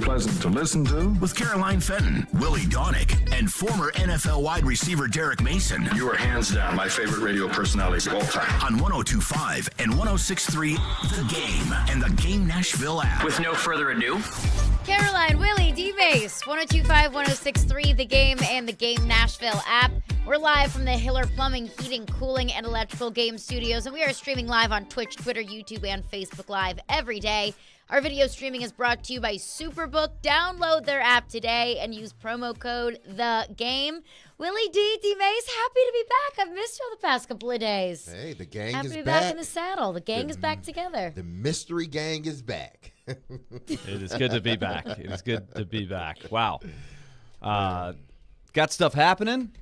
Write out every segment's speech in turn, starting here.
Pleasant to listen to. With Caroline Fenton, Willie Donick, and former NFL wide receiver Derek Mason. You are hands down my favorite radio personalities of all time. On 102.5 and 106.3, The Game and the Game Nashville app. With no further ado, Caroline, Willie, D-Base, 102.5, 106.3, The Game and the Game Nashville app. We're live from the Hiller Plumbing, Heating, Cooling, and Electrical Game Studios, and we are streaming live on Twitch, Twitter, YouTube, and Facebook Live every day. Our video streaming is brought to you by Superbook. Download their app today and use promo code THEGAME. Willie D-Mace, happy to be back. I've missed you all the past couple of days. Hey, the gang happy is to be back. back in the saddle. The gang is back together. The mystery gang is back. It is good to be back. It is good to be back. Wow. Got stuff happening.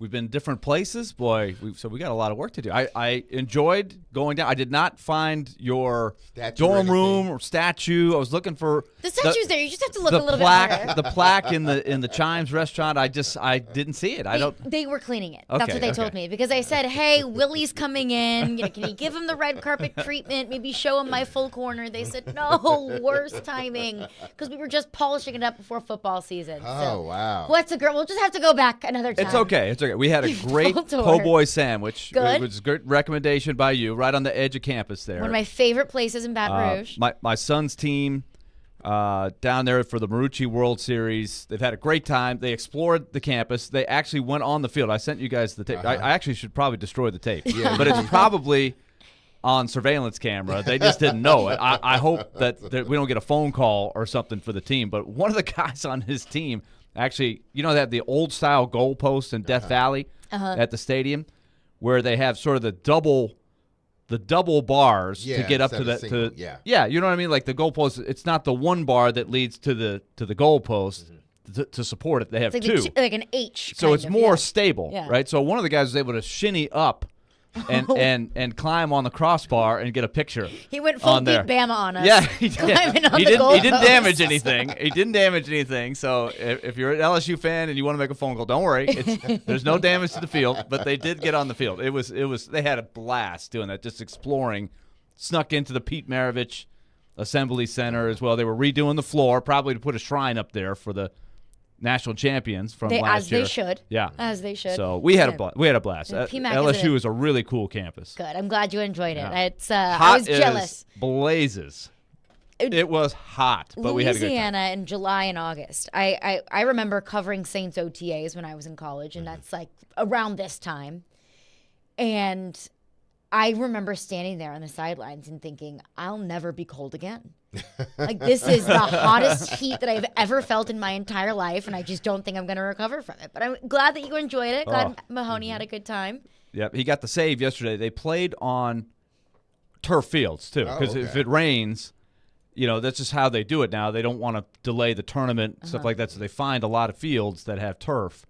We've been different places. Boy, so we got a lot of work to do. I enjoyed going down. I did not find your dorm room or statue. I was looking for the statue's there. You just have to look a little bit harder. The plaque in the Chimes restaurant. I didn't see it. They were cleaning it. Okay, That's what they told me, because I said, "Hey, Willie's coming in. Can you give him the red carpet treatment? Maybe show him my full corner." They said, "No, worst timing," because we were just polishing it up before football season. Oh, wow. What's a girl? We'll just have to go back another time. It's okay. It's okay. We had a great po' boy sandwich. Good. It was a good recommendation by you, right on the edge of campus there. One of my favorite places in Baton Rouge. My son's team down there for the Marucci World Series. They've had a great time. They explored the campus. They actually went on the field. I sent you guys the tape. I actually should probably destroy the tape. Yeah. But it's probably on surveillance camera. They just didn't know it. I hope that we don't get a phone call or something for the team. But one of the guys on his team, actually, they have the old-style goalposts in Death Valley at the stadium, where they have sort of the double bars to get up to the you know what I mean, like the goalpost. It's not the one bar that leads to the goalpost to support it. They have it's two, like an H. so it's more stable, Yeah. right? So one of the guys was able to shinny up and climb on the crossbar and get a picture. He went full on there. Pete Bama on us. Yeah, he did. Climbing on He the didn't goalposts. damage anything. He didn't damage anything. So if you're an LSU fan and you want to make a phone call, don't worry. There's no damage to the field, but they did get on the field. It was. They had a blast doing that, just exploring. Snuck into the Pete Maravich Assembly Center as well. They were redoing the floor, probably to put a shrine up there for the national champions from last year. As they should. Yeah. As they should. So we had a blast. PMAC LSU is a really cool campus. Good. I'm glad you enjoyed it. Yeah. It's Hot I was jealous. as blazes. It was hot, but we had a good time. Louisiana in July and August. I remember covering Saints OTAs when I was in college, and that's like around this time. And I remember standing there on the sidelines and thinking, I'll never be cold again. Like, this is the hottest heat that I've ever felt in my entire life, and I just don't think I'm going to recover from it. But I'm glad that you enjoyed it. Glad Mahoney had a good time. Yep, he got the save yesterday. They played on turf fields, too, because if it rains, that's just how they do it now. They don't want to delay the tournament, stuff like that, so they find a lot of fields that have turf.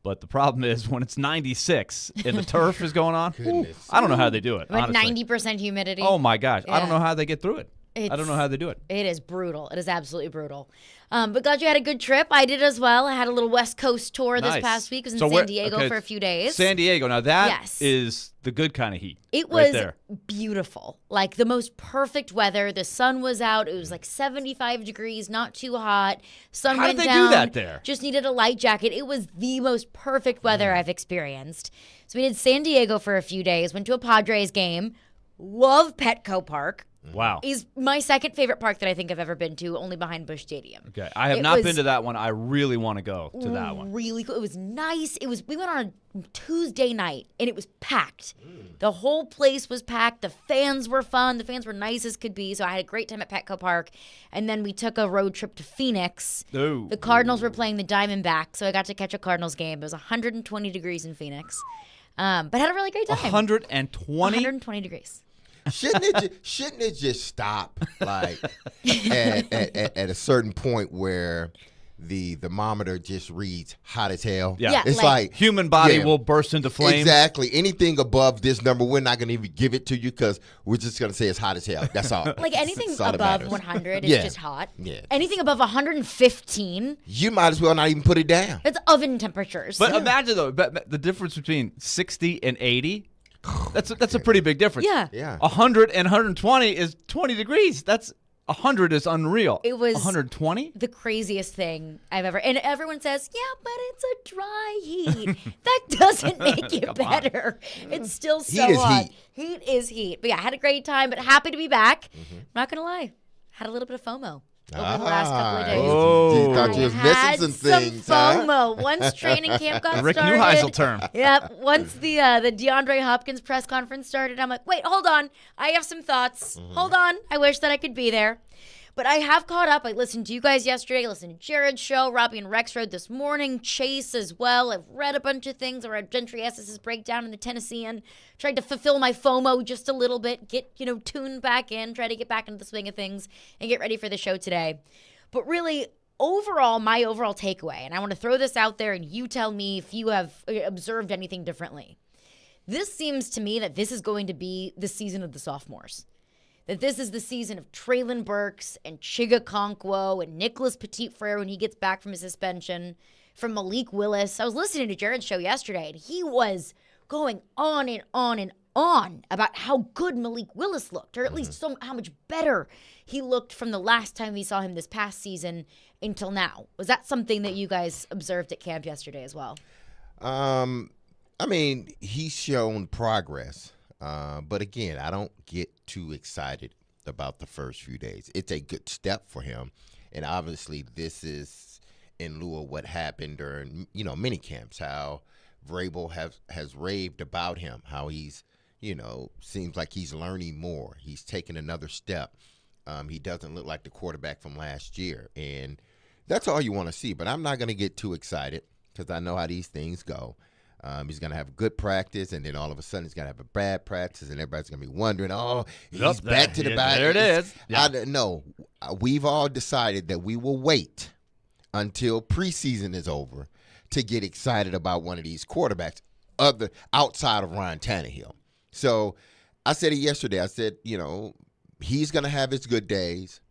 But the problem is when it's 96 and the turf is going on, I don't know how they do it, Like honestly. 90% humidity. Oh, my gosh. I don't Yeah. know how they get through it. I don't know how they do it. It is brutal. It is absolutely brutal. But glad you had a good trip. I did as well. I had a little West Coast tour this past week. I was in San Diego for a few days. San Diego. Now, that is the good kind of heat. It right was there. beautiful. Like the most perfect weather. The sun was out. It was like 75 degrees, not too hot. Sun How went did they down. do that there? Just needed a light jacket. It was the most perfect weather I've experienced. So we did San Diego for a few days. Went to a Padres game. Love Petco Park. Wow. Is my second favorite park that I think I've ever been to, only behind Busch Stadium. Okay, I have not been to that one. I really want to go to that one. Really cool. It was nice. We went on a Tuesday night, and it was packed. The whole place was packed. The fans were fun. The fans were nice as could be. So I had a great time at Petco Park. And then we took a road trip to Phoenix. Ooh. The Cardinals were playing the Diamondbacks, so I got to catch a Cardinals game. It was 120 degrees in Phoenix. But had a really great time. 120? 120 degrees. Shouldn't it just stop like at a certain point where the thermometer just reads hot as hell? Yeah. It's like human body will burst into flames. Exactly. Anything above this number, we're not going to even give it to you because we're just going to say it's hot as hell. That's all. Like anything That's all that above matters. 100 is just hot. Yeah. Anything above 115, You might as well not even put it down. it's oven temperatures. But imagine, though, the difference between 60 and 80. That's a pretty big difference. Yeah. Yeah. 100 and 120 is 20 degrees. That's 100 is unreal. It was 120? the craziest thing I've ever. And everyone says, yeah, but it's a dry heat. That doesn't make it better. It's still so Heat is hot. heat. Heat is heat. But yeah, I had a great time, but happy to be back. I'm not going to lie. Had a little bit of FOMO over the last couple of days. You thought you was had missing some things, FOMO. Once training camp got Rick started. Neuheisel term. Yep. Once the DeAndre Hopkins press conference started, I'm like, wait, hold on. I have some thoughts. Hold on. I wish that I could be there. But I have caught up. I listened to you guys yesterday. I listened to Jared's show, Robbie and Rexroad this morning, Chase as well. I've read a bunch of things. I read Gentry Ess's breakdown in the Tennessean. Tried to fulfill my FOMO just a little bit, get, tuned back in, try to get back into the swing of things and get ready for the show today. But really, my overall takeaway, and I want to throw this out there and you tell me if you have observed anything differently. This seems to me that this is going to be the season of the sophomores. That this is the season of Traylon Burks and Chiga Okonkwo and Nicholas Petit-Frere when he gets back from his suspension, from Malik Willis. I was listening to Jared's show yesterday, and he was going on and on and on about how good Malik Willis looked, or at least how much better he looked from the last time we saw him this past season until now. Was that something that you guys observed at camp yesterday as well? He's shown progress. But again, I don't get too excited about the first few days. It's a good step for him. And obviously this is in lieu of what happened during, mini camps, how Vrabel has raved about him, how he's, seems like he's learning more. He's taken another step. He doesn't look like the quarterback from last year. And that's all you want to see. But I'm not going to get too excited because I know how these things go. He's going to have good practice, and then all of a sudden he's going to have a bad practice, and everybody's going to be wondering, he's back to the bad. There it is. Yeah. No, we've all decided that we will wait until preseason is over to get excited about one of these quarterbacks outside of Ryan Tannehill. So I said it yesterday. I said, he's going to have his good days.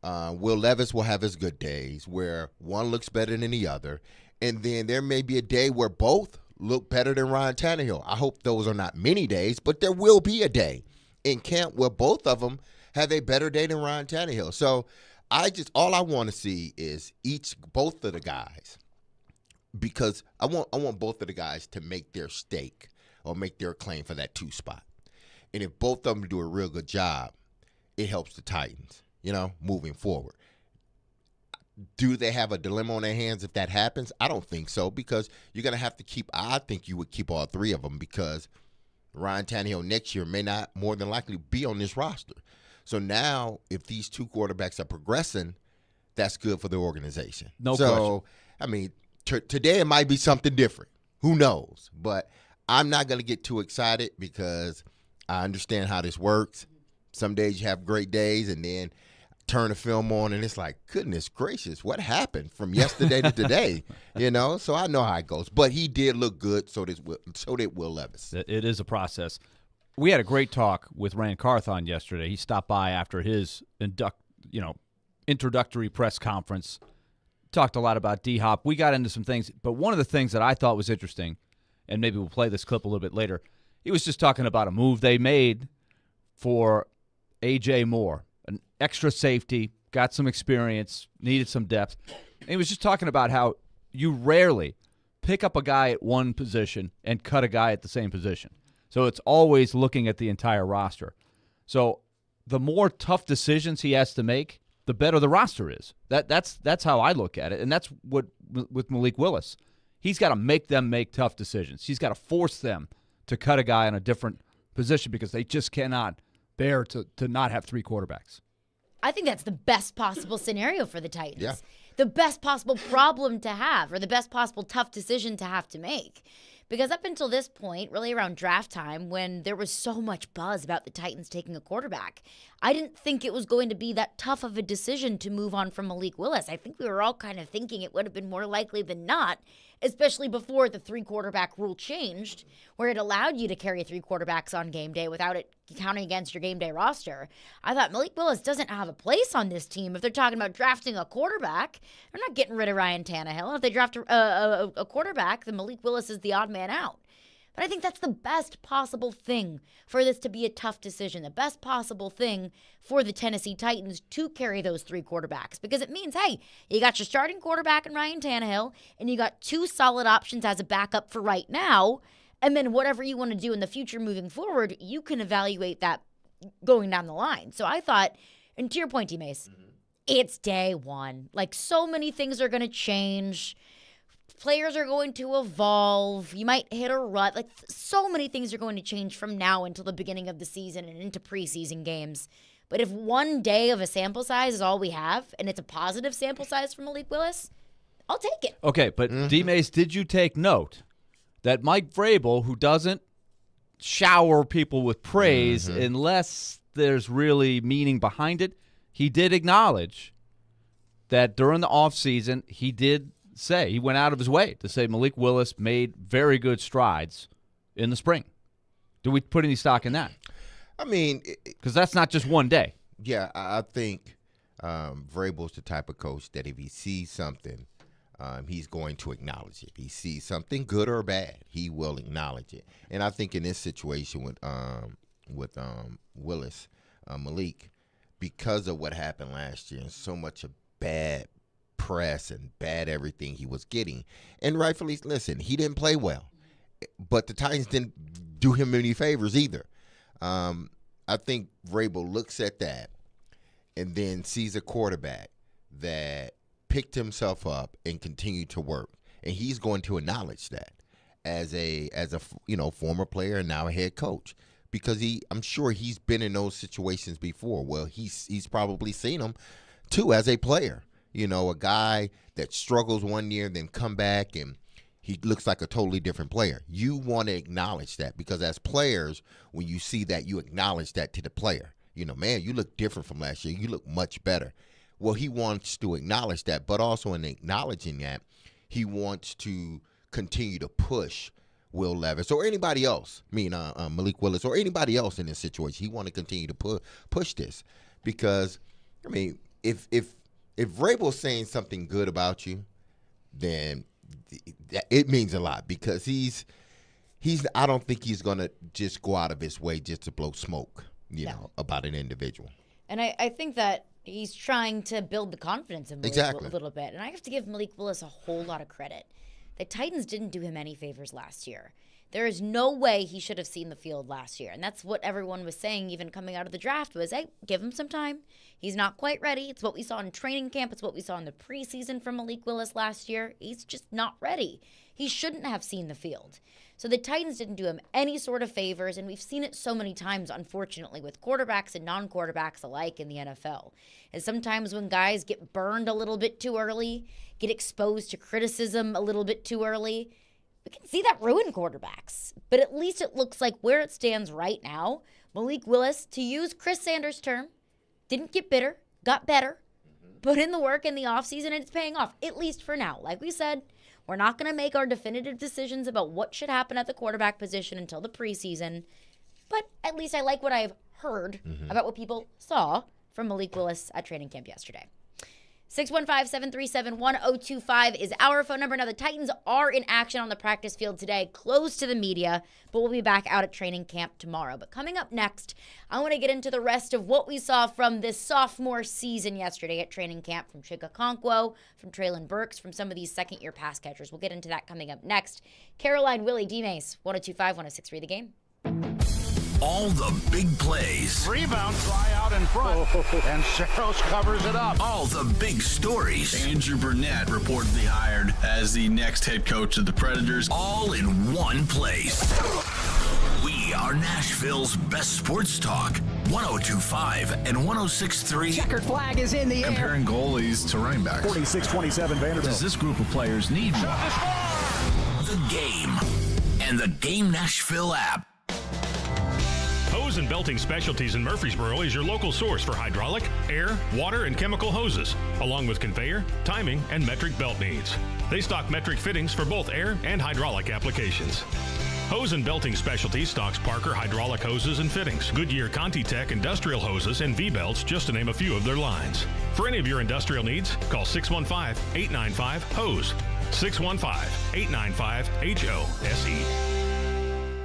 Will Levis will have his good days where one looks better than the other. And then there may be a day where both look better than Ryan Tannehill. I hope those are not many days, but there will be a day in camp where both of them have a better day than Ryan Tannehill. So all I want to see is both of the guys, because I want both of the guys to make their stake or make their claim for that 2 spot. And if both of them do a real good job, it helps the Titans, moving forward. Do they have a dilemma on their hands if that happens? I don't think so, because you're going to have to I think you would keep all 3 of them, because Ryan Tannehill next year may not more than likely be on this roster. So now if these 2 quarterbacks are progressing, that's good for the organization. No question. So, today it might be something different. Who knows? But I'm not going to get too excited because I understand how this works. Some days you have great days, and then turn the film on and it's like, goodness gracious, what happened from yesterday to today? So I know how it goes. But he did look good, so did Will Levis. It is a process. We had a great talk with Rand Carthon yesterday. He stopped by after his introductory press conference, talked a lot about D-Hop. We got into some things, but one of the things that I thought was interesting, and maybe we'll play this clip a little bit later, he was just talking about a move they made for A.J. Moore. An extra safety, got some experience, needed some depth. And he was just talking about how you rarely pick up a guy at one position and cut a guy at the same position. So it's always looking at the entire roster. So the more tough decisions he has to make, the better the roster is. That's how I look at it. And that's what with Malik Willis. He's got to make them make tough decisions. He's got to force them to cut a guy on a different position because they just cannot bear to not have 3 quarterbacks. I think that's the best possible scenario for the Titans. Yeah. The best possible problem to have, or the best possible tough decision to have to make. Because up until this point, really around draft time, when there was so much buzz about the Titans taking a quarterback, I didn't think it was going to be that tough of a decision to move on from Malik Willis. I think we were all kind of thinking it would have been more likely than not, especially before the 3-quarterback rule changed, where it allowed you to carry 3 quarterbacks on game day without it counting against your game day roster. I thought Malik Willis doesn't have a place on this team if they're talking about drafting a quarterback. They're not getting rid of Ryan Tannehill. If they draft a quarterback, then Malik Willis is the odd man out. But I think that's the best possible thing for this to be a tough decision, the best possible thing for the Tennessee Titans to carry those 3 quarterbacks. Because it means, hey, you got your starting quarterback in Ryan Tannehill, and you got 2 solid options as a backup for right now. And then whatever you want to do in the future moving forward, you can evaluate that going down the line. So I thought, and to your point, D-Mace, it's day one. Like, so many things are going to change. Players are going to evolve. You might hit a rut. Like, so many things are going to change from now until the beginning of the season and into preseason games. But if one day of a sample size is all we have, and it's a positive sample size from Malik Willis, I'll take it. Okay, but D-Mace, did you take note that Mike Vrabel, who doesn't shower people with praise unless there's really meaning behind it, he did acknowledge that during the offseason, he did say, he went out of his way to say Malik Willis made very good strides in the spring. Do we put any stock in that? I mean, because that's not just one day. Yeah, I think Vrabel's the type of coach that if he sees something, he's going to acknowledge it. If he sees something good or bad, he will acknowledge it. And I think in this situation with Willis, Malik, because of what happened last year and so much of bad press and bad everything he was getting, and rightfully, listen, he didn't play well, but the Titans didn't do him any favors either. I think Vrabel looks at that and then sees a quarterback that picked himself up and continued to work, and he's going to acknowledge that as a former player and now a head coach, because I'm sure he's been in those situations before. Well, he's probably seen them too as a player. A guy that struggles one year, then come back and he looks like a totally different player. You want to acknowledge that, because as players, when you see that, you acknowledge that to the player. Man, you look different from last year. You look much better. Well, he wants to acknowledge that, but also in acknowledging that, he wants to continue to push Will Levis or anybody else, Malik Willis or anybody else in this situation. He want to continue to push this, because, if Vrabel's saying something good about you, then it means a lot, because I don't think he's going to just go out of his way just to blow smoke, about an individual. And I think that he's trying to build the confidence in Malik a little bit. And I have to give Malik Willis a whole lot of credit. The Titans didn't do him any favors last year. There is no way he should have seen the field last year. And that's what everyone was saying, even coming out of the draft, was, hey, give him some time. He's not quite ready. It's what we saw in training camp. It's what we saw in the preseason from Malik Willis last year. He's just not ready. He shouldn't have seen the field. So the Titans didn't do him any sort of favors, and we've seen it so many times, unfortunately, with quarterbacks and non-quarterbacks alike in the NFL. And sometimes when guys get burned a little bit too early, get exposed to criticism a little bit too early, we can see that ruin quarterbacks. But at least it looks like where it stands right now, Malik Willis, to use Chris Sanders' term, didn't get bitter, got better, put in the work in the offseason, and it's paying off, at least for now. Like we said, we're not going to make our definitive decisions about what should happen at the quarterback position until the preseason. But at least I like what I've heard about what people saw from Malik Willis at training camp yesterday. 615-737-1025 is our phone number. Now, the Titans are in action on the practice field today, close to the media, but we'll be back out at training camp tomorrow. But coming up next, I want to get into the rest of what we saw from this sophomore season yesterday at training camp from Chika Okonkwo, from Traylon Burks, from some of these second-year pass catchers. We'll get into that coming up next. Caroline, Willie, D-Mace, 102.5, 106.3 The Game. All the big plays. Rebound, fly out in front, and Saros covers it up. All the big stories. Andrew Burnett reportedly hired as the next head coach of the Predators. All in one place. We are Nashville's best sports talk. 102.5 and 106.3. Checkered flag is in the air. Comparing goalies to running backs. 46-27 Vanderbilt. Does this group of players need more? The Game and the Game Nashville app. Hose and Belting Specialties in Murfreesboro is your local source for hydraulic, air, water, and chemical hoses, along with conveyor, timing, and metric belt needs. They stock metric fittings for both air and hydraulic applications. Hose and Belting Specialties stocks Parker hydraulic hoses and fittings, Goodyear Conti-Tech industrial hoses, and V-belts, just to name a few of their lines. For any of your industrial needs, call 615-895-HOSE. 615-895-HOSE.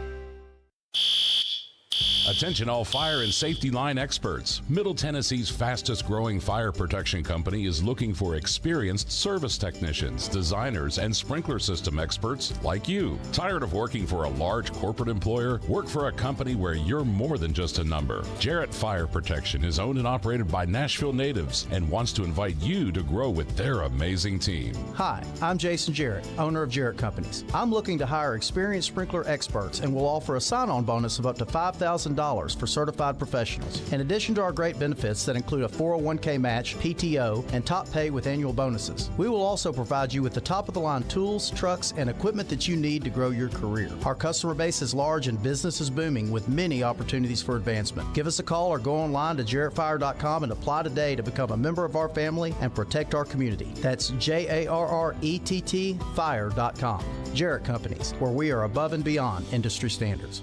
Attention all fire and safety line experts. Middle Tennessee's fastest growing fire protection company is looking for experienced service technicians, designers, and sprinkler system experts like you. Tired of working for a large corporate employer? Work for a company where you're more than just a number. Jarrett Fire Protection is owned and operated by Nashville natives and wants to invite you to grow with their amazing team. Hi, I'm Jason Jarrett, owner of Jarrett Companies. I'm looking to hire experienced sprinkler experts and will offer a sign-on bonus of up to $5,000 for certified professionals. In addition to our great benefits that include a 401k match, PTO, and top pay with annual bonuses, we will also provide you with the top-of-the-line tools, trucks, and equipment that you need to grow your career. Our customer base is large and business is booming with many opportunities for advancement. Give us a call or go online to jarrettfire.com and apply today to become a member of our family and protect our community. That's JARRETT fire.com. Jarrett Companies, where we are above and beyond industry standards.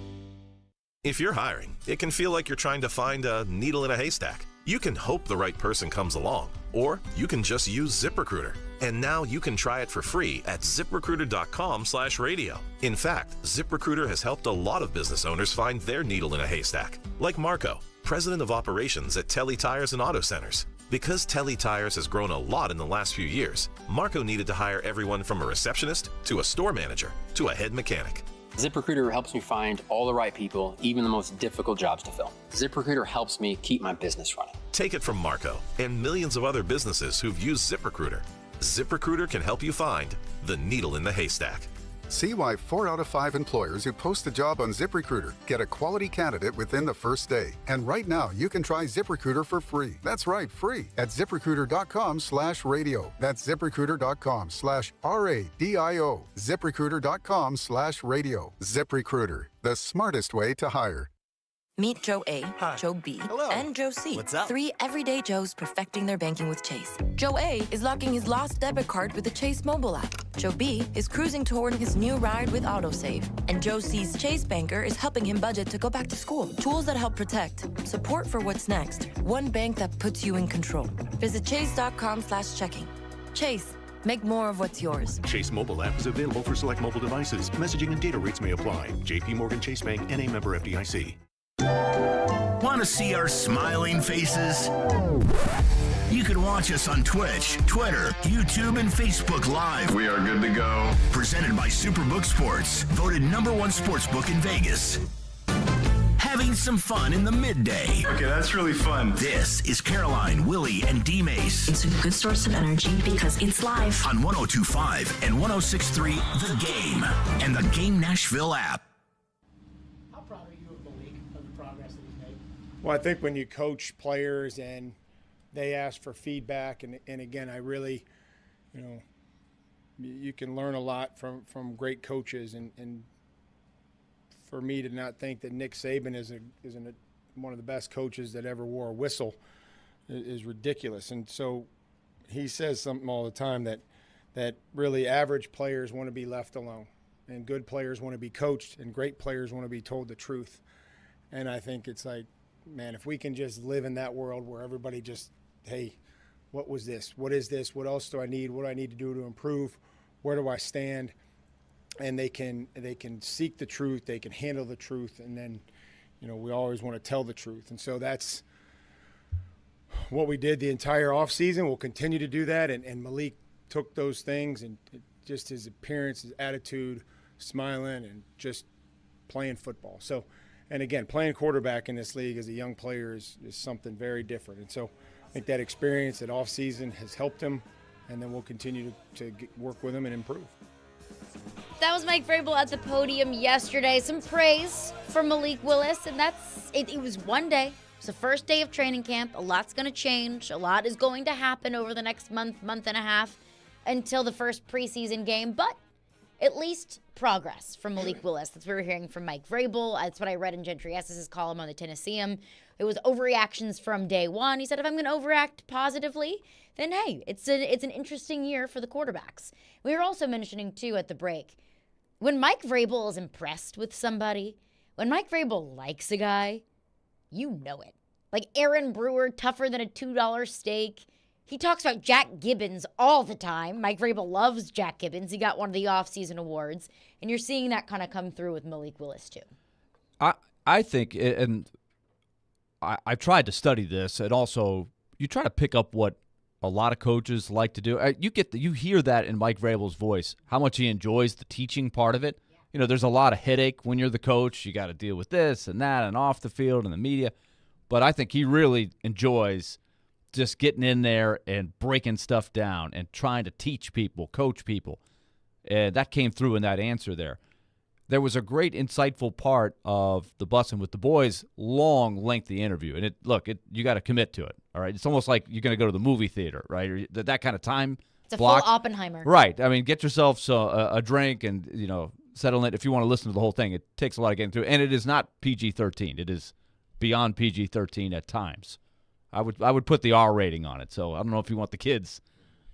If you're hiring, it can feel like you're trying to find a needle in a haystack. You can hope the right person comes along, or you can just use ZipRecruiter. And now you can try it for free at ZipRecruiter.com/radio. In fact, ZipRecruiter has helped a lot of business owners find their needle in a haystack, like Marco, president of operations at Telly Tires and Auto Centers. Because Telly Tires has grown a lot in the last few years, Marco needed to hire everyone from a receptionist to a store manager to a head mechanic. ZipRecruiter helps me find all the right people, even the most difficult jobs to fill. ZipRecruiter helps me keep my business running. Take it from Marco and millions of other businesses who've used ZipRecruiter. ZipRecruiter can help you find the needle in the haystack. See why 4 out of 5 employers who post a job on ZipRecruiter get a quality candidate within the first day. And right now, you can try ZipRecruiter for free. That's right, free at ZipRecruiter.com/radio. That's ZipRecruiter.com/RADIO. ZipRecruiter.com/radio. ZipRecruiter, the smartest way to hire. Meet Joe A, Joe B, and Joe C. What's up? 3 everyday Joes perfecting their banking with Chase. Joe A is locking his lost debit card with the Chase mobile app. Joe B is cruising toward his new ride with AutoSave. And Joe C's Chase banker is helping him budget to go back to school. Tools that help protect. Support for what's next. One bank that puts you in control. Visit chase.com/checking. Chase. Make more of what's yours. Chase mobile app is available for select mobile devices. Messaging and data rates may apply. JP Morgan Chase Bank, N.A. member FDIC. Want to see our smiling faces? You can watch us on Twitch, Twitter, YouTube, and Facebook Live. We are good to go. Presented by Superbook Sports, voted #1 sportsbook in Vegas. Having some fun in the midday. Okay, that's really fun. This is Caroline, Willie, and D-Mace. It's a good source of energy because it's live. On 102.5 and 106.3 The Game and the Game Nashville app. Well, I think when you coach players and they ask for feedback, and again, I really, you can learn a lot from great coaches, and for me to not think that Nick Saban is one of the best coaches that ever wore a whistle is ridiculous. And so he says something all the time that really average players want to be left alone, and good players want to be coached, and great players want to be told the truth. And I think it's like, man, if we can just live in that world where everybody just, hey, what was this? What is this? What else do I need? What do I need to do to improve? Where do I stand? And they can seek the truth. They can handle the truth. And then, we always want to tell the truth. And so that's what we did the entire offseason. We'll continue to do that. And Malik took those things and just his appearance, his attitude, smiling, and just playing football. So, and again, playing quarterback in this league as a young player is something very different. And so I think that experience at offseason has helped him, and then we'll continue to work with him and improve. That was Mike Vrabel at the podium yesterday. Some praise for Malik Willis, and it was one day. It's the first day of training camp. A lot's going to change. A lot is going to happen over the next month and a half until the first preseason game, but at least progress from Malik Willis. That's what we're hearing from Mike Vrabel. That's what I read in Gentry Estes' column on the Tennesseum. It was overreactions from day one. He said, if I'm going to overact positively, then hey, it's an interesting year for the quarterbacks. We were also mentioning, too, at the break, when Mike Vrabel is impressed with somebody, when Mike Vrabel likes a guy, you know it. Like Aaron Brewer, tougher than a $2 steak. He talks about Jack Gibbons all the time. Mike Vrabel loves Jack Gibbons. He got one of the offseason awards. And you're seeing that kind of come through with Malik Willis, too. I think, and I tried to study this, and also you try to pick up what a lot of coaches like to do. You hear that in Mike Vrabel's voice, how much he enjoys the teaching part of it. You know, there's a lot of headache when you're the coach. You got to deal with this and that and off the field and the media. But I think he really enjoys just getting in there and breaking stuff down and trying to teach people, coach people. And that came through in that answer there. There was a great, insightful part of the Bussin' with the Boys long, lengthy interview. And you got to commit to it, all right? It's almost like you're going to go to the movie theater, right? Or that kind of time It's a block. full Oppenheimer. Right. I mean, get yourself a drink and, settle in. If you want to listen to the whole thing, it takes a lot of getting through. And it is not PG-13. It is beyond PG-13 at times. I would put the R rating on it. So I don't know if you want the kids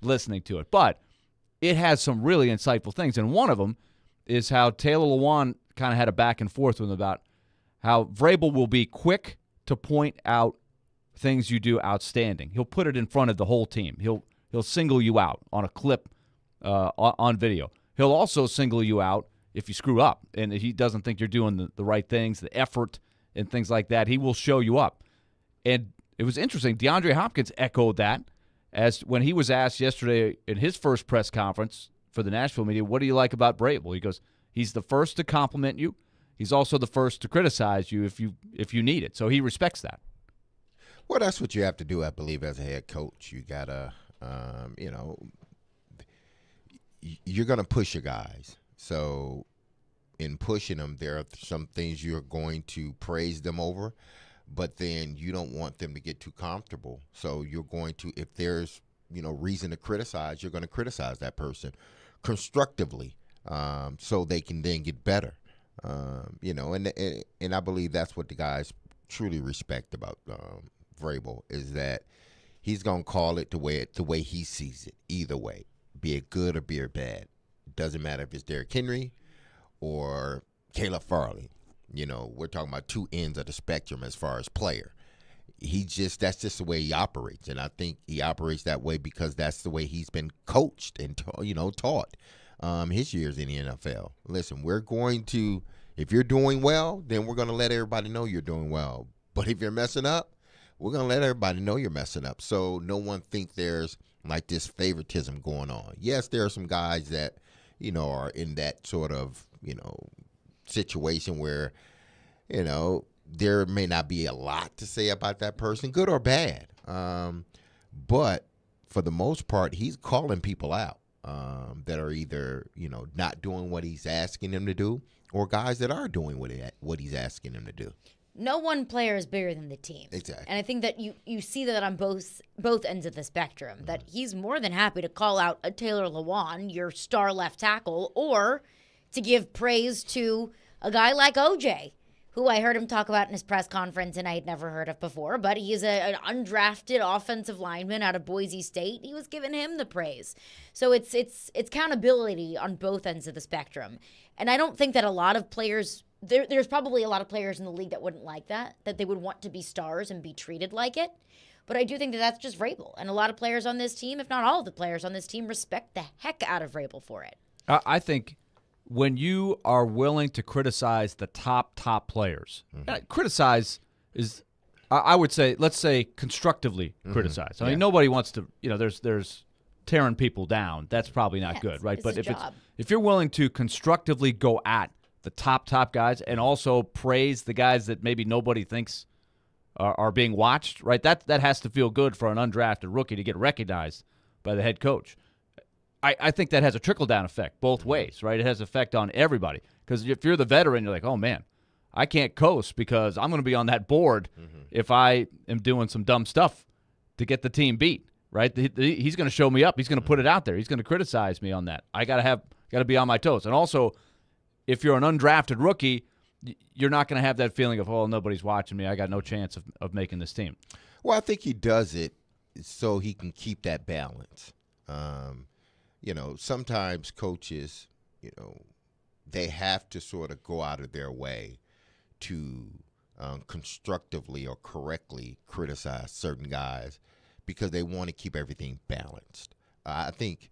listening to it. But it has some really insightful things. And one of them is how Taylor Lewan kind of had a back and forth with him about how Vrabel will be quick to point out things you do outstanding. He'll put it in front of the whole team. He'll single you out on a clip on video. He'll also single you out if you screw up and he doesn't think you're doing the right things, the effort and things like that. He will show you up. And it was interesting. DeAndre Hopkins echoed that as when he was asked yesterday in his first press conference for the Nashville media, what do you like about Vrabel? He goes, he's the first to compliment you. He's also the first to criticize you if you need it. So he respects that. Well, that's what you have to do, I believe, as a head coach. You got to, you're going to push your guys. So in pushing them, there are some things you're going to praise them over, but then you don't want them to get too comfortable. So you're going to, if there's, reason to criticize, you're going to criticize that person constructively so they can then get better. And I believe that's what the guys truly respect about Vrabel is that he's going to call it the way he sees it, either way, be it good or be it bad. Doesn't matter if it's Derrick Henry or Caleb Farley. We're talking about two ends of the spectrum as far as player. That's just the way he operates, and I think he operates that way because that's the way he's been coached and taught his years in the NFL. Listen, we're going to, if you're doing well, then we're going to let everybody know you're doing well. But if you're messing up, we're going to let everybody know you're messing up. So no one think there's like this favoritism going on. Yes, there are some guys that, are in that sort of, situation where, there may not be a lot to say about that person, good or bad. But for the most part, he's calling people out that are either, not doing what he's asking them to do or guys that are doing what he's asking them to do. No one player is bigger than the team. Exactly. And I think that you see that on both ends of the spectrum, that he's more than happy to call out a Taylor Lewan, your star left tackle, or to give praise to a guy like OJ, who I heard him talk about in his press conference and I had never heard of before, but he's an undrafted offensive lineman out of Boise State. He was giving him the praise. So it's accountability on both ends of the spectrum. And I don't think that a lot of players – there's probably a lot of players in the league that wouldn't like that they would want to be stars and be treated like it. But I do think that that's just Vrabel. And a lot of players on this team, if not all of the players on this team, respect the heck out of Vrabel for it. I think when you are willing to criticize the top players, criticize is, I would say, let's say constructively criticize. I mean, nobody wants to, there's tearing people down. That's probably not good, right? But if you're willing to constructively go at the top guys and also praise the guys that maybe nobody thinks are being watched, right? That has to feel good for an undrafted rookie to get recognized by the head coach. I think that has a trickle-down effect both ways, right? It has effect on everybody. Because if you're the veteran, you're like, oh, man, I can't coast because I'm going to be on that board if I am doing some dumb stuff to get the team beat, right? He's going to show me up. He's going to put it out there. He's going to criticize me on that. I got to be on my toes. And also, if you're an undrafted rookie, you're not going to have that feeling of, oh, nobody's watching me. I got no chance of making this team. Well, I think he does it so he can keep that balance. Sometimes coaches, they have to sort of go out of their way to constructively or correctly criticize certain guys because they want to keep everything balanced. I think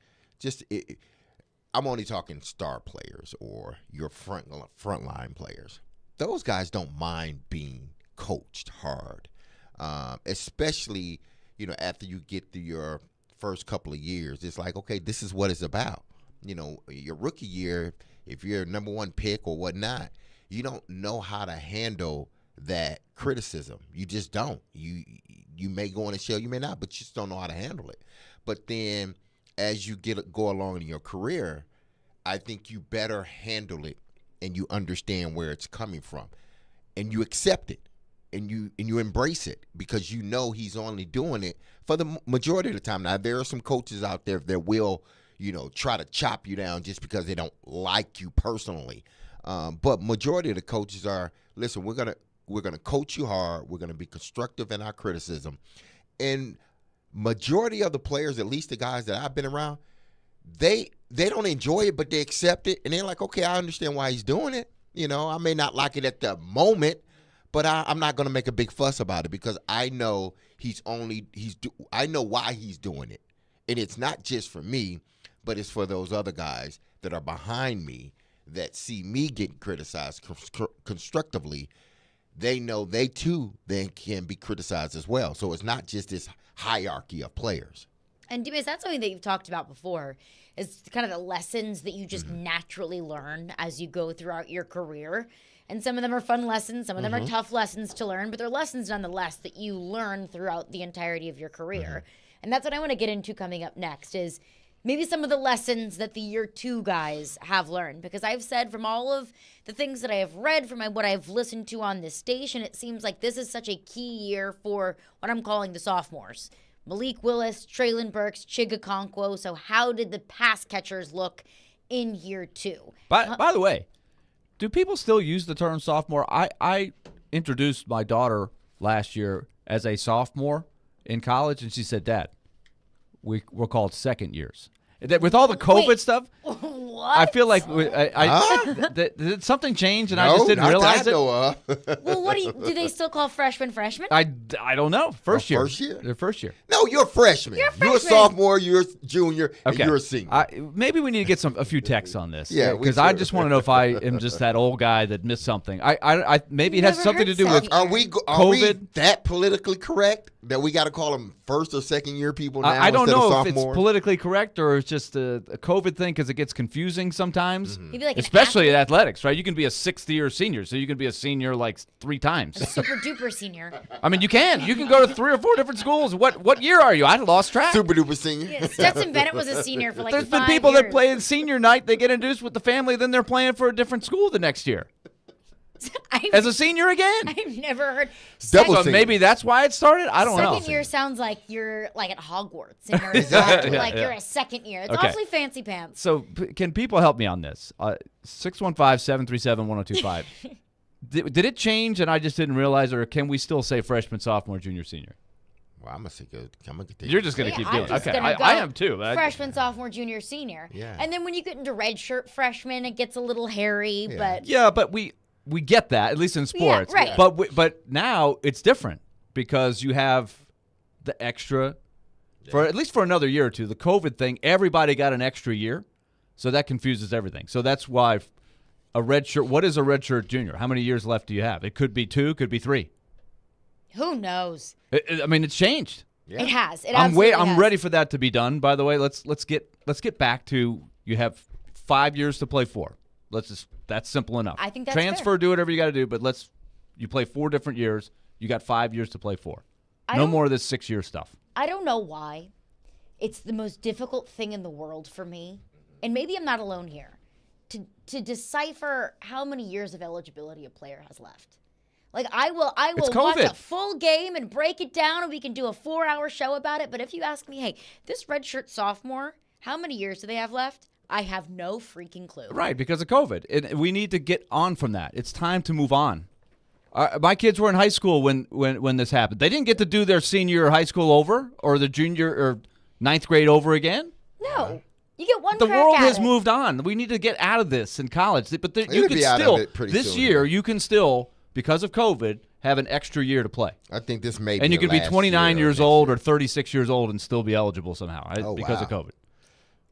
I'm only talking star players or your frontline players. those guys don't mind being coached hard, especially, after you get through your first couple of years. It's like, okay, this is what it's about. Your rookie year, if you're a number one pick or whatnot, you don't know how to handle that criticism. You just don't. You may go on a shell, you may not, but you just don't know how to handle it. But then as you go along in your career, I think you better handle it, and you understand where it's coming from, and you accept it, and you embrace it, because he's only doing it for the majority of the time. Now, there are some coaches out there that will, try to chop you down just because they don't like you personally. But majority of the coaches are, listen, we're gonna coach you hard. We're gonna be constructive in our criticism, and majority of the players, at least the guys that I've been around, they don't enjoy it, but they accept it, and they're like, okay, I understand why he's doing it. I may not like it at the moment, but I'm not going to make a big fuss about it, because I know I know why he's doing it, and it's not just for me, but it's for those other guys that are behind me that see me getting criticized constructively. They know they too then can be criticized as well. So it's not just this hierarchy of players. And Dimas, that's something that you've talked about before, is kind of the lessons that you just naturally learn as you go throughout your career. And some of them are fun lessons, some of them are tough lessons to learn, but they're lessons nonetheless that you learn throughout the entirety of your career. And that's what I want to get into coming up next, is maybe some of the lessons that the year 2 guys have learned. Because I've said, from all of the things that I have read, from what I've listened to on this station, it seems like this is such a key year for what I'm calling the sophomores. Malik Willis, Traylon Burks, Chig Okonkwo. So how did the pass catchers look in year 2? By the way, do people still use the term sophomore? I introduced my daughter last year as a sophomore in college, and she said, Dad, we're called second years. With all the COVID stuff, what? I feel like did something change and I just didn't realize it? Well, what do they still call freshmen? I don't know. First year. Their first year. No, you're a freshman. You're a sophomore, you're a junior, and you're a senior. Maybe we need to get a few texts on this. Yeah, because I just want to know if I am just that old guy that missed something. Maybe it has something to do with Are we COVID. that politically correct that we got to call them first or second year people now? I don't instead know of if it's sophomores? politically correct or it's just a COVID thing, because it gets confusing sometimes, Maybe like an especially in athletics, right? You can be a 6th-year senior, so you can be a senior like 3 times. A super duper senior. I mean, you can go to 3 or 4 different schools. What year are you? I lost track. Super duper senior. Yeah, Stetson Bennett was a senior for like There's 5 been people years. that play in senior night. They get introduced with the family, then they're playing for a different school the next year. As a senior again. I've never heard. So maybe that's why it started. I don't know. Second year sounds like you're like at Hogwarts. And you're like you're a second year. It's Okay. awfully fancy pants. So can people help me on this? 615-737-1025. Did it change and I just didn't realize, or can we still say freshman, sophomore, junior, senior? Well, I'm gonna continue. You're just gonna keep doing it. I'm just Okay, gonna go I am too. Freshman, sophomore, junior, senior. Yeah. And then when you get into redshirt freshman, it gets a little hairy. But Yeah, but we get that, at least in sports. right. But now it's different because you have the extra for at least for another year or two. The COVID thing, everybody got an extra year, so that confuses everything. So that's why a redshirt. What is a redshirt junior? How many years left do you have? It could be 2, could be 3. who knows? I mean, it's changed. It has. It I'm absolutely has. ready for that to be done. By the way, let's get back to, you have 5 years to play for. That's simple enough. I think that's transfer, fair. do whatever you got to do, but you play 4 different years. You got 5 years to play for. No more of this 6-year stuff. I don't know why. It's the most difficult thing in the world for me, and maybe I'm not alone here, to decipher how many years of eligibility a player has left. Like I will watch a full game and break it down, and we can do a 4-hour show about it. But if you ask me, hey, this redshirt sophomore, how many years do they have left? I have no freaking clue. Right, because of COVID. And we need to get on from that. It's time to move on. My kids were in high school when this happened. They didn't get to do their senior year of high school over or the junior or 9th grade over again. No. You get one The crack world at has it. moved on. We need to get out of this in college. But you We'll can be out of still, it pretty this soon, year, yeah. you can still, because of COVID, have an extra year to play. I think this may be And you the can be last 29 year years next old year. or 36 years old and still be eligible somehow because of wow. COVID.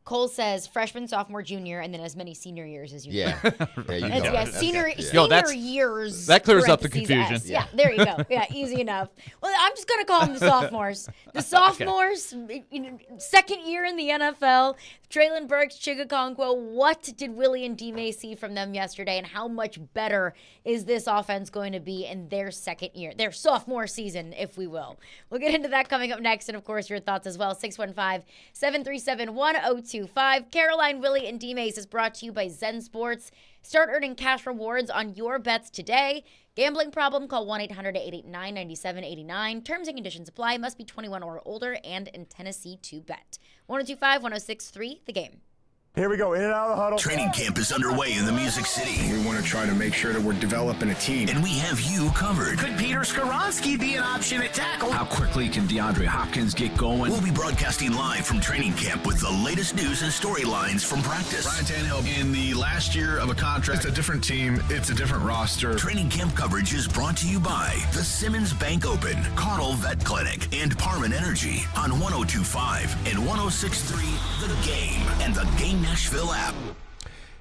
Cole says freshman, sophomore, junior, and then as many senior years as you Yeah. can. There you That's, go. yeah, senior years. years. That clears up the parentheses confusion. S. Yeah, there you go. Yeah, easy enough. Well, I'm just going to call them the sophomores. The sophomores, second year in the NFL. Traylon Burks, Chigakonkwo. What did Willie and D-May see from them yesterday, and how much better is this offense going to be in their second year, their sophomore season, if we will? We'll get into that coming up next, and of course, your thoughts as well. 615-737-1025. Caroline, Willie, and D-Mace is brought to you by Zen Sports. Start earning cash rewards on your bets today. Gambling problem? Call 1-800-889-9789. Terms and conditions apply. Must be 21 or older and in Tennessee to bet. 102.5-106.3, The Game. Here we go, in and out of the huddle. Training camp is underway in the Music City. We want to try to make sure that we're developing a team. And we have you covered. Could Peter Skoronsky be an option at tackle? How quickly can DeAndre Hopkins get going? We'll be broadcasting live from training camp with the latest news and storylines from practice. Ryan Tannehill in the last year of a contract. It's a different team. It's a different roster. Training camp coverage is brought to you by the Simmons Bank Open, Caudill Vet Clinic, and Parman Energy on 102.5 and 106.3 The Game and the Game Nashville app.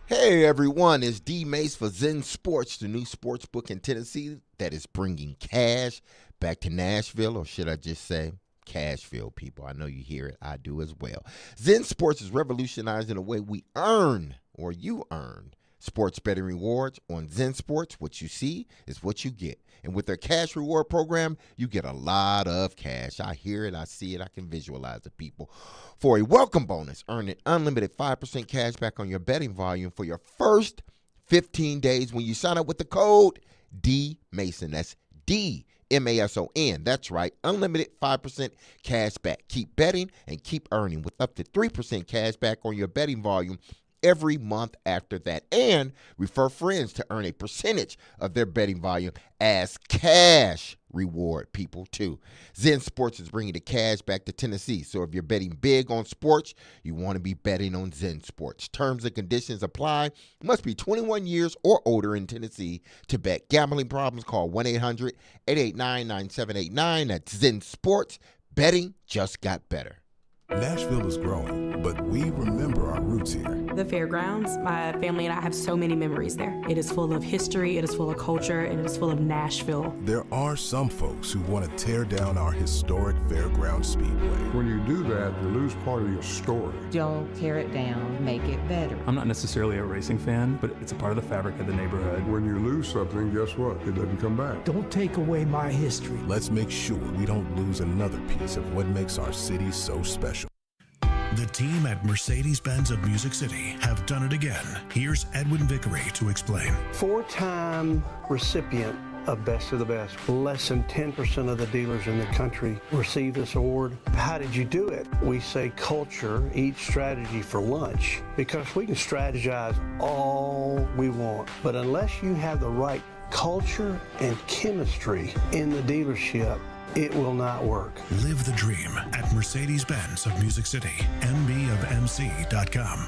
Hey everyone, it's D Mace for Zen Sports, the new sports book in Tennessee that is bringing cash back to Nashville, or should I just say Cashville, people. I know you hear it. I do as well. Zen Sports is revolutionizing the way we earn, or you earn, sports betting rewards on Zen Sports. What you see is what you get. And with their cash reward program, you get a lot of cash. I hear it, I see it, I can visualize the people. For a welcome bonus, earn an unlimited 5% cash back on your betting volume for your first 15 days when you sign up with the code DMASON. That's DMASON. That's right, unlimited 5% cash back. Keep betting and keep earning with up to 3% cash back on your betting volume every month after that. And refer friends to earn a percentage of their betting volume as cash reward, people, too. Zen Sports is bringing the cash back to Tennessee. So if you're betting big on sports, you want to be betting on Zen Sports. Terms and conditions apply. You must be 21 years or older in Tennessee to bet. Gambling problems? Call 1-800-889-9789. That's Zen Sports. Betting just got better. Nashville is growing, but we remember our roots here. The fairgrounds, my family and I have so many memories there. It is full of history, it is full of culture, and it is full of Nashville. There are some folks who want to tear down our historic fairground speedway. When you do that, you lose part of your story. Don't tear it down, make it better. I'm not necessarily a racing fan, but it's a part of the fabric of the neighborhood. When you lose something, guess what? It doesn't come back. Don't take away my history. Let's make sure we don't lose another piece of what makes our city so special. The team at Mercedes-Benz of Music City have done it again. Here's Edwin Vickery to explain. 4-time recipient of Best of the Best. Less than 10% of the dealers in the country receive this award. How did you do it? We say culture, eat strategy for lunch, because we can strategize all we want, but unless you have the right culture and chemistry in the dealership, it will not work. Live the dream at Mercedes-Benz of Music City, mbofmc.com.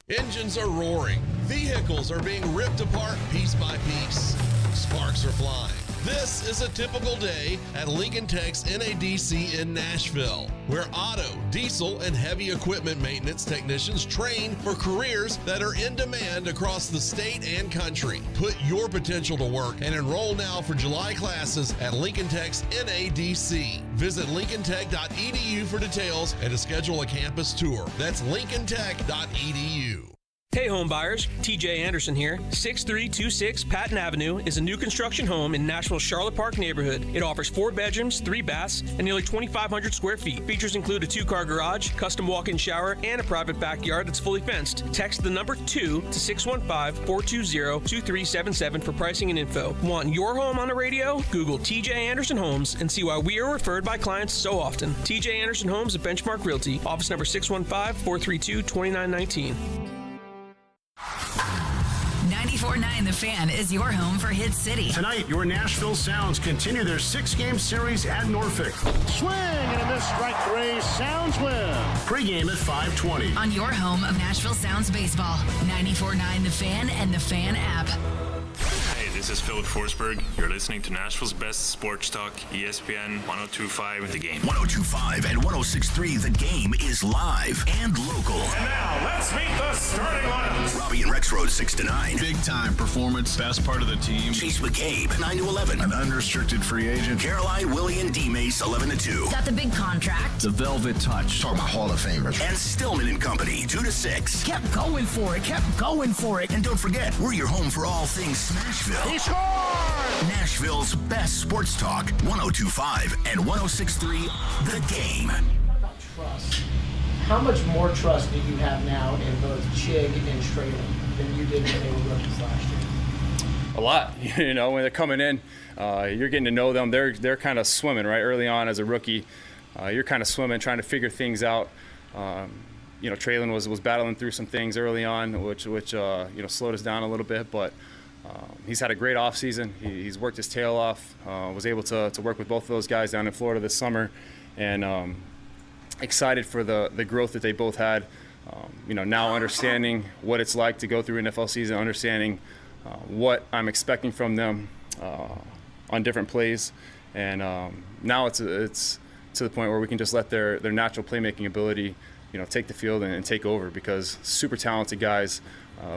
Engines are roaring. Vehicles are being ripped apart piece by piece. Sparks are flying. This is a typical day at Lincoln Tech's NADC in Nashville, where auto, diesel, and heavy equipment maintenance technicians train for careers that are in demand across the state and country. Put your potential to work and enroll now for July classes at Lincoln Tech's NADC. Visit lincolntech.edu for details and to schedule a campus tour. That's lincolntech.edu. Hey home buyers, TJ Anderson here. 6326 Patton Avenue is a new construction home in Nashville's Charlotte Park neighborhood. It offers 4 bedrooms, 3 baths, and nearly 2,500 square feet. Features include a 2-car garage, custom walk-in shower, and a private backyard that's fully fenced. Text the number 2 to 615-420-2377 for pricing and info. Want your home on the radio? Google TJ Anderson Homes and see why we are referred by clients so often. TJ Anderson Homes at Benchmark Realty. Office number 615-432-2919. 94.9 The Fan is your home for Hit City. Tonight, your Nashville Sounds continue their 6-game series at Norfolk. Swing and a miss, strike 3. Sounds win. Pre-game at 5:20. On your home of Nashville Sounds baseball. 94.9 The Fan and The Fan app. Hey, This is Philip Forsberg. You're listening to Nashville's best sports talk, ESPN 102.5 The Game. 102.5 and 106.3 The Game is live and local. And now, let's meet the starting lineups. Robbie and Rex Road 6 to 9. Big time performance, best part of the team. Chase McCabe 9 to 11. An unrestricted free agent. Caroline, Willie, and D Mace 11 to 2. Got the big contract. The Velvet Touch. Talk about Hall of Famers. And Stillman and Company 2 to 6. Kept going for it. And don't forget, we're your home for all things Nashville. He scored! Nashville's best sports talk, 102.5 and 106.3 The Game. Trust. How much more trust do you have now in both Chig and Traylon than you did when they were rookies last year? A lot. When they're coming in, you're getting to know them. They're kind of swimming right early on as a rookie. You're kind of swimming, trying to figure things out. Traylon was battling through some things early on, which slowed us down a little bit, but he's had a great offseason. He's worked his tail off. Was able to work with both of those guys down in Florida this summer, and excited for the growth that they both had. Now understanding what it's like to go through an NFL season, understanding what I'm expecting from them on different plays, and now it's to the point where we can just let their natural playmaking ability take the field and take over, because super talented guys,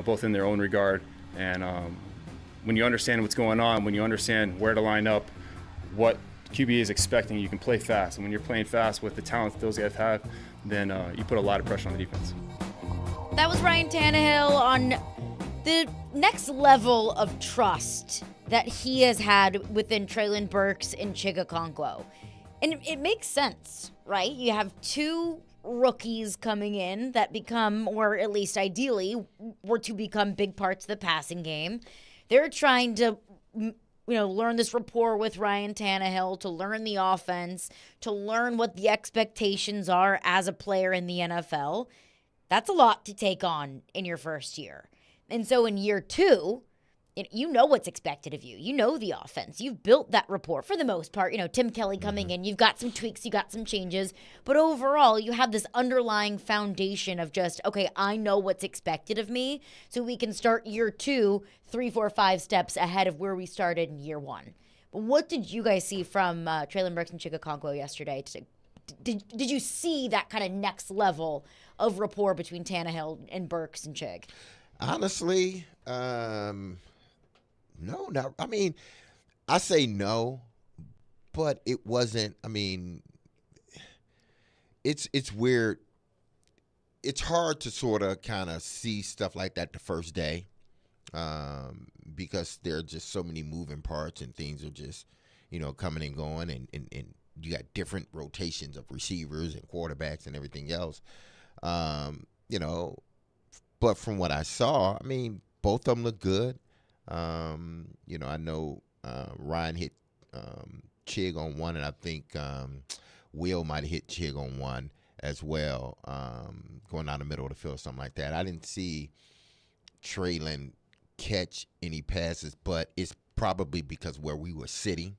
both in their own regard. And when you understand what's going on, when you understand where to line up, what QB is expecting, you can play fast. And when you're playing fast with the talent that those guys have, then you put a lot of pressure on the defense. That was Ryan Tannehill on the next level of trust that he has had within Traylon Burks and Chig Okonkwo. And it makes sense, right? You have two rookies coming in that become, or at least ideally, were to become big parts of the passing game. They're trying to, learn this rapport with Ryan Tannehill, to learn the offense, to learn what the expectations are as a player in the NFL. That's a lot to take on in your first year. And so in year two, you know what's expected of you. You know the offense. You've built that rapport for the most part. Tim Kelly coming in, you've got some tweaks, you got some changes. But overall, you have this underlying foundation of just, okay, I know what's expected of me, so we can start year 2, 3, 4, 5 steps ahead of where we started in year 1. But what did you guys see from Traylon Burks and Chig Okonkwo yesterday? Did you see that kind of next level of rapport between Tannehill and Burks and Chig? Honestly, no, not. I mean, I say no, but it wasn't. I mean, it's weird. It's hard to sort of kind of see stuff like that the first day, because there are just so many moving parts and things are just, coming and going, and you got different rotations of receivers and quarterbacks and everything else, But from what I saw, I mean, both of them look good. I know Ryan hit Chig on one, and I think Will might have hit Chig on one as well, going down the middle of the field or something like that. I didn't see Traylon catch any passes, but it's probably because where we were sitting,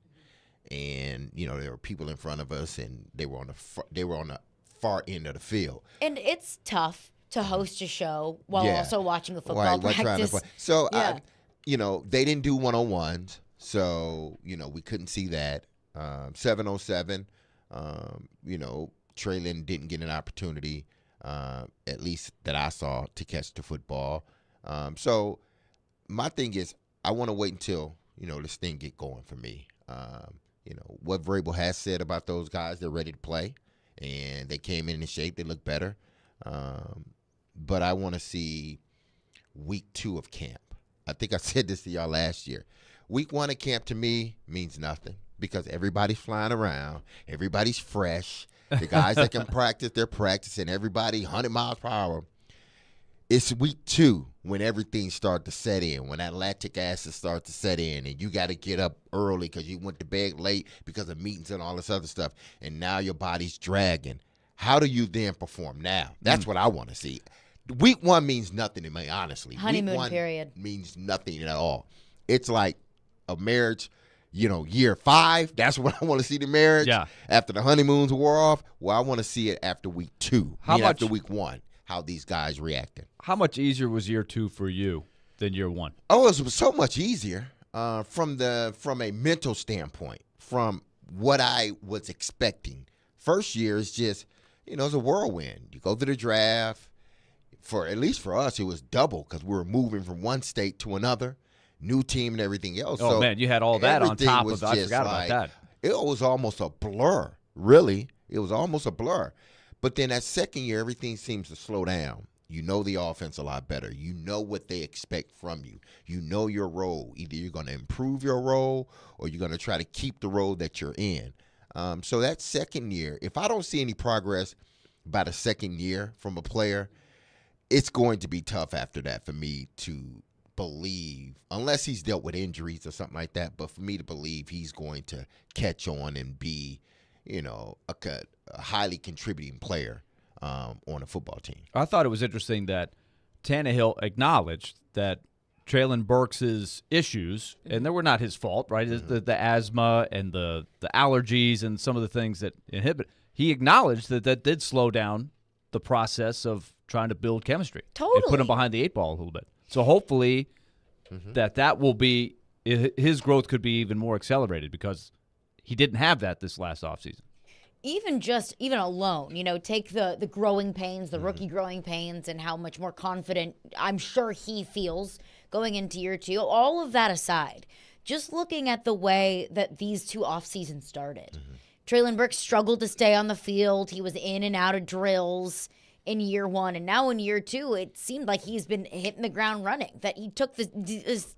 and there were people in front of us, and they were on the far end of the field. And it's tough to host a show while also watching a football practice. So, they didn't do one-on-ones, so, we couldn't see that. 7-on-7, Traylon didn't get an opportunity, at least that I saw, to catch the football. So my thing is, I want to wait until, this thing get going for me. What Vrabel has said about those guys, they're ready to play, and they came in shape. They look better. But I want to see week 2 of camp. I think I said this to y'all last year. Week 1 of camp to me means nothing because everybody's flying around. Everybody's fresh. The guys that can practice, they're practicing. Everybody 100 miles per hour. It's week 2 when everything starts to set in, when that lactic acid starts to set in, and you got to get up early because you went to bed late because of meetings and all this other stuff, and now your body's dragging. How do you then perform now? That's what I want to see. Week 1 means nothing to me, honestly. Honeymoon week 1 period means nothing at all. It's like a marriage, year 5. That's when I want to see the marriage. Yeah. After the honeymoons wore off, well, I want to see it after week 2. After week 1, how these guys reacted. How much easier was year 2 for you than year 1? Oh, it was so much easier. from a mental standpoint, from what I was expecting. First year is just, it's a whirlwind. You go to the draft. At least for us, it was double because we were moving from one state to another, new team and everything else. Oh, so man, you had all that on top of I forgot like, about that. It was almost a blur, really. It was almost a blur. But then that second year, everything seems to slow down. You know the offense a lot better. You know what they expect from you. You know your role. Either you're going to improve your role or you're going to try to keep the role that you're in. So that second year, if I don't see any progress by the second year from a player, it's going to be tough after that for me to believe, unless he's dealt with injuries or something like that, but for me to believe he's going to catch on and be, a highly contributing player on a football team. I thought it was interesting that Tannehill acknowledged that Traylon Burks' issues, and they were not his fault, right? Mm-hmm. The asthma and the allergies and some of the things that inhibit. He acknowledged that did slow down the process of trying to build chemistry. Totally. And put him behind the eight ball a little bit. So hopefully that will be – his growth could be even more accelerated because he didn't have that this last offseason. Even alone, take the growing pains, the rookie growing pains, and how much more confident I'm sure he feels going into year two. All of that aside, just looking at the way that these two off seasons started. Traylon Burks struggled to stay on the field. He was in and out of drills in year one, and now in year two, it seemed like he's been hitting the ground running, that he took this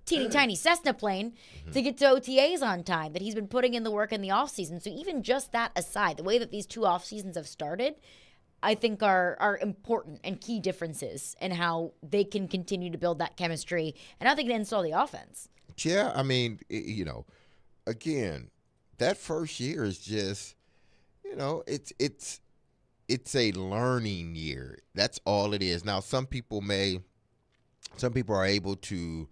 teeny tiny Cessna plane to get to OTAs on time, that he's been putting in the work in the offseason. So even just that aside, the way that these two off seasons have started, I think are important and key differences in how they can continue to build that chemistry and how they can install the offense. Yeah, I mean, again, that first year is just, it's a learning year. That's all it is. Now, some people are able to,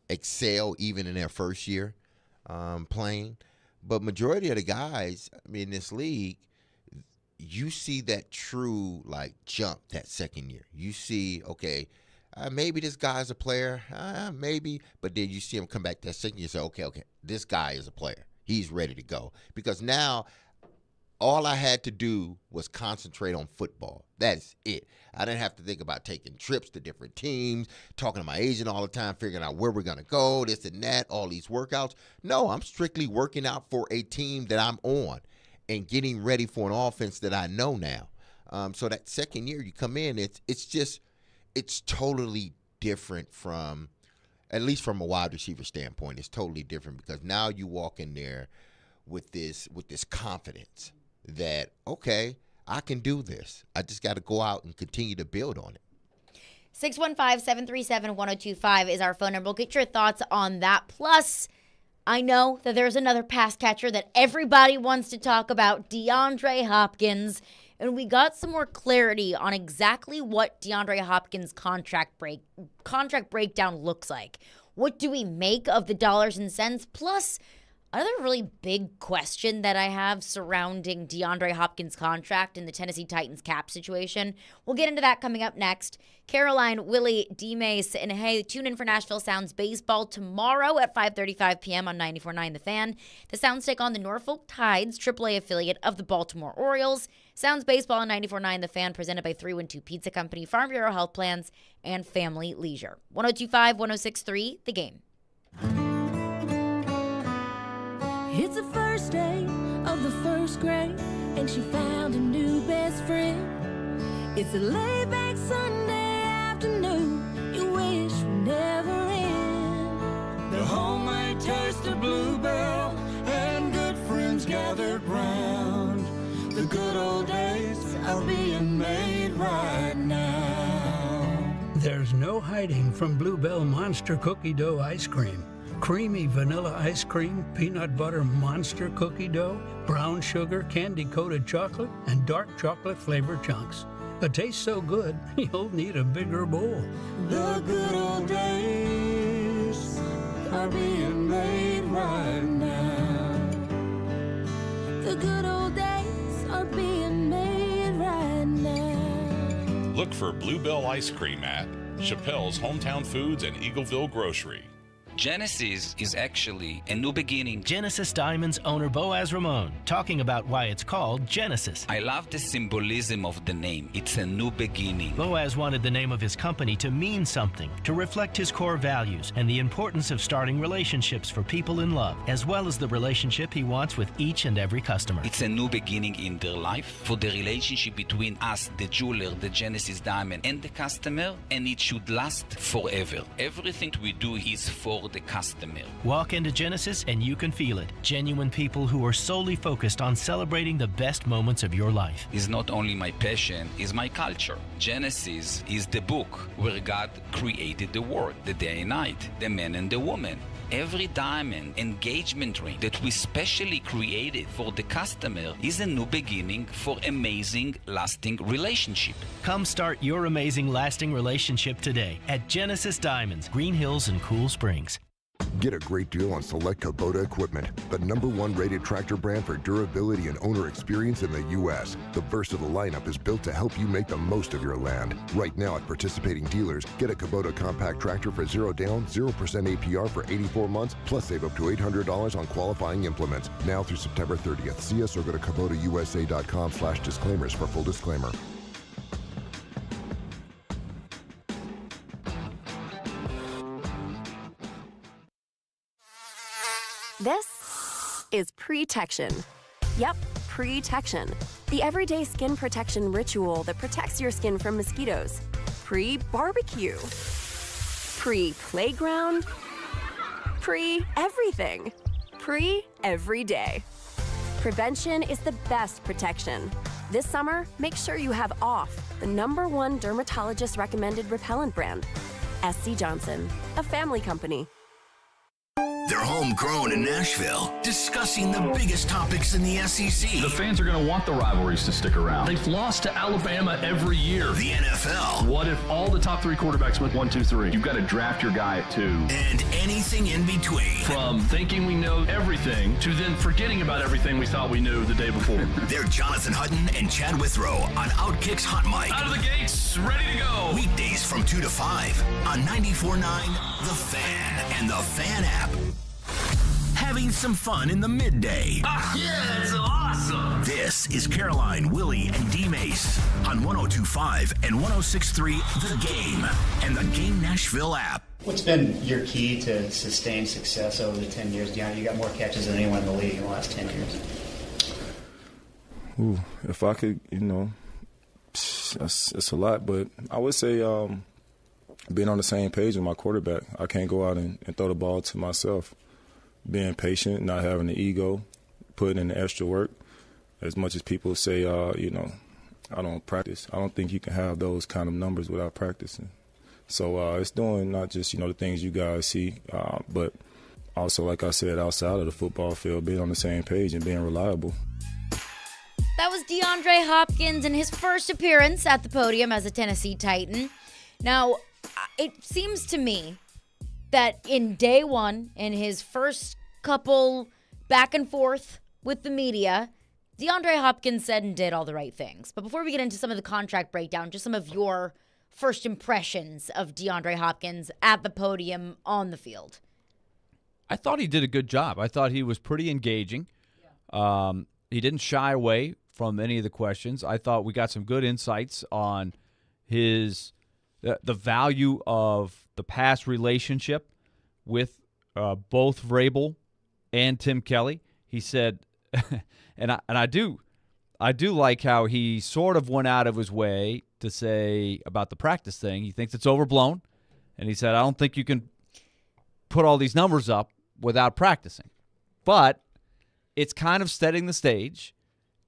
excel even in their first year playing. But majority of the guys, in this league, you see that true jump that second year. You see, okay, maybe this guy's a player, maybe, but then you see him come back that second year and say, okay, this guy is a player. He's ready to go. Because now all I had to do was concentrate on football. That's it. I didn't have to think about taking trips to different teams, talking to my agent all the time, figuring out where we're going to go, this and that, all these workouts. No, I'm strictly working out for a team that I'm on and getting ready for an offense that I know now. So that second year you come in, it's totally different from, at least from a wide receiver standpoint, it's totally different because now you walk in there with this confidence that, okay, I can do this. I just got to go out and continue to build on it. 615-737-1025 is our phone number. We'll get your thoughts on that. Plus, I know that there's another pass catcher that everybody wants to talk about, DeAndre Hopkins. And we got some more clarity on exactly what DeAndre Hopkins' contract breakdown looks like. What do we make of the dollars and cents? Plus, another really big question that I have surrounding DeAndre Hopkins' contract and the Tennessee Titans cap situation. We'll get into that coming up next. Caroline, Willie, D-Mace, and hey, tune in for Nashville Sounds Baseball tomorrow at 5:35 p.m. on 94.9 The Fan. The Sounds take on the Norfolk Tides, AAA affiliate of the Baltimore Orioles. Sounds Baseball on 94.9 The Fan, presented by 312 Pizza Company, Farm Bureau Health Plans, and Family Leisure. 102.5, 106.3, The Game. It's the first day of the first grade, and she found a new best friend. It's a laid-back Sunday afternoon you wish would never end. The homemade taste of Bluebell and good friends gathered round. The good old days are being made right now. There's no hiding from Bluebell Monster Cookie Dough Ice Cream. Creamy vanilla ice cream, peanut butter monster cookie dough, brown sugar, candy-coated chocolate, and dark chocolate flavored chunks. A taste so good, you'll need a bigger bowl. The good old days are being made right now. The good old days are being made right now. Look for Bluebell Ice Cream at Chappelle's Hometown Foods and Eagleville Grocery. Genesis is actually a new beginning. Genesis Diamonds owner Boaz Ramon talking about why it's called Genesis. I love the symbolism of the name. It's a new beginning. Boaz wanted the name of his company to mean something, to reflect his core values and the importance of starting relationships for people in love, as well as the relationship he wants with each and every customer. It's a new beginning in their life for the relationship between us, the jeweler, the Genesis Diamond, and the customer, and it should last forever. Everything we do is for the customer. Walk into Genesis and you can feel it. Genuine people who are solely focused on celebrating the best moments of your life. Is not only my passion, is my culture. Genesis is the book where God created the world, the day and night, the man and the woman. Every diamond engagement ring that we specially created for the customer is a new beginning for amazing, lasting relationship. Come start your amazing, lasting relationship today at Genesis Diamonds, Green Hills and Cool Springs. Get a great deal on select Kubota equipment, the #1 rated tractor brand for durability and owner experience in the U.S. The versatile lineup is built to help you make the most of your land. Right now at participating dealers, get a Kubota compact tractor for 0 down, 0% APR for 84 months, plus save up to $800 on qualifying implements. Now through September 30th. See us or go to KubotaUSA.com/disclaimers for full disclaimer. This is Pre-Tection. Yep, Pre-Tection. The everyday skin protection ritual that protects your skin from mosquitoes. Pre-barbecue. Pre-playground. Pre-everything. Pre-every day. Prevention is the best protection. This summer, make sure you have OFF, the #1 dermatologist recommended repellent brand. SC Johnson, a family company. They're homegrown in Nashville, discussing the biggest topics in the SEC. The fans are going to want the rivalries to stick around. They've lost to Alabama every year. The NFL. What if all the top 3 quarterbacks went 1, 2, 3? You've got to draft your guy at 2. And anything in between. From thinking we know everything to then forgetting about everything we thought we knew the day before. They're Jonathan Hutton and Chad Withrow on Outkick's Hot Mic. Out of the gates, ready to go. Weekdays from 2 to 5 on 94.9 The Fan and The Fan app. Having some fun in the midday. Yeah, that's awesome. This is Caroline, Willie, and D-Mace on 102.5 and 106.3 The Game and The Game Nashville app. What's been your key to sustained success over the 10 years? Deon, you got more catches than anyone in the league in the last 10 years. Ooh, if I could, it's a lot. But I would say being on the same page with my quarterback. I can't go out and throw the ball to myself. Being patient, not having the ego, putting in the extra work. As much as people say, I don't practice. I don't think you can have those kind of numbers without practicing. So it's doing not just, the things you guys see, but also, like I said, outside of the football field, being on the same page and being reliable. That was DeAndre Hopkins in his first appearance at the podium as a Tennessee Titan. Now, it seems to me that in day one, in his first couple back and forth with the media, DeAndre Hopkins said and did all the right things. But before we get into some of the contract breakdown, just some of your first impressions of DeAndre Hopkins at the podium on the field. I thought he did a good job. I thought he was pretty engaging. He didn't shy away from any of the questions. I thought we got some good insights on the value of the past relationship with both Vrabel and Tim Kelly. He said, and I do like how he sort of went out of his way to say about the practice thing. He thinks it's overblown, and he said, I don't think you can put all these numbers up without practicing. But it's kind of setting the stage,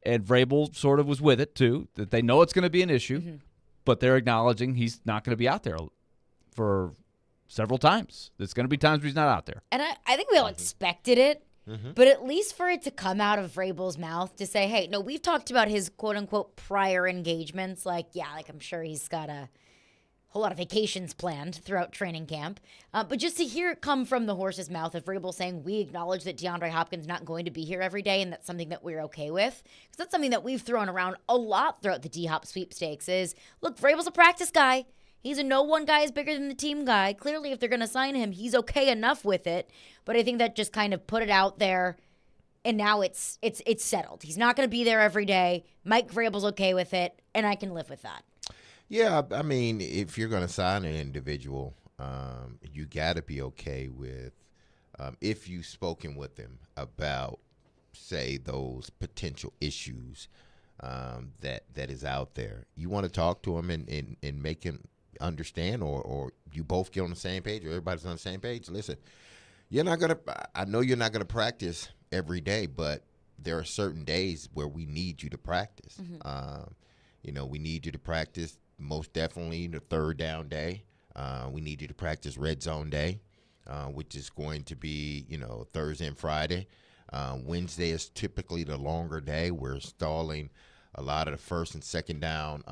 and Vrabel sort of was with it too, that they know it's going to be an issue, but they're acknowledging he's not going to be out there for several times. There's going to be times where he's not out there. And I think we all expected it, but at least for it to come out of Vrabel's mouth to say, hey, no, we've talked about his quote-unquote prior engagements. I'm sure he's got a whole lot of vacations planned throughout training camp. But just to hear it come from the horse's mouth of Vrabel saying, we acknowledge that DeAndre Hopkins not going to be here every day, and that's something that we're okay with. Because that's something that we've thrown around a lot throughout the D-Hop sweepstakes is, look, Vrabel's a practice guy. He's a no one guy is bigger than the team guy. Clearly, if they're going to sign him, he's okay enough with it. But I think that just kind of put it out there, and now it's settled. He's not going to be there every day. Mike Vrabel's okay with it, and I can live with that. Yeah, I mean, if you're going to sign an individual, you got to be okay with if you've spoken with them about, say, those potential issues that is out there. You want to talk to him and make him understand, or you both get on the same page, or everybody's on the same page. Listen, I know you're not gonna practice every day, but there are certain days where we need you to practice. We need you to practice most definitely the third down day. We need you to practice red zone day, which is going to be Thursday and Friday. Wednesday is typically the longer day. We're installing a lot of the first and second down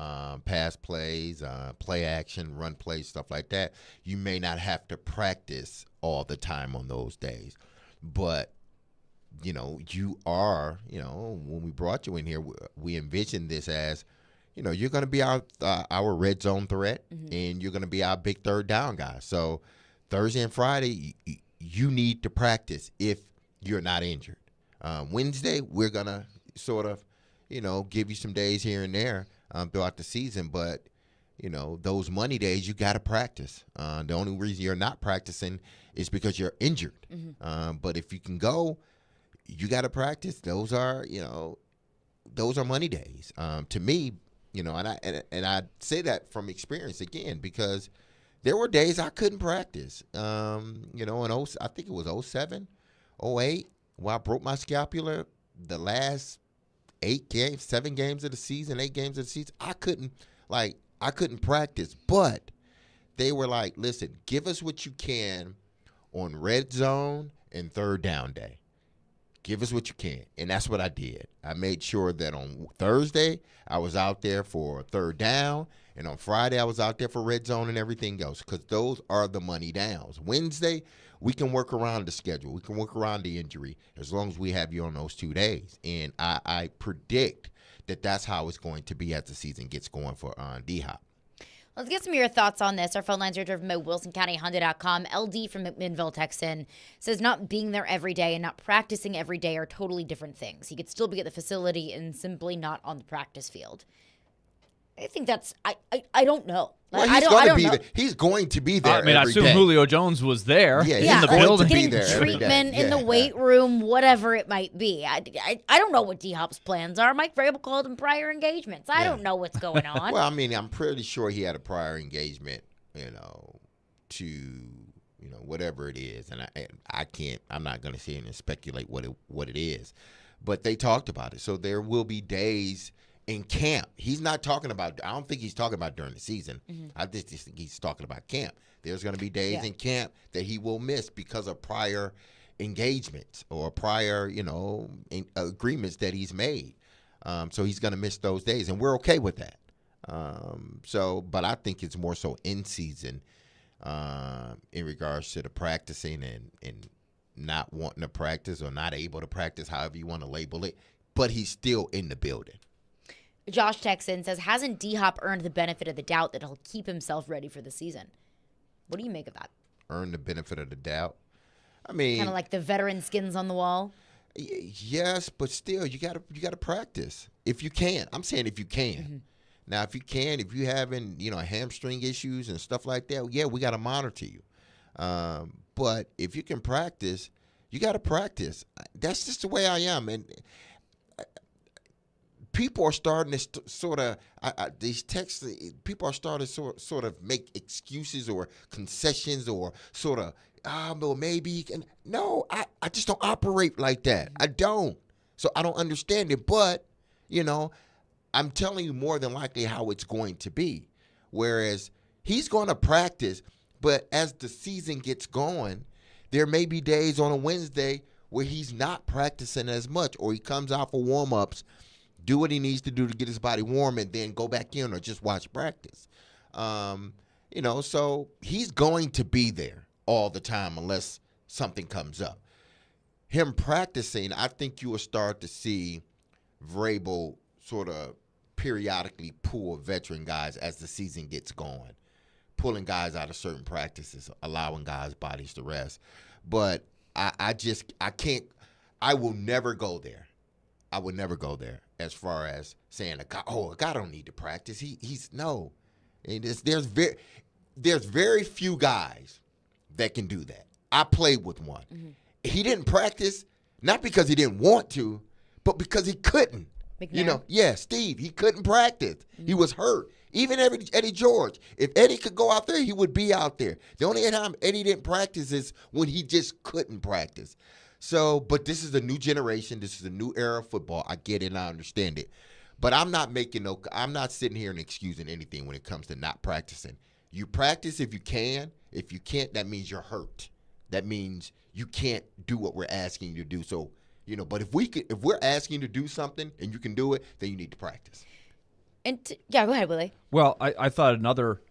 pass plays, play action, run plays, stuff like that. You may not have to practice all the time on those days. But, you are, when we brought you in here, we envisioned this as, you're going to be our red zone threat, and you're going to be our big third down guy. So Thursday and Friday, you need to practice if you're not injured. Wednesday, we're going to sort of, give you some days here and there throughout the season. But, those money days, you got to practice. The only reason you're not practicing is because you're injured. But if you can go, you got to practice. Those are money days. To me, and I say that from experience again, because there were days I couldn't practice. I think it was 07, 08, where I broke my scapula. The last 7 games of the season, 8 games of the season, I couldn't practice. But they were like, listen, give us what you can on red zone and third down day. Give us what you can. And that's what I did. I made sure that on Thursday, I was out there for third down. And on Friday, I was out there for red zone and everything else, because those are the money downs. Wednesday, we can work around the schedule. We can work around the injury as long as we have you on those 2 days. And I predict that that's how it's going to be as the season gets going for D-Hop. Let's get some of your thoughts on this. Our phone lines are driven by WilsonCountyHonda.com. LD from McMinnville texts in, says not being there every day and not practicing every day are totally different things. He could still be at the facility and simply not on the practice field. I think that's I don't know. Well, I don't know. He's going to be there. I assume Julio Jones was there in the building. Getting treatment in the weight room, whatever it might be. I don't know what D-Hop's plans are. Mike Vrabel called him prior engagements. I don't know what's going on. Well, I'm pretty sure he had a prior engagement, to whatever it is, and I'm not going to sit here and speculate what it is, but they talked about it. So there will be days in camp. He's not talking about, I don't think he's talking about during the season. I just think he's talking about camp. There's going to be days in camp that he will miss because of prior engagements or prior, agreements that he's made. So he's going to miss those days, and we're okay with that. But I think it's more so in season in regards to the practicing and not wanting to practice or not able to practice, however you want to label it. But he's still in the building. Josh Texan says, hasn't D-Hop earned the benefit of the doubt that he'll keep himself ready for the season? What do you make of that? Earn the benefit of the doubt? I mean, kind of like the veteran skins on the wall? Yes, but still, you gotta practice if you can. I'm saying if you can. Now, if you having hamstring issues and stuff like that, yeah, we gotta monitor you. But if you can practice, you gotta practice. That's just the way I am, and people are starting to sort of these texts. People are starting to sort of make excuses or concessions or sort of well, maybe. No, I just don't operate like that. I don't. So I don't understand it. But I'm telling you more than likely how it's going to be. Whereas he's going to practice, but as the season gets going, there may be days on a Wednesday where he's not practicing as much, or he comes out for warm-ups, do what he needs to do to get his body warm, and then go back in or just watch practice. So he's going to be there all the time unless something comes up. Him practicing, I think you will start to see Vrabel sort of periodically pull veteran guys as the season gets going. pulling guys out of certain practices, allowing guys' bodies to rest. But I can't. I will never go there. I would never go there as far as saying a guy don't need to practice. He's no. And there's very few guys that can do that. I played with one. Mm-hmm. He didn't practice, not because he didn't want to, but because he couldn't. McNair? Steve, he couldn't practice. Mm-hmm. He was hurt. Even Eddie George. If Eddie could go out there, he would be out there. The only time Eddie didn't practice is when he just couldn't practice. So, but this is a new generation. This is a new era of football. I get it and I understand it. But I'm not sitting here and excusing anything when it comes to not practicing. You practice if you can. If you can't, that means you're hurt. That means you can't do what we're asking you to do. So, but if we're asking you to do something and you can do it, then you need to practice. And go ahead, Willie. Well, I thought another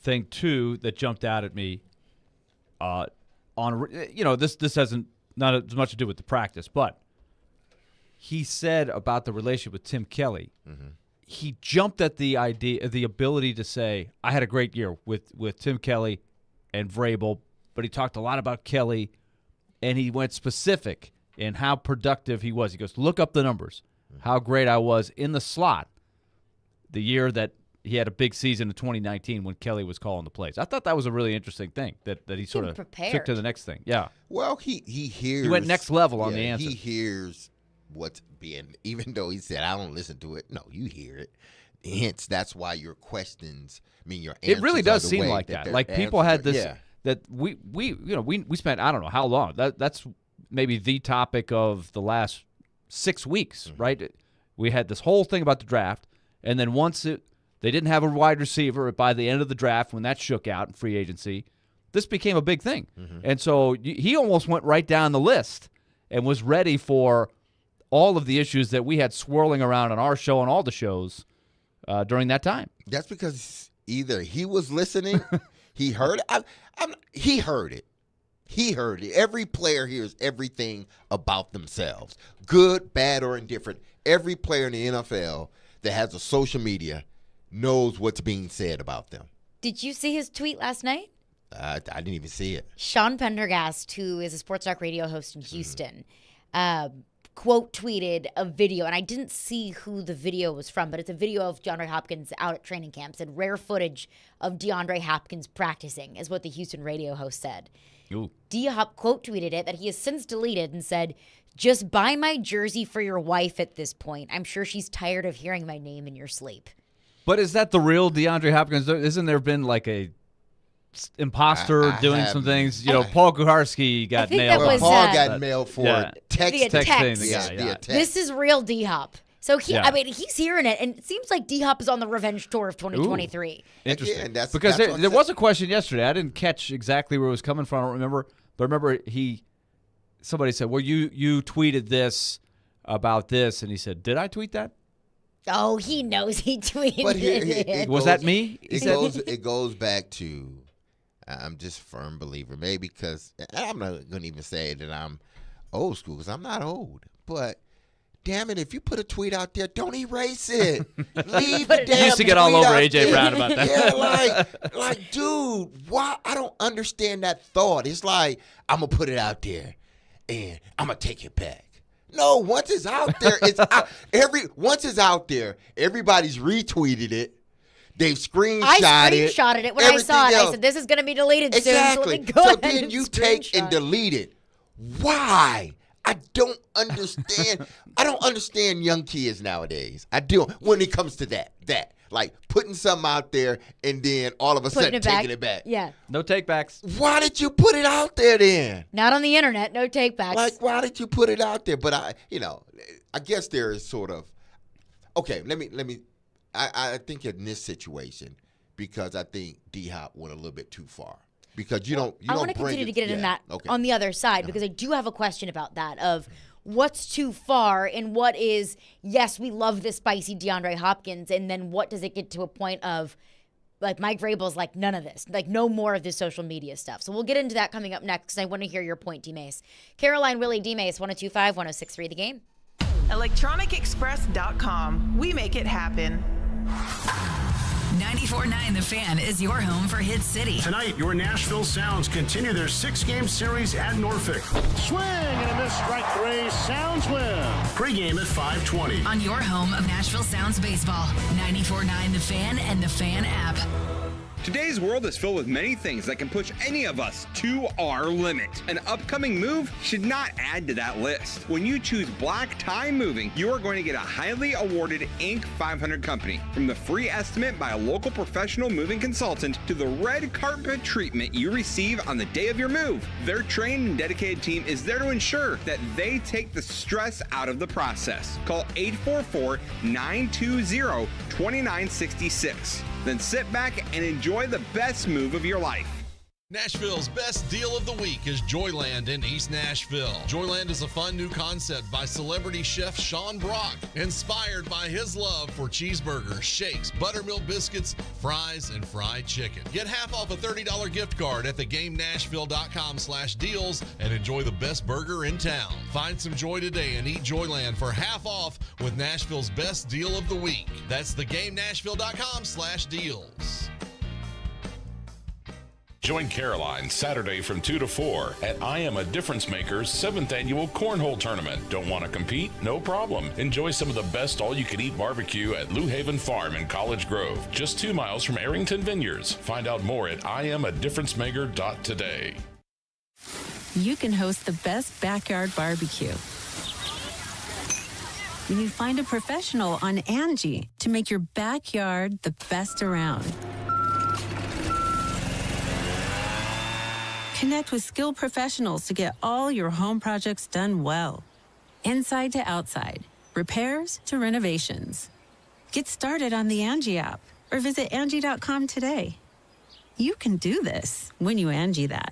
thing too that jumped out at me. This hasn't not as much to do with the practice, but he said about the relationship with Tim Kelly. Mm-hmm. He jumped at the ability to say, I had a great year with Tim Kelly and Vrabel, but he talked a lot about Kelly, and he went specific in how productive he was. He goes, look up the numbers, how great I was in the slot the year that he had a big season in 2019 when Kelly was calling the plays. I thought that was a really interesting thing that he sort of took to the next thing. Yeah. Well, he hears. He went next level on the answer. He hears what's being, even though he said, I don't listen to it. No, you hear it. Hence, that's why your questions, your answers. It really does seem like that. Like people had this, that we spent, I don't know how long. That's maybe the topic of the last 6 weeks, right? We had this whole thing about the draft, and then once they didn't have a wide receiver by the end of the draft when that shook out in free agency, this became a big thing. Mm-hmm. And so he almost went right down the list and was ready for all of the issues that we had swirling around on our show and all the shows during that time. That's because either he was listening, he heard it. He heard it. He heard it. Every player hears everything about themselves, good, bad, or indifferent. Every player in the NFL that has a social media knows what's being said about them. Did you see his tweet last night? I didn't even see it. Sean Pendergast, who is a sports talk radio host in Houston, quote tweeted a video, and I didn't see who the video was from, but it's a video of DeAndre Hopkins out at training camps, and rare footage of DeAndre Hopkins practicing is what the Houston radio host said. D-Hop quote tweeted it that he has since deleted and said, just buy my jersey for your wife at this point. I'm sure she's tired of hearing my name in your sleep. But is that the real DeAndre Hopkins? Isn't there been like a imposter doing some things? Paul Kuharski got nailed. Paul got mailed for text. This is real D-Hop. So he's hearing it, and it seems like D-Hop is on the revenge tour of 2023. Ooh, interesting. Because there was a question yesterday. I didn't catch exactly where it was coming from. I don't remember. But remember, somebody said, well, you tweeted this about this, and he said, did I tweet that? Oh, he knows he tweeted it. Was that me? It goes back to, I'm just a firm believer, maybe because I'm not going to even say that I'm old school because I'm not old, but damn it, if you put a tweet out there, don't erase it. Leave the damn You used to get all over A.J. Brown about that. Yeah, like, dude, why? I don't understand that thought. It's like, I'm going to put it out there, and I'm going to take it back. No, once it's out there, it's out. Once it's out there, everybody's retweeted it. They've screenshotted it. I screenshotted it when I saw it. I said, this is going to be deleted soon. So let me go ahead then and you take and delete it. Why? I don't understand. I don't understand young kids nowadays. I do when it comes to that. Like putting something out there and then all of a sudden taking it back. Yeah. No take-backs. Why did you put it out there then? Not on the internet. No take-backs. Like, why did you put it out there? But I guess there is sort of, okay, let me, I think in this situation, because I think D-Hop went a little bit too far. Because I want to continue to get into that on the other side, because I do have a question about that of what's too far and what is, yes, we love this spicy DeAndre Hopkins, and then what does it get to a point of, like, Mike Vrabel's like, none of this, like, no more of this social media stuff. So we'll get into that coming up next, because I want to hear your point, D-Mace. Caroline, Willie, D-Mace, 102.5, 106.3 The Game. ElectronicExpress.com. We make it happen. 94.9 The Fan is your home for Hit City. Tonight, your Nashville Sounds continue their 6-game series at Norfolk. Swing and a miss, strike 3. Sounds win. Pre-game at 5:20. On your home of Nashville Sounds baseball, 94.9 The Fan and the Fan app. Today's world is filled with many things that can push any of us to our limit. An upcoming move should not add to that list. When you choose Black Tie Moving, you are going to get a highly awarded Inc. 500 company. From the free estimate by a local professional moving consultant to the red carpet treatment you receive on the day of your move, their trained and dedicated team is there to ensure that they take the stress out of the process. Call 844-920-2966. Then sit back and enjoy the best move of your life. Nashville's best deal of the week is Joyland in East Nashville. Joyland is a fun new concept by celebrity chef Sean Brock, inspired by his love for cheeseburgers, shakes, buttermilk biscuits, fries, and fried chicken. Get half off a $30 gift card at theGameNashville.com/deals and enjoy the best burger in town. Find some joy today and eat Joyland for half off with Nashville's best deal of the week. That's theGameNashville.com/deals. Join Caroline Saturday from 2 to 4 at I Am a Difference Maker's 7th Annual Cornhole Tournament. Don't want to compete? No problem. Enjoy some of the best all-you-can-eat barbecue at Lou Haven Farm in College Grove, just 2 miles from Arrington Vineyards. Find out more at IamADifferenceMaker.today. You can host the best backyard barbecue when you find a professional on Angie to make your backyard the best around. Connect with skilled professionals to get all your home projects done well. Inside to outside, repairs to renovations. Get started on the Angie app or visit Angie.com today. You can do this when you Angie that.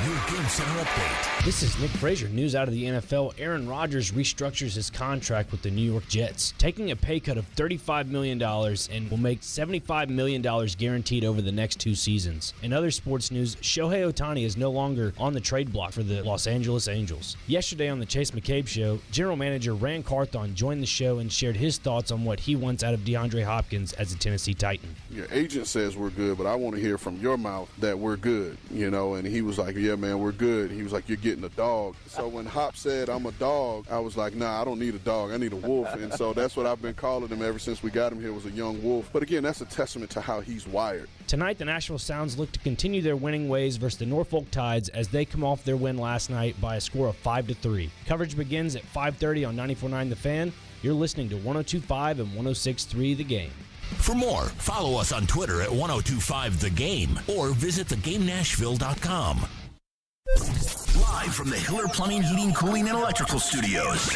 Your Game Center update. This is Nick Frazier. News out of the NFL. Aaron Rodgers restructures his contract with the New York Jets, taking a pay cut of $35 million and will make $75 million guaranteed over the next 2 seasons. In other sports news, Shohei Ohtani is no longer on the trade block for the Los Angeles Angels. Yesterday on the Chase McCabe Show, General Manager Rand Carthon joined the show and shared his thoughts on what he wants out of DeAndre Hopkins as a Tennessee Titan. Your agent says we're good, but I want to hear from your mouth that we're good, and he was like, yeah, man, we're good. He was like, you're getting a dog. So when Hop said, I'm a dog, I was like, nah, I don't need a dog. I need a wolf. And so that's what I've been calling him ever since we got him here, was a young wolf. But again, that's a testament to how he's wired. Tonight, the Nashville Sounds look to continue their winning ways versus the Norfolk Tides as they come off their win last night by a score of 5-3. Coverage begins at 5:30 on 94.9 The Fan. You're listening to 102.5 and 106.3 The Game. For more, follow us on Twitter at 102.5 The Game or visit thegamenashville.com. Live from the Hiller Plumbing, Heating, Cooling, and Electrical Studios.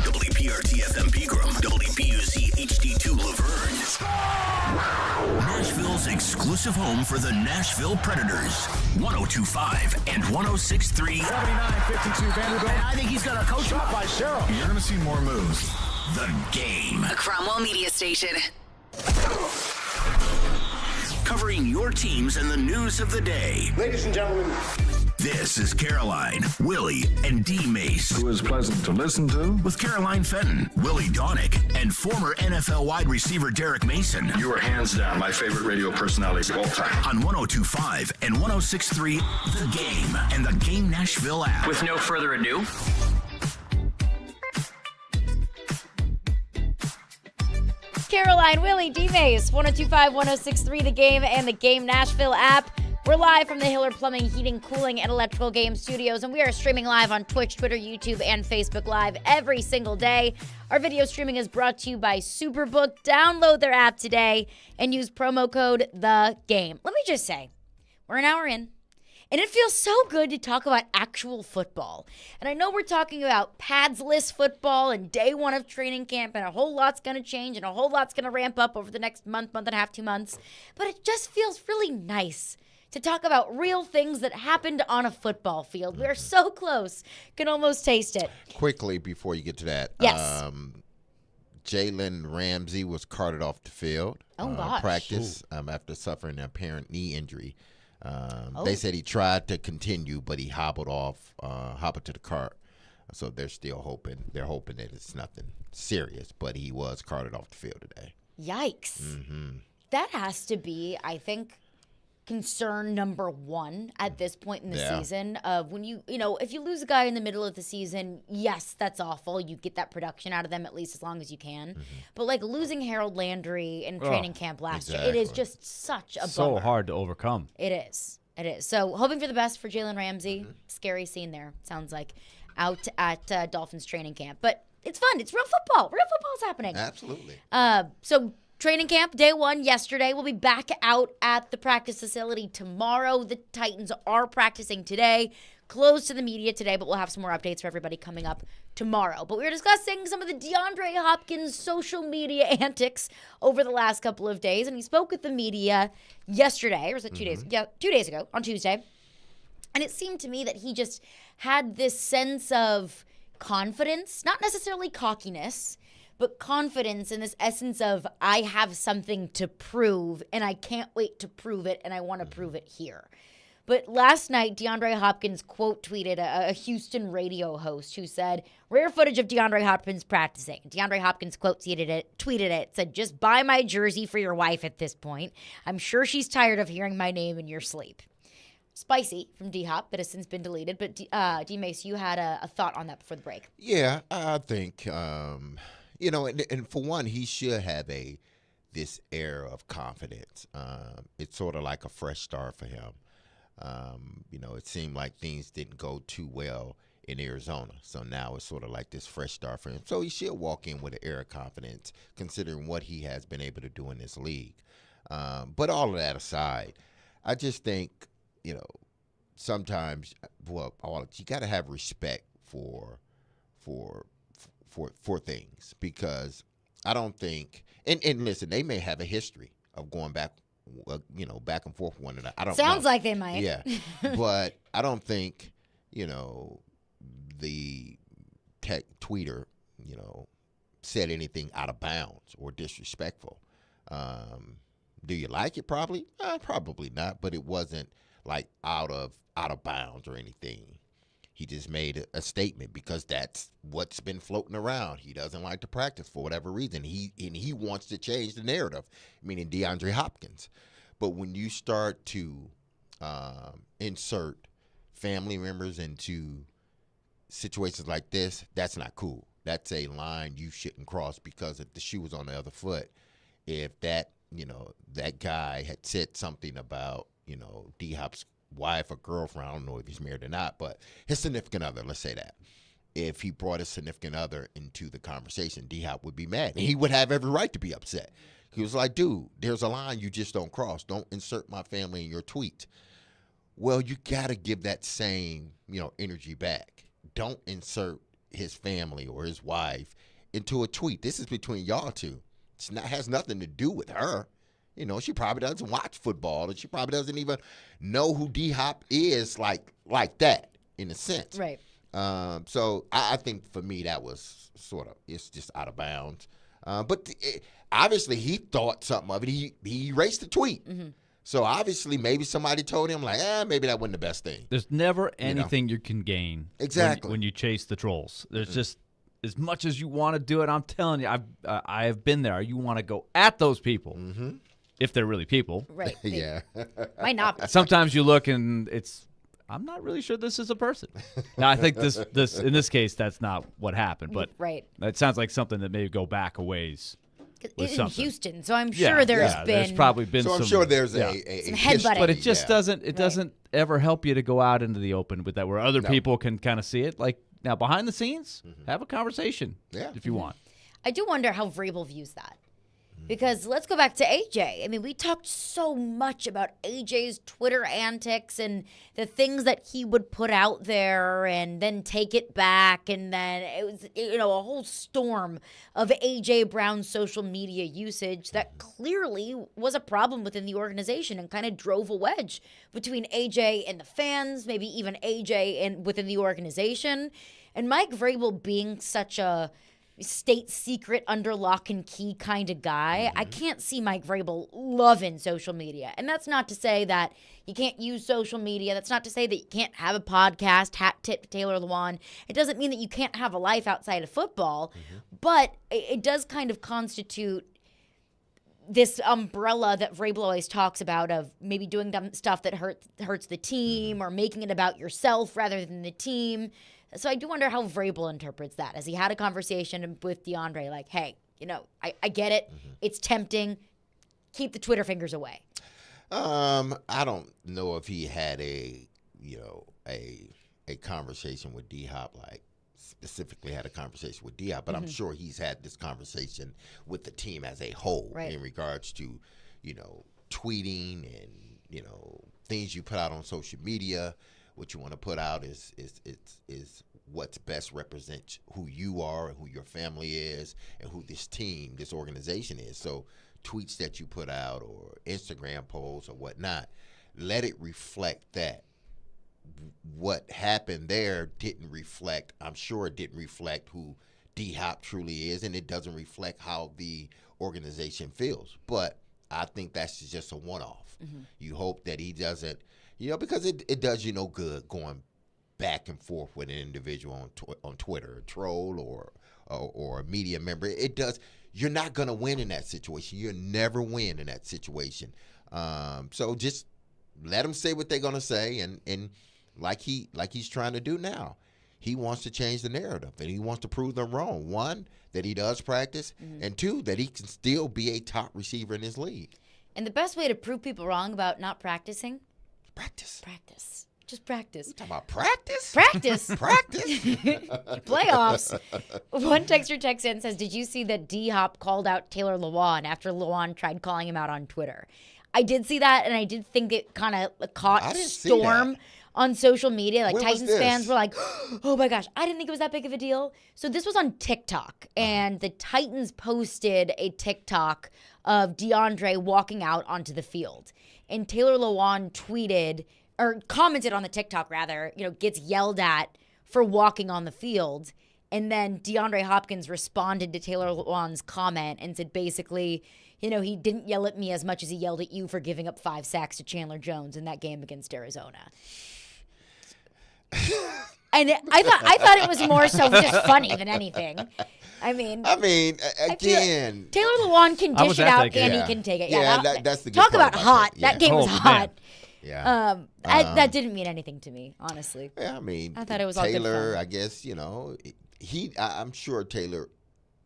WPRT-FM Pegram, WPUC HD2 Laverne. Nashville's exclusive home for the Nashville Predators. 102.5 and 106.3. 79-52 Vanderbilt. And I think he's got a coach up by Cheryl. You're going to see more moves. The Game. A Cromwell Media Station. Covering your teams and the news of the day. Ladies and gentlemen. This is Caroline, Willie, and D. Mace. Who is pleasant to listen to. With Caroline Fenton, Willie Donick, and former NFL wide receiver Derek Mason. You are hands down my favorite radio personality of all time. On 102.5 and 106.3, The Game, and the Game Nashville app. With no further ado. Caroline, Willie, D-Mace, 102.5, 106.3 The Game, and the Game Nashville app. We're live from the Hiller Plumbing, Heating, Cooling, and Electrical Game Studios, and we are streaming live on Twitch, Twitter, YouTube, and Facebook Live every single day. Our video streaming is brought to you by Superbook. Download their app today and use promo code THEGAME. Let me just say, we're an hour in, and it feels so good to talk about actual football. And I know we're talking about pads-less football and day one of training camp, and a whole lot's going to change, and a whole lot's going to ramp up over the next month, month and a half, 2 months. But it just feels really nice to talk about real things that happened on a football field. We are so close. Can almost taste it. Quickly, before you get to that. Yes. Jalen Ramsey was carted off the field. Practice after suffering an apparent knee injury. They said he tried to continue, but he hobbled to the cart. So they're still hoping. They're hoping that it's nothing serious, but he was carted off the field today. Yikes. Mm-hmm. That has to be, I think, concern number one at this point in the season. When if you lose a guy in the middle of the season, yes, that's awful. You get that production out of them at least as long as you can. But like losing Harold Landry in training camp last year, it is just such a bummer. So hard to overcome. It is. It is. So hoping for the best for Jalen Ramsey. Scary scene there, sounds like, out at Dolphins training camp. But it's fun. It's real football. Real football's happening. Absolutely. So training camp, day one, yesterday. We'll be back out at the practice facility tomorrow. The Titans are practicing today. Closed to the media today, but we'll have some more updates for everybody coming up tomorrow. But we were discussing some of the DeAndre Hopkins social media antics over the last couple of days, and he spoke with the media yesterday, or was it 2 days? Yeah, 2 days ago, on Tuesday. And it seemed to me that he just had this sense of confidence, not necessarily cockiness, but confidence in this essence of, I have something to prove, and I can't wait to prove it, and I want to prove it here. But last night, DeAndre Hopkins quote tweeted a Houston radio host who said, rare footage of DeAndre Hopkins practicing. DeAndre Hopkins tweeted it, said, just buy my jersey for your wife at this point. I'm sure she's tired of hearing my name in your sleep. Spicy from D-Hop, but has since been deleted. But D-Mace, you had a thought on that before the break. Yeah, I think, and for one, he should have this air of confidence. It's sort of like a fresh start for him. It seemed like things didn't go too well in Arizona. So now it's sort of like this fresh start for him. So he should walk in with an air of confidence, considering what he has been able to do in this league. But all of that aside, I just think, sometimes, you got to have respect for things, because I don't think, and listen, they may have a history of going back, back and forth with one another. I don't Sounds know. like they might. Yeah, but I don't think, the tech tweeter, said anything out of bounds or disrespectful. Do you like it? Probably. Probably not. But it wasn't like out of bounds or anything. He just made a statement because that's what's been floating around. He doesn't like to practice for whatever reason. He wants to change the narrative, meaning DeAndre Hopkins. But when you start to insert family members into situations like this, that's not cool. That's a line you shouldn't cross, because if the shoe was on the other foot, if that guy had said something about, D-Hop's wife or girlfriend, I don't know if he's married or not, but his significant other, let's say that. If he brought his significant other into the conversation, D-Hop would be mad. And he would have every right to be upset. He was like, dude, there's a line you just don't cross. Don't insert my family in your tweet. Well, you got to give that same, energy back. Don't insert his family or his wife into a tweet. This is between y'all two. It has nothing to do with her. She probably doesn't watch football, and she probably doesn't even know who D-Hop is like that, in a sense. Right. So I think for me that was it's just out of bounds. But obviously he thought something of it. He erased the tweet. Mm-hmm. So obviously maybe somebody told him maybe that wasn't the best thing. There's never anything you can gain when you chase the trolls. There's just, as much as you want to do it, I'm telling you, I have been there. You want to go at those people. Mm-hmm. If they're really people. Right. Yeah. Might not be. Sometimes you look and I'm not really sure this is a person. Now, I think this in this case, that's not what happened. But right. It sounds like something that may go back a ways. In Houston, so I'm sure there's probably been some. So I'm sure there's a some headbutting. But it just doesn't ever help you to go out into the open with that, where other people can kind of see it. Like, now, behind the scenes, have a conversation if you want. I do wonder how Vrabel views that. Because let's go back to AJ. I mean, we talked so much about AJ's Twitter antics and the things that he would put out there and then take it back. And then it was, a whole storm of AJ Brown's social media usage that clearly was a problem within the organization and kind of drove a wedge between AJ and the fans, maybe even AJ within the organization. And Mike Vrabel being such a state secret under lock and key kind of guy. I can't see Mike Vrabel loving social media. And that's not to say that you can't use social media. That's not to say that you can't have a podcast, hat tip to Taylor Lewan. It doesn't mean that you can't have a life outside of football, but it does kind of constitute this umbrella that Vrabel always talks about of maybe doing dumb stuff that hurts the team or making it about yourself rather than the team. So I do wonder how Vrabel interprets that. As he had a conversation with DeAndre, like, hey, I get it. It's tempting. Keep the Twitter fingers away. I don't know if he had a conversation with D-Hop, like specifically had a conversation with D-Hop, but I'm sure he's had this conversation with the team as a whole in regards to, tweeting and, things you put out on social media. What you want to put out is what's best represents who you are and who your family is and who this team, this organization is. So tweets that you put out or Instagram posts or whatnot, let it reflect that. What happened there I'm sure it didn't reflect who D-Hop truly is, and it doesn't reflect how the organization feels. But I think that's just a one-off. You hope that he doesn't, because it does you no good going back and forth with an individual on Twitter, a troll or a media member. It does. You're not going to win in that situation. You'll never win in that situation. So just let them say what they're going to say, and like he's trying to do now. He wants to change the narrative, and he wants to prove them wrong. One, that he does practice, and two, that he can still be a top receiver in his league. And the best way to prove people wrong about not practicing? Practice. Just practice. You talking about practice? Practice. Practice. Playoffs. One texter texts in and says, did you see that D-Hop called out Taylor Lewan after Lewan tried calling him out on Twitter? I did see that, and I did think it kind of caught storm on social media. Like, Titans fans were like, oh my gosh, I didn't think it was that big of a deal. So this was on TikTok, and the Titans posted a TikTok of DeAndre walking out onto the field. And Taylor Lewan tweeted, or commented on the TikTok rather, gets yelled at for walking on the field. And then DeAndre Hopkins responded to Taylor Lewan's comment and said basically, he didn't yell at me as much as he yelled at you for giving up 5 sacks to Chandler Jones in that game against Arizona. And I thought it was more so just funny than anything. I mean, again, Taylor Lewan can dish it out and he can take it. That's the good talk part about hot. That. That game was hot. Yeah. That didn't mean anything to me, honestly. Yeah, I thought it was Taylor, all good fun. I guess, I'm sure Taylor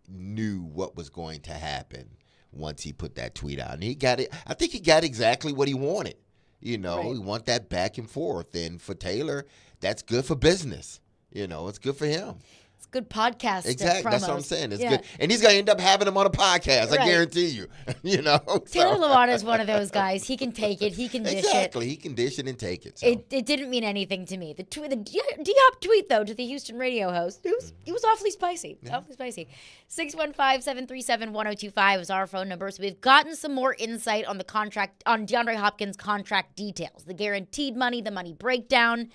knew what was going to happen once he put that tweet out. And he got it. I think he got exactly what he wanted. He want that back and forth. And for Taylor, that's good for business. It's good for him. It's good podcast. Exactly. That's what I'm saying. It's good. And he's going to end up having him on a podcast. Right. I guarantee you. Taylor Lewan is one of those guys. He can take it. He can dish it. Exactly. He can dish it and take it. So. It didn't mean anything to me. The D-Hop tweet, though, to the Houston radio host, it was awfully spicy. Yeah. Awfully spicy. 615-737-1025 is our phone number. So we've gotten some more insight on the contract, on DeAndre Hopkins' contract details, the guaranteed money, the money breakdown.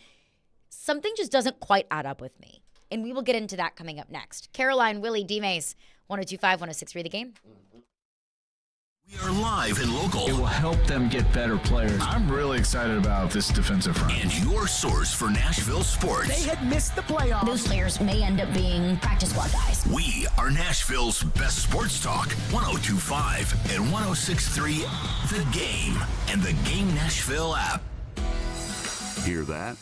Something just doesn't quite add up with me. And we will get into that coming up next. Caroline, Willie, D-Mace, 102.5, 106.3 The Game. We are live and local. It will help them get better players. I'm really excited about this defensive front. And your source for Nashville sports. They had missed the playoffs. Those players may end up being practice squad guys. We are Nashville's best sports talk. 102.5 and 106.3 The Game and the Game Nashville app. Hear that?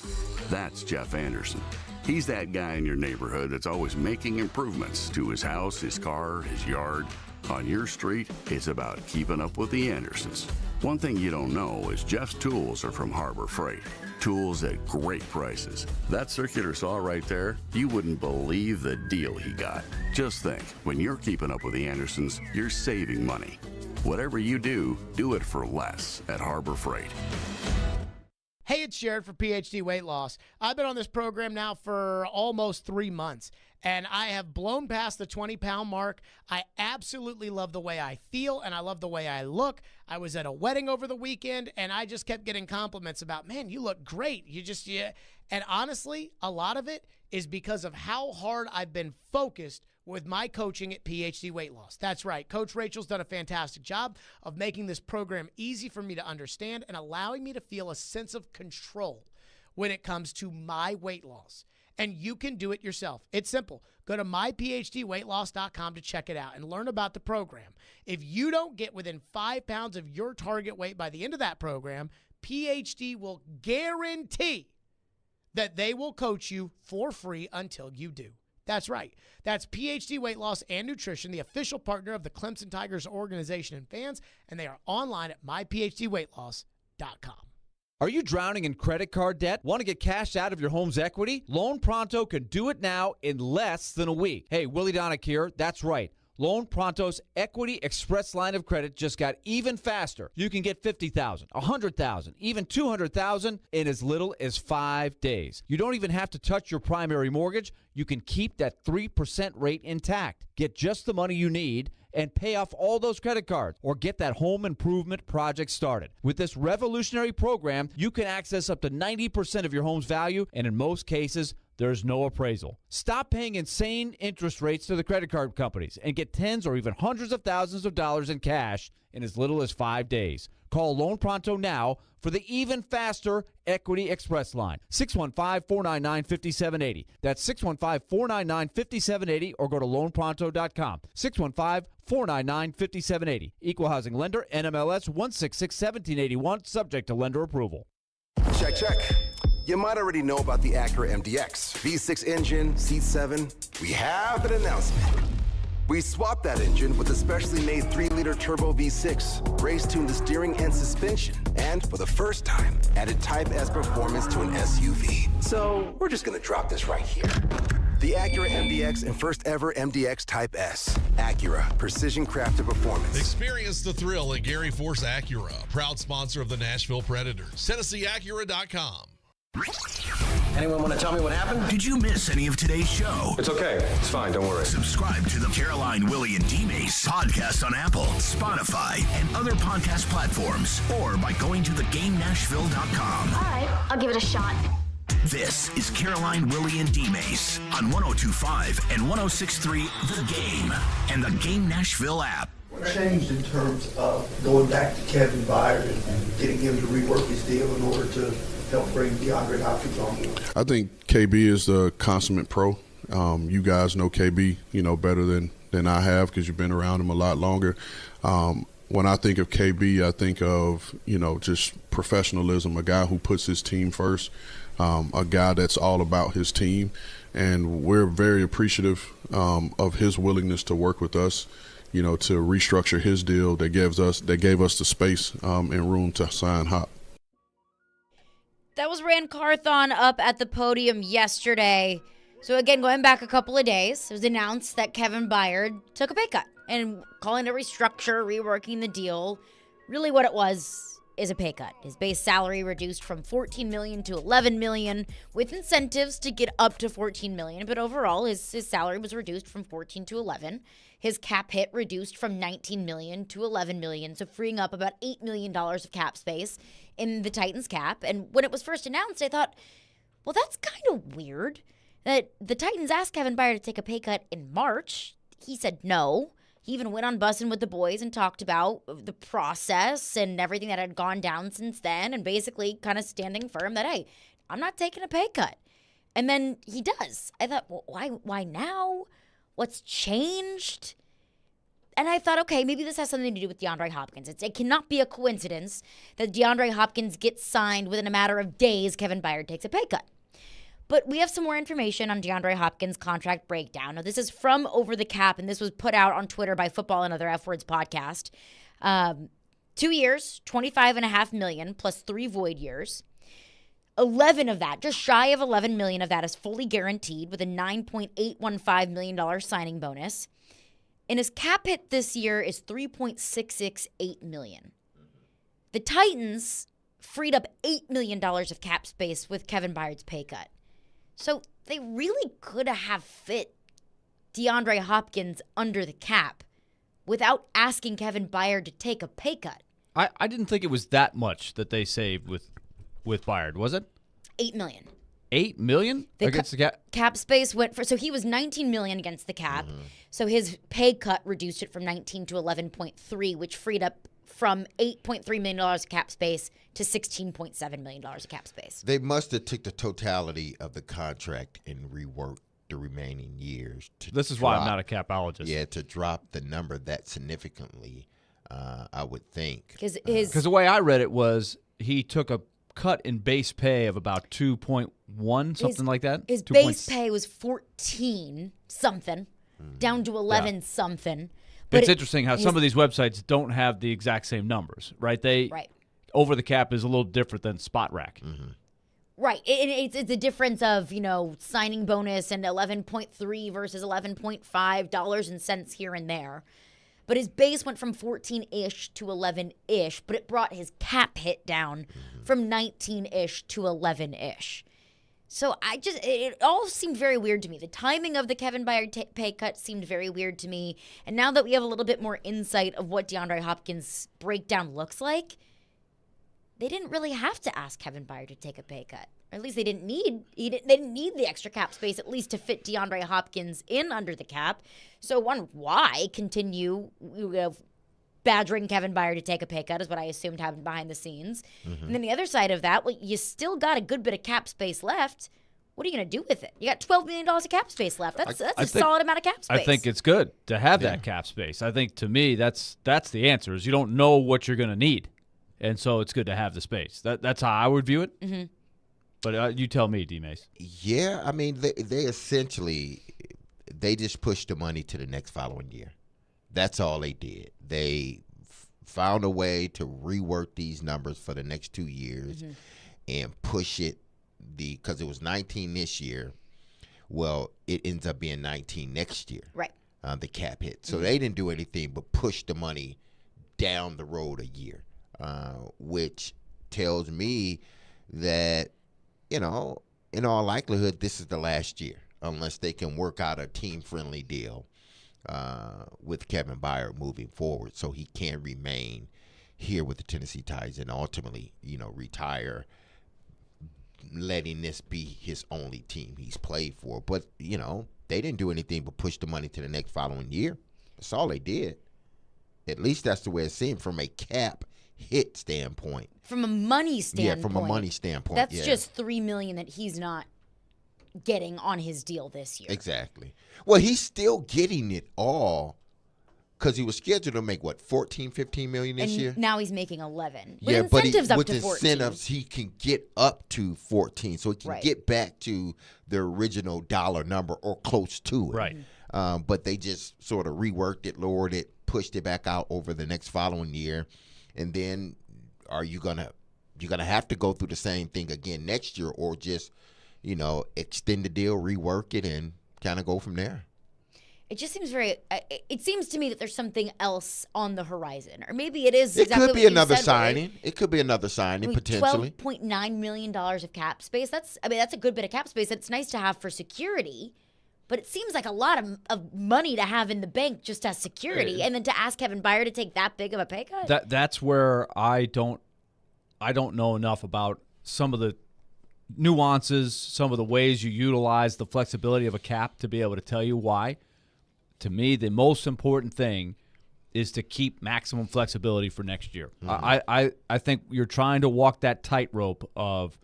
That's Jeff Anderson. He's that guy in your neighborhood that's always making improvements to his house, his car, his yard. On your street, it's about keeping up with the Andersons. One thing you don't know is Jeff's tools are from Harbor Freight. Tools at great prices. That circular saw right there, you wouldn't believe the deal he got. Just think, when you're keeping up with the Andersons, you're saving money. Whatever you do it for less at Harbor Freight. Hey, it's Jared for PhD Weight Loss. I've been on this program now for almost 3 months, and I have blown past the 20-pound mark. I absolutely love the way I feel, and I love the way I look. I was at a wedding over the weekend, and I just kept getting compliments about, man, you look great. And honestly, a lot of it is because of how hard I've been focused with my coaching at PhD Weight Loss. That's right. Coach Rachel's done a fantastic job of making this program easy for me to understand and allowing me to feel a sense of control when it comes to my weight loss. and you can do it yourself. It's simple. Go to myphdweightloss.com to check it out and learn about the program. If you don't get within 5 pounds of your target weight by the end of that program, PhD will guarantee that they will coach you for free until you do. That's right. That's PhD Weight Loss and Nutrition, the official partner of the Clemson Tigers organization and fans, and they are online at myphdweightloss.com. Are you drowning in credit card debt? Want to get cash out of your home's equity? Loan Pronto can do it now in less than a week. Hey, Willie Donick here. That's right. Loan Pronto's Equity Express line of credit just got even faster. You can get $50,000, $100,000, even $200,000 in as little as 5 days. You don't even have to touch your primary mortgage. You can keep that 3% rate intact. Get just the money you need and pay off all those credit cards or get that home improvement project started. With this revolutionary program, you can access up to 90% of your home's value, and in most cases, there's no appraisal. Stop paying insane interest rates to the credit card companies and get tens or even hundreds of thousands of dollars in cash in as little as 5 days. Call Loan Pronto now for the even faster Equity Express line. 615-499-5780. That's 615-499-5780 or go to loanpronto.com. 615-499-5780. Equal housing lender, NMLS 1661781, subject to lender approval. Check, check. You might already know about the Acura MDX. V6 engine, seat 7. We have an announcement. We swapped that engine with a specially made 3-liter turbo V6, race-tuned the steering and suspension, and for the first time, added Type S performance to an SUV. So we're just gonna drop this right here. The Acura MDX and first ever MDX Type S. Acura, precision crafted performance. Experience the thrill at Gary Force Acura, proud sponsor of the Nashville Predators. TennesseeAcura.com. Anyone want to tell me what happened? Did you miss any of today's show? It's okay. It's fine. Don't worry. Subscribe to the Caroline, Willie, and D-Mace podcast on Apple, Spotify, and other podcast platforms, or by going to thegamenashville.com. All right, I'll give it a shot. This is Caroline, Willie, and D-Mace on 102.5 and 106.3 The Game and the Game Nashville app. What changed in terms of going back to Kevin Byard and getting him to rework his deal in order to help bring DeAndre Hopkins on board? I think KB is the consummate pro. You guys know KB, better than I have because you've been around him a lot longer. When I think of KB, I think of, just professionalism, a guy who puts his team first, a guy that's all about his team. And we're very appreciative of his willingness to work with us, to restructure his deal that gave us the space and room to sign Hop. That was Rand Carthon up at the podium yesterday. So again, going back a couple of days, it was announced that Kevin Byard took a pay cut and calling it a restructure, reworking the deal. Really what it was is a pay cut. His base salary reduced from $14 million to $11 million with incentives to get up to $14 million. But overall, his salary was reduced from $14 to $11. His cap hit reduced from $19 million to $11 million, so freeing up about $8 million of cap space in the Titans cap. And when it was first announced, I thought, well, that's kind of weird that the Titans asked Kevin Byard to take a pay cut in March. He said no. He even went on Bussin' with the Boys and talked about the process and everything that had gone down since then and basically kind of standing firm that, hey, I'm not taking a pay cut. And then he does. I thought, well, why now? What's changed? And I thought, okay, maybe this has something to do with DeAndre Hopkins. It cannot be a coincidence that DeAndre Hopkins gets signed within a matter of days. Kevin Byard takes a pay cut. But we have some more information on DeAndre Hopkins' contract breakdown. Now, this is from Over the Cap, and this was put out on Twitter by Football and Other F Words podcast. 2 years, $25.5 million plus 3 void years. 11 of that, just shy of 11 million of that is fully guaranteed with a $9.815 million signing bonus. And his cap hit this year is $3.668 million. The Titans freed up $8 million of cap space with Kevin Byard's pay cut. So they really could have fit DeAndre Hopkins under the cap without asking Kevin Byard to take a pay cut. I didn't think it was that much that they saved with Byard, was it? $8 million. $8 million against the cap? Cap space went so he was $19 million against the cap. So his pay cut reduced it from 19 to 11.3, which freed up from $8.3 million of cap space to $16.7 million of cap space. They must have took the totality of the contract and reworked the remaining years. This is why I'm not a capologist. Yeah, to drop the number that significantly, I would think. Because the way I read it was he took a cut in base pay of about 2.1, something like that. His base pay was 14 something, down to 11 something. But It's interesting how some of these websites don't have the exact same numbers, right? Right. Over the cap is a little different than Spot Rack. Right. It's a difference of, signing bonus and 11.3 versus 11.5 dollars and cents here and there. But his base went from 14-ish to 11-ish, but it brought his cap hit down from 19-ish to 11-ish. So it all seemed very weird to me. The timing of the Kevin Byard pay cut seemed very weird to me. And now that we have a little bit more insight of what DeAndre Hopkins' breakdown looks like, they didn't really have to ask Kevin Byard to take a pay cut. Or at least they didn't need the extra cap space, at least to fit DeAndre Hopkins in under the cap. So why continue badgering Kevin Byard to take a pay cut is what I assumed happened behind the scenes. And then the other side of that, you still got a good bit of cap space left. What are you going to do with it? You got $12 million of cap space left. That's a solid amount of cap space. I think it's good to have that cap space. I think, to me, that's the answer, is you don't know what you're going to need. And so it's good to have the space. That's how I would view it. Mm-hmm. But you tell me, D-Mace. Yeah, I mean, they essentially, they just pushed the money to the next following year. That's all they did. They found a way to rework these numbers for the next 2 years and push it, because it was 19 this year. Well, it ends up being 19 next year. Right. The cap hit. So they didn't do anything but push the money down the road a year, which tells me that, in all likelihood, this is the last year, unless they can work out a team-friendly deal with Kevin Byard moving forward, so he can remain here with the Tennessee Titans and ultimately, retire, letting this be his only team he's played for. But, they didn't do anything but push the money to the next following year. That's all they did. At least that's the way it seemed from a cap hit standpoint. From a money standpoint. Yeah, from a money standpoint. That's just $3 million that he's not getting on his deal this year. Exactly. Well, he's still getting it all because he was scheduled to make, $14-15 million this year? Now he's making 11. With Yeah, incentives but up to 14. with incentives, he can get up to 14, so he can get back to the original dollar number or close to it. Right. But they just sort of reworked it, lowered it, pushed it back out over the next following year, and then you're gonna have to go through the same thing again next year, or just extend the deal, rework it, and kind of go from there. It just seems it seems to me that there's something else on the horizon. Or maybe it is exactly It could be another signing. It could be another signing, potentially. $12.9 million of cap space. That's a good bit of cap space. It's nice to have for security. But it seems like a lot of money to have in the bank just as security. And then to ask Kevin Byard to take that big of a pay cut? That's where I don't know enough about some of the nuances, some of the ways you utilize the flexibility of a cap to be able to tell you why. To me, the most important thing is to keep maximum flexibility for next year. I think you're trying to walk that tightrope of,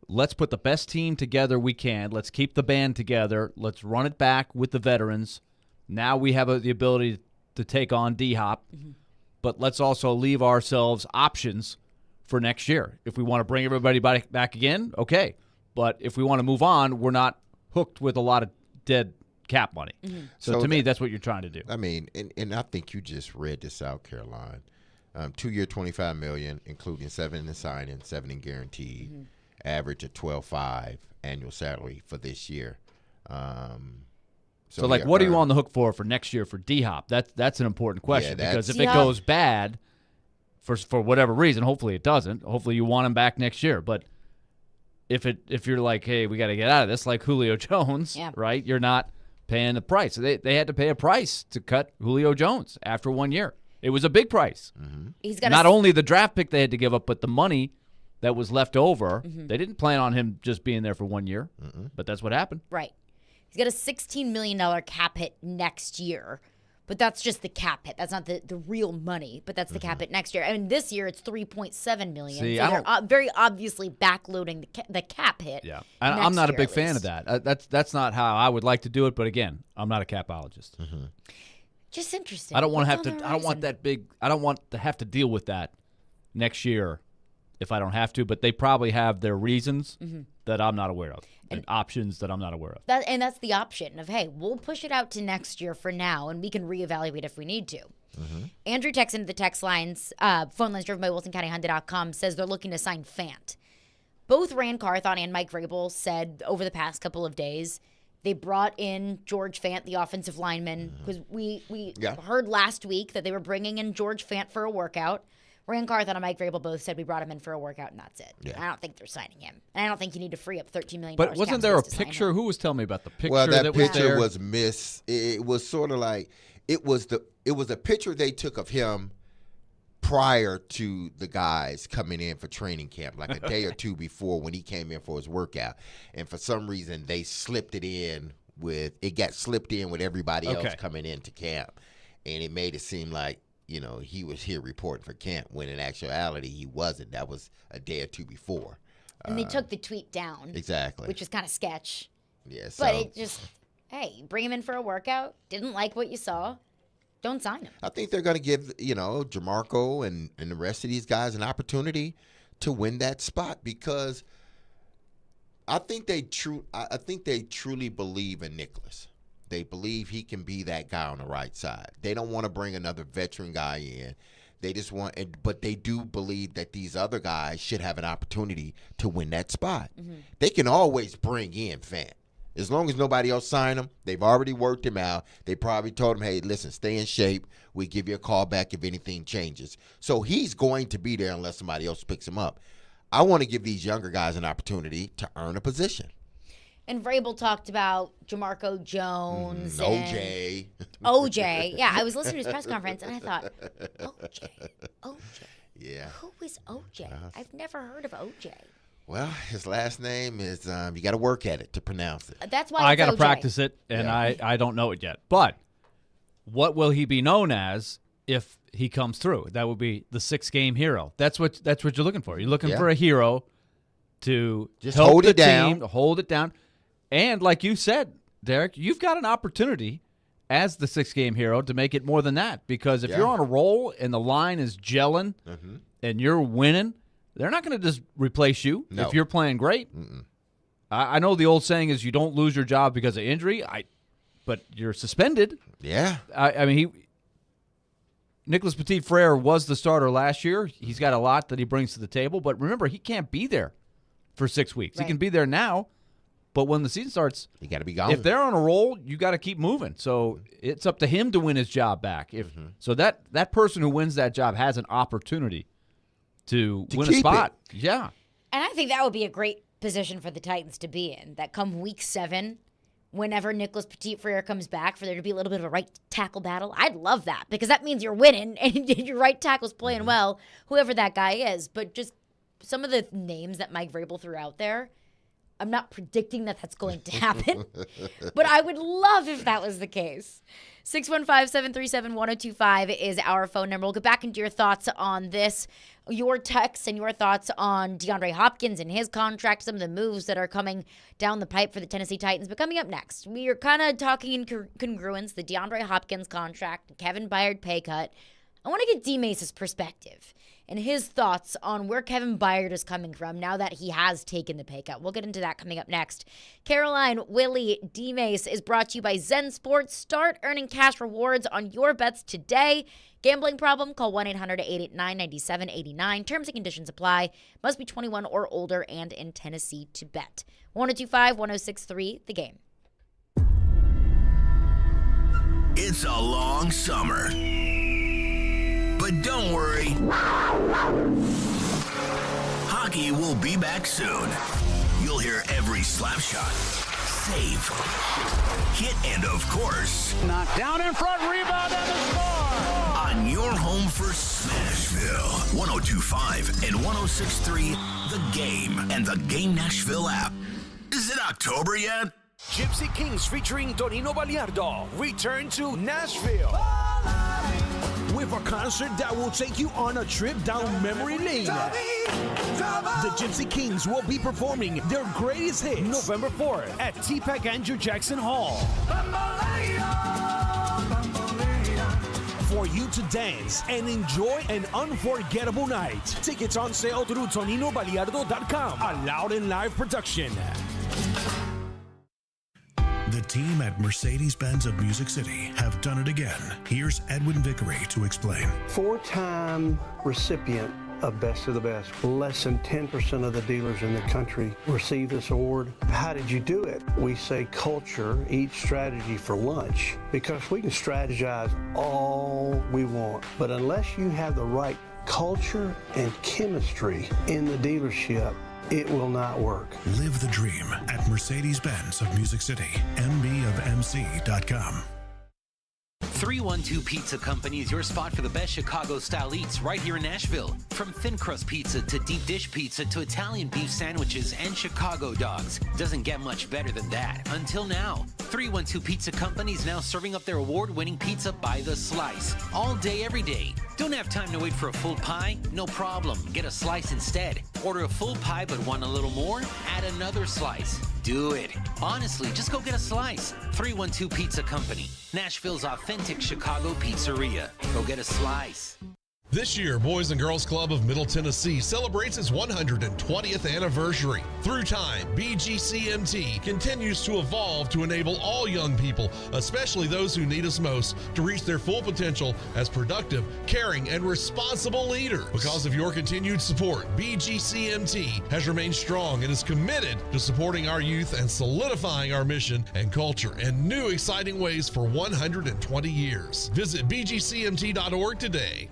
let's put the best team together we can. Let's keep the band together. Let's run it back with the veterans. Now we have the ability to take on D-Hop, but let's also leave ourselves options for next year. If we want to bring everybody back again, okay. But if we want to move on, we're not hooked with a lot of dead cap money. So to me, that's what you're trying to do. I mean, and I think you just read this out, Caroline. 2-year, $25 million, including 7 in signing, 7 in guaranteed. Average of $12.5 annual salary for this year. So what are you on the hook for next year for D-Hop? That's an important question, because if it goes bad for whatever reason, hopefully it doesn't. Hopefully you want him back next year. But if you're like, hey, we got to get out of this, like Julio Jones, right? You're not paying the price. They had to pay a price to cut Julio Jones after 1 year. It was a big price. He's got not only the draft pick they had to give up, but the money that was left over. They didn't plan on him just being there for 1 year, but that's what happened. Right. He's got a $16 million cap hit next year. But that's just the cap hit. That's not the real money, but that's the cap hit next year. I mean, this year it's $3.7 million. See, so they're very obviously backloading the cap hit. Yeah, I'm not a big fan of that. That's not how I would like to do it. But again, I'm not a capologist. Just interesting. I don't want to have What's on to. the I don't want horizon? that big. I don't want to have to deal with that next year if I don't have to. But they probably have their reasons that I'm not aware of, and options that I'm not aware of. That's the option of, hey, we'll push it out to next year for now, and we can reevaluate if we need to. Andrew texts into the text lines, phone lines driven by WilsonCountyHonda.com, says they're looking to sign Fant. Both Rand Carthon and Mike Vrabel said over the past couple of days they brought in George Fant, the offensive lineman, because we heard last week that they were bringing in George Fant for a workout. Rand Carthon and Mike Vrabel both said we brought him in for a workout, and that's it. Yeah. I don't think they're signing him. And I don't think you need to free up $13 million. But wasn't there a cap space to sign picture? him. Who was telling me about the picture? Well, that was picture there? was missed. It was sort of like it was a picture they took of him prior to the guys coming in for training camp, like a day or two before when he came in for his workout. And for some reason, they slipped it in with everybody else coming into camp, and it made it seem like he was here reporting for camp when in actuality he wasn't. That was a day or two before. And they took the tweet down. Exactly. Which was kind of sketch. Yeah. But it just, hey, bring him in for a workout. Didn't like what you saw. Don't sign him. I think they're going to give, Jamarco and the rest of these guys an opportunity to win that spot because I think they truly believe in Nicholas. They believe he can be that guy on the right side. They don't want to bring another veteran guy in. They just but they do believe that these other guys should have an opportunity to win that spot. They can always bring in Fant. As long as nobody else signed him, they've already worked him out. They probably told him, hey, listen, stay in shape. We give you a call back if anything changes. So he's going to be there unless somebody else picks him up. I want to give these younger guys an opportunity to earn a position. And Vrabel talked about Jamarco Jones. OJ. OJ. Yeah, I was listening to his press conference, and I thought, OJ. Yeah. Who is OJ? I've never heard of OJ. Well, his last name is, you got to work at it to pronounce it. That's why I got to OJ. practice it, and I don't know it yet. But what will he be known as if he comes through? That would be the 6-game hero. That's what you're looking for. You're looking for a hero to just help hold the it down. team, to hold it down. And like you said, Derek, you've got an opportunity as the 6-game hero to make it more than that. Because if you're on a roll and the line is gelling and you're winning, they're not going to just replace you if you're playing great. I know the old saying is you don't lose your job because of injury, but you're suspended. Yeah. I mean, Nicholas Petit-Frere was the starter last year. He's got a lot that he brings to the table. But remember, he can't be there for 6 weeks. He can be there now. But when the season starts, you got to be gone. If they're on a roll, you got to keep moving. So it's up to him to win his job back. So that person who wins that job has an opportunity to win a spot. Yeah. And I think that would be a great position for the Titans to be in. That come week 7, whenever Nicholas Petit-Frere comes back, for there to be a little bit of a right tackle battle. I'd love that because that means you're winning and your right tackle's playing well, whoever that guy is. But just some of the names that Mike Vrabel threw out there, I'm not predicting that that's going to happen, but I would love if that was the case. 615-737-1025 is our phone number. We'll get back into your thoughts on this, your texts and your thoughts on DeAndre Hopkins and his contract, some of the moves that are coming down the pipe for the Tennessee Titans. But coming up next, we are kind of talking in congruence, the DeAndre Hopkins contract, Kevin Byard pay cut. I want to get D-Mace's perspective and his thoughts on where Kevin Byard is coming from now that he has taken the pay cut. We'll get into that coming up next. Caroline, Willie, D-Mace is brought to you by Zen Sports. Start earning cash rewards on your bets today. Gambling problem? Call 1-800-889-9789. Terms and conditions apply. Must be 21 or older and in Tennessee to bet. 102.5-106.3, The Game. It's a long summer. But don't worry. Hockey will be back soon. You'll hear every slap shot, save, hit, and of course, knocked down in front, rebound, and the score! On your home for Smashville. 102.5 and 106.3, The Game, and the Game Nashville app. Is it October yet? Gypsy Kings featuring Tonino Baliardo return to Nashville with a concert that will take you on a trip down memory lane. The Gypsy Kings will be performing their greatest hits November 4th at TPAC Andrew Jackson Hall. For you to dance and enjoy an unforgettable night. Tickets on sale through ToninoBaliardo.com. A Loud and Live production. The team at Mercedes-Benz of Music City have done it again. Here's Edwin Vickery to explain. 4-time recipient of Best of the Best. Less than 10% of the dealers in the country receive this award. How did you do it? We say culture eats strategy for lunch, because we can strategize all we want, but unless you have the right culture and chemistry in the dealership, it will not work. Live the dream at Mercedes-Benz of Music City, mbofmc.com. 312 Pizza Company is your spot for the best Chicago-style eats right here in Nashville. From thin crust pizza to deep dish pizza to Italian beef sandwiches and Chicago dogs. Doesn't get much better than that. Until now. 312 Pizza Company is now serving up their award-winning pizza by the slice. All day, every day. Don't have time to wait for a full pie? No problem. Get a slice instead. Order a full pie but want a little more? Add another slice. Do it. Honestly, just go get a slice. 312 Pizza Company, Nashville's authentic Chicago pizzeria. Go get a slice. This year, Boys and Girls Club of Middle Tennessee celebrates its 120th anniversary. Through time, BGCMT continues to evolve to enable all young people, especially those who need us most, to reach their full potential as productive, caring, and responsible leaders. Because of your continued support, BGCMT has remained strong and is committed to supporting our youth and solidifying our mission and culture in new exciting ways for 120 years. Visit bgcmt.org today.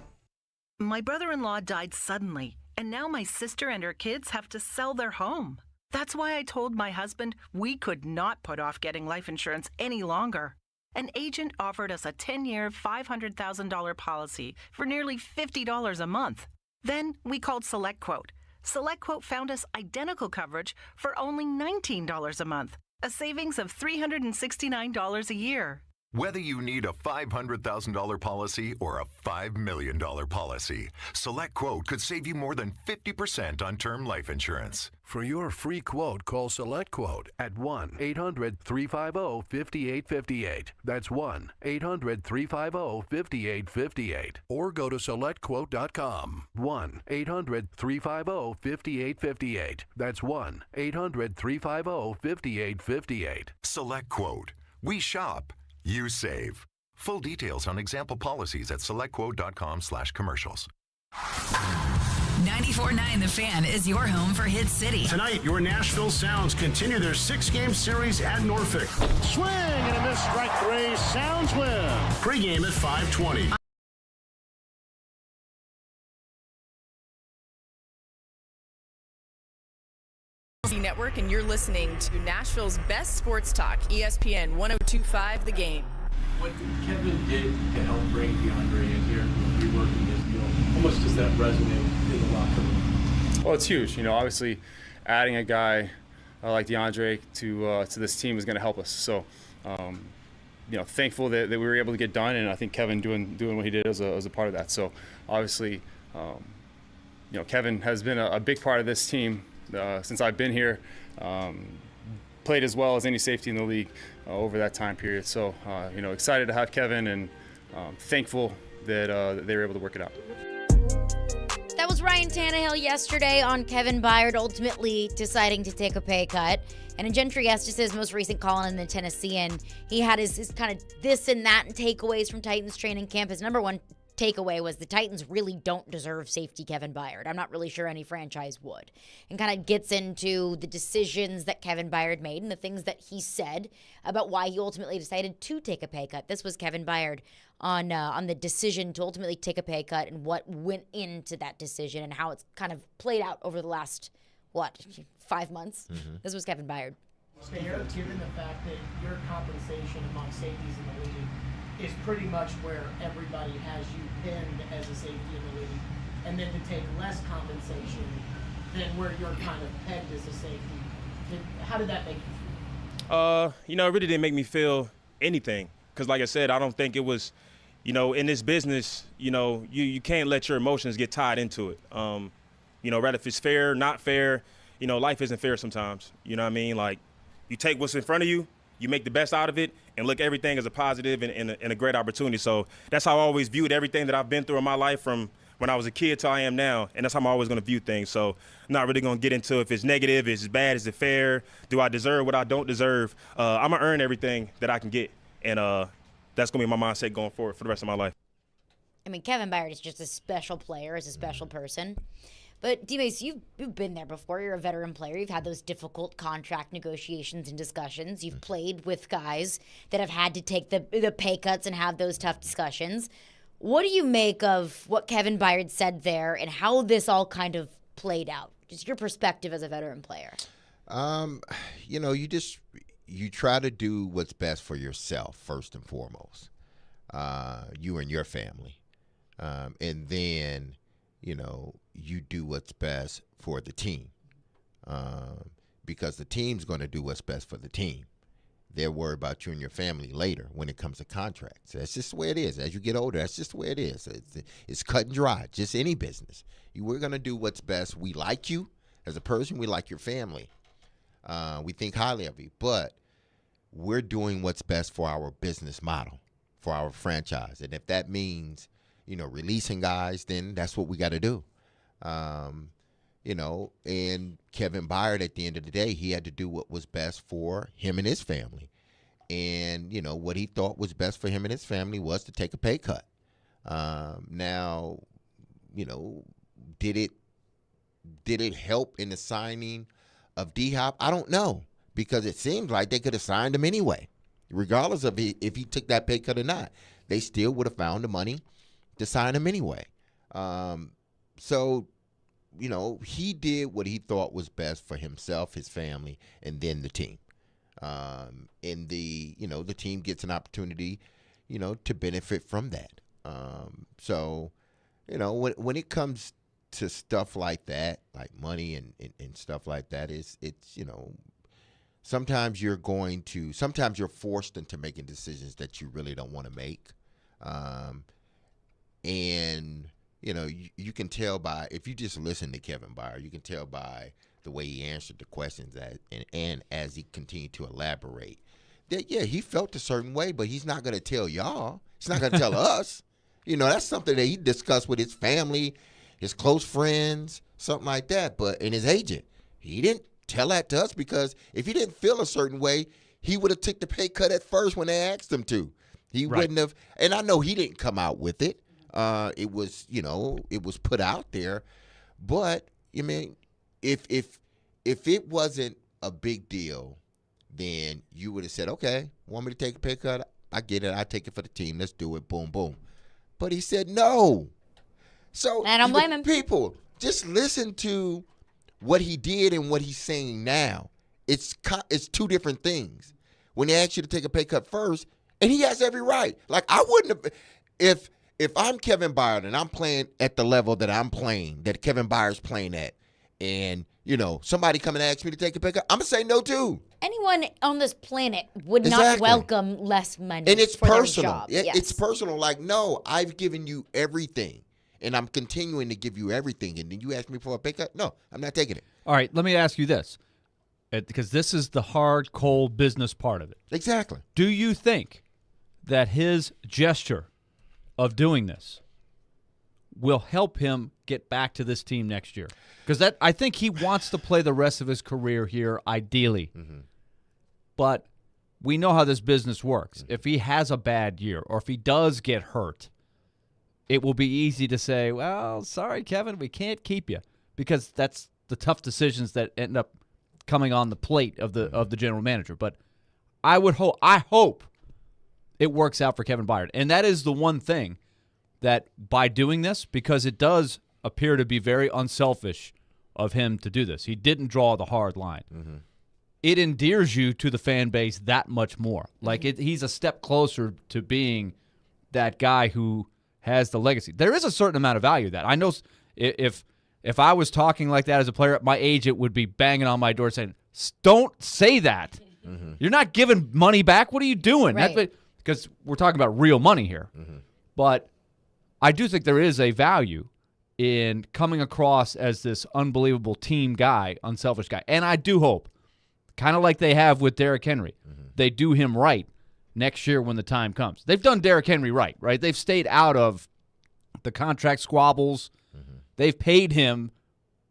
My brother-in-law died suddenly, and now my sister and her kids have to sell their home. That's why I told my husband we could not put off getting life insurance any longer. An agent offered us a 10-year, $500,000 policy for nearly $50 a month. Then we called SelectQuote. SelectQuote found us identical coverage for only $19 a month, a savings of $369 a year. Whether you need a $500,000 policy or a $5 million policy, SelectQuote could save you more than 50% on term life insurance. For your free quote, call SelectQuote at 1-800-350-5858. That's 1-800-350-5858. Or go to SelectQuote.com. 1-800-350-5858. That's 1-800-350-5858. SelectQuote. We shop. You save. Full details on example policies at selectquote.com/commercials. 94.9 The Fan is your home for Hit City. Tonight, your Nashville Sounds continue their 6-game series at Norfolk. Swing and a miss, strike 3. Sounds win. Pre-game at 5:20. Network, and you're listening to Nashville's best sports talk, ESPN 102.5 The Game. What Kevin did to help bring DeAndre in here, reworking his deal, how much does that resonate in the locker room? Well, it's huge. You know, obviously, adding a guy like DeAndre to this team is going to help us. So, you know, thankful that we were able to get done, and I think Kevin doing what he did as a part of that. So, obviously, you know, Kevin has been a big part of this team. Since I've been here, played as well as any safety in the league over that time period. So, you know, excited to have Kevin, and thankful that they were able to work it out. That was Ryan Tannehill yesterday on Kevin Byard ultimately deciding to take a pay cut. And in Gentry Estes' most recent call in the Tennessean, he had his kind of this and that and takeaways from Titans training camp. His number one takeaway was the Titans really don't deserve safety Kevin Byard. I'm not really sure any franchise would. And kind of gets into the decisions that Kevin Byard made and the things that he said about why he ultimately decided to take a pay cut. This was Kevin Byard on the decision to ultimately take a pay cut and what went into that decision and how it's kind of played out over the last, 5 months? Mm-hmm. This was Kevin Byard. Given the fact that your compensation among safeties in the league is pretty much where everybody has you pinned as a safety in the league, and then to take less compensation than where you're kind of pegged as a safety, how did that make you feel? It really didn't make me feel anything. Because like I said, I don't think it was, in this business, you can't let your emotions get tied into it. Rather if it's fair, not fair, life isn't fair sometimes. You know what I mean? Like, you take what's in front of you, you make the best out of it, and look at everything as a positive and a great opportunity. So that's how I always viewed everything that I've been through in my life from when I was a kid till I am now, and that's how I'm always going to view things. So I'm not really going to get into if it's negative, is it bad, is it fair, do I deserve what I don't deserve. I'm going to earn everything that I can get, and that's going to be my mindset going forward for the rest of my life. I mean, Kevin Byard is just a special player, is a special person. But, D-Mace, you've been there before. You're a veteran player. You've had those difficult contract negotiations and discussions. You've played with guys that have had to take the pay cuts and have those tough discussions. What do you make of what Kevin Byard said there and how this all kind of played out? Just your perspective as a veteran player. You try to do what's best for yourself first and foremost, you and your family, and then you do what's best for the team, because the team's going to do what's best for the team. They're worried about you and your family later when it comes to contracts. That's just the way it is. As you get older, that's just the way it is. It's cut and dry, just any business. We're going to do what's best. We like you as a person. We like your family. We think highly of you. But we're doing what's best for our business model, for our franchise. And if that means, releasing guys, then that's what we got to do. And Kevin Byard, at the end of the day, he had to do what was best for him and his family. And, what he thought was best for him and his family was to take a pay cut. Now, did it help in the signing of D-Hop? I don't know, because it seems like they could have signed him anyway, regardless of if he took that pay cut or not. They still would have found the money to sign him anyway. So, he did what he thought was best for himself, his family, and then the team. And the team gets an opportunity, to benefit from that. So, when it comes to stuff like that, like money and stuff like that, it's sometimes you're forced into making decisions that you really don't want to make. And you can tell by, if you just listen to Kevin Byard, you can tell by the way he answered the questions and as he continued to elaborate that, yeah, he felt a certain way, but he's not going to tell y'all. He's not going to tell us. That's something that he discussed with his family, his close friends, something like that. But in his agent, he didn't tell that to us, because if he didn't feel a certain way, he would have took the pay cut at first when they asked him to. He wouldn't have. And I know he didn't come out with it. It was, it was put out there. But I mean, if it wasn't a big deal, then you would have said, okay, want me to take a pay cut? I get it. I take it for the team. Let's do it. Boom, boom. But he said no. So I don't blame him. People, just listen to what he did and what he's saying now. It's two different things. When they ask you to take a pay cut first, and he has every right. Like, I wouldn't have, if I'm Kevin Byard and I'm playing at the level that I'm playing, that Kevin Byard's playing at, and, somebody come and ask me to take a pay cut, I'm going to say no too. Anyone on this planet would not welcome less money. And it's for personal. Their job. Yes. It's personal. Like, no, I've given you everything, and I'm continuing to give you everything, and then you ask me for a pay cut? No, I'm not taking it. All right, let me ask you this, because this is the hard, cold business part of it. Exactly. Do you think that his gesture of doing this will help him get back to this team next year? Because I think he wants to play the rest of his career here, ideally. Mm-hmm. But we know how this business works. Mm-hmm. If he has a bad year, or if he does get hurt, it will be easy to say, well, sorry, Kevin, we can't keep you. Because that's the tough decisions that end up coming on the plate of the general manager. But I hope it works out for Kevin Byard. And that is the one thing that by doing this, because it does appear to be very unselfish of him to do this. He didn't draw the hard line. Mm-hmm. It endears you to the fan base that much more. Like, he's a step closer to being that guy who has the legacy. There is a certain amount of value to that. I know if I was talking like that as a player, my agent would be banging on my door saying, don't say that. You're not giving money back. What are you doing? Right. Because we're talking about real money here. But I do think there is a value in coming across as this unbelievable team guy, unselfish guy. And I do hope, kind of like they have with Derrick Henry, they do him right next year when the time comes. They've done Derrick Henry right? They've stayed out of the contract squabbles. They've paid him,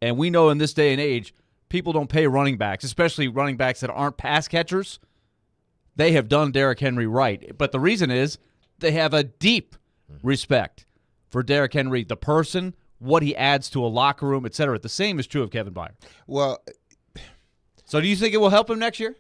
and we know in this day and age, people don't pay running backs, especially running backs that aren't pass catchers. They have done Derrick Henry right. But the reason is they have a deep respect for Derrick Henry, the person, what he adds to a locker room, et cetera. The same is true of Kevin Byard. Well, so do you think it will help him next year?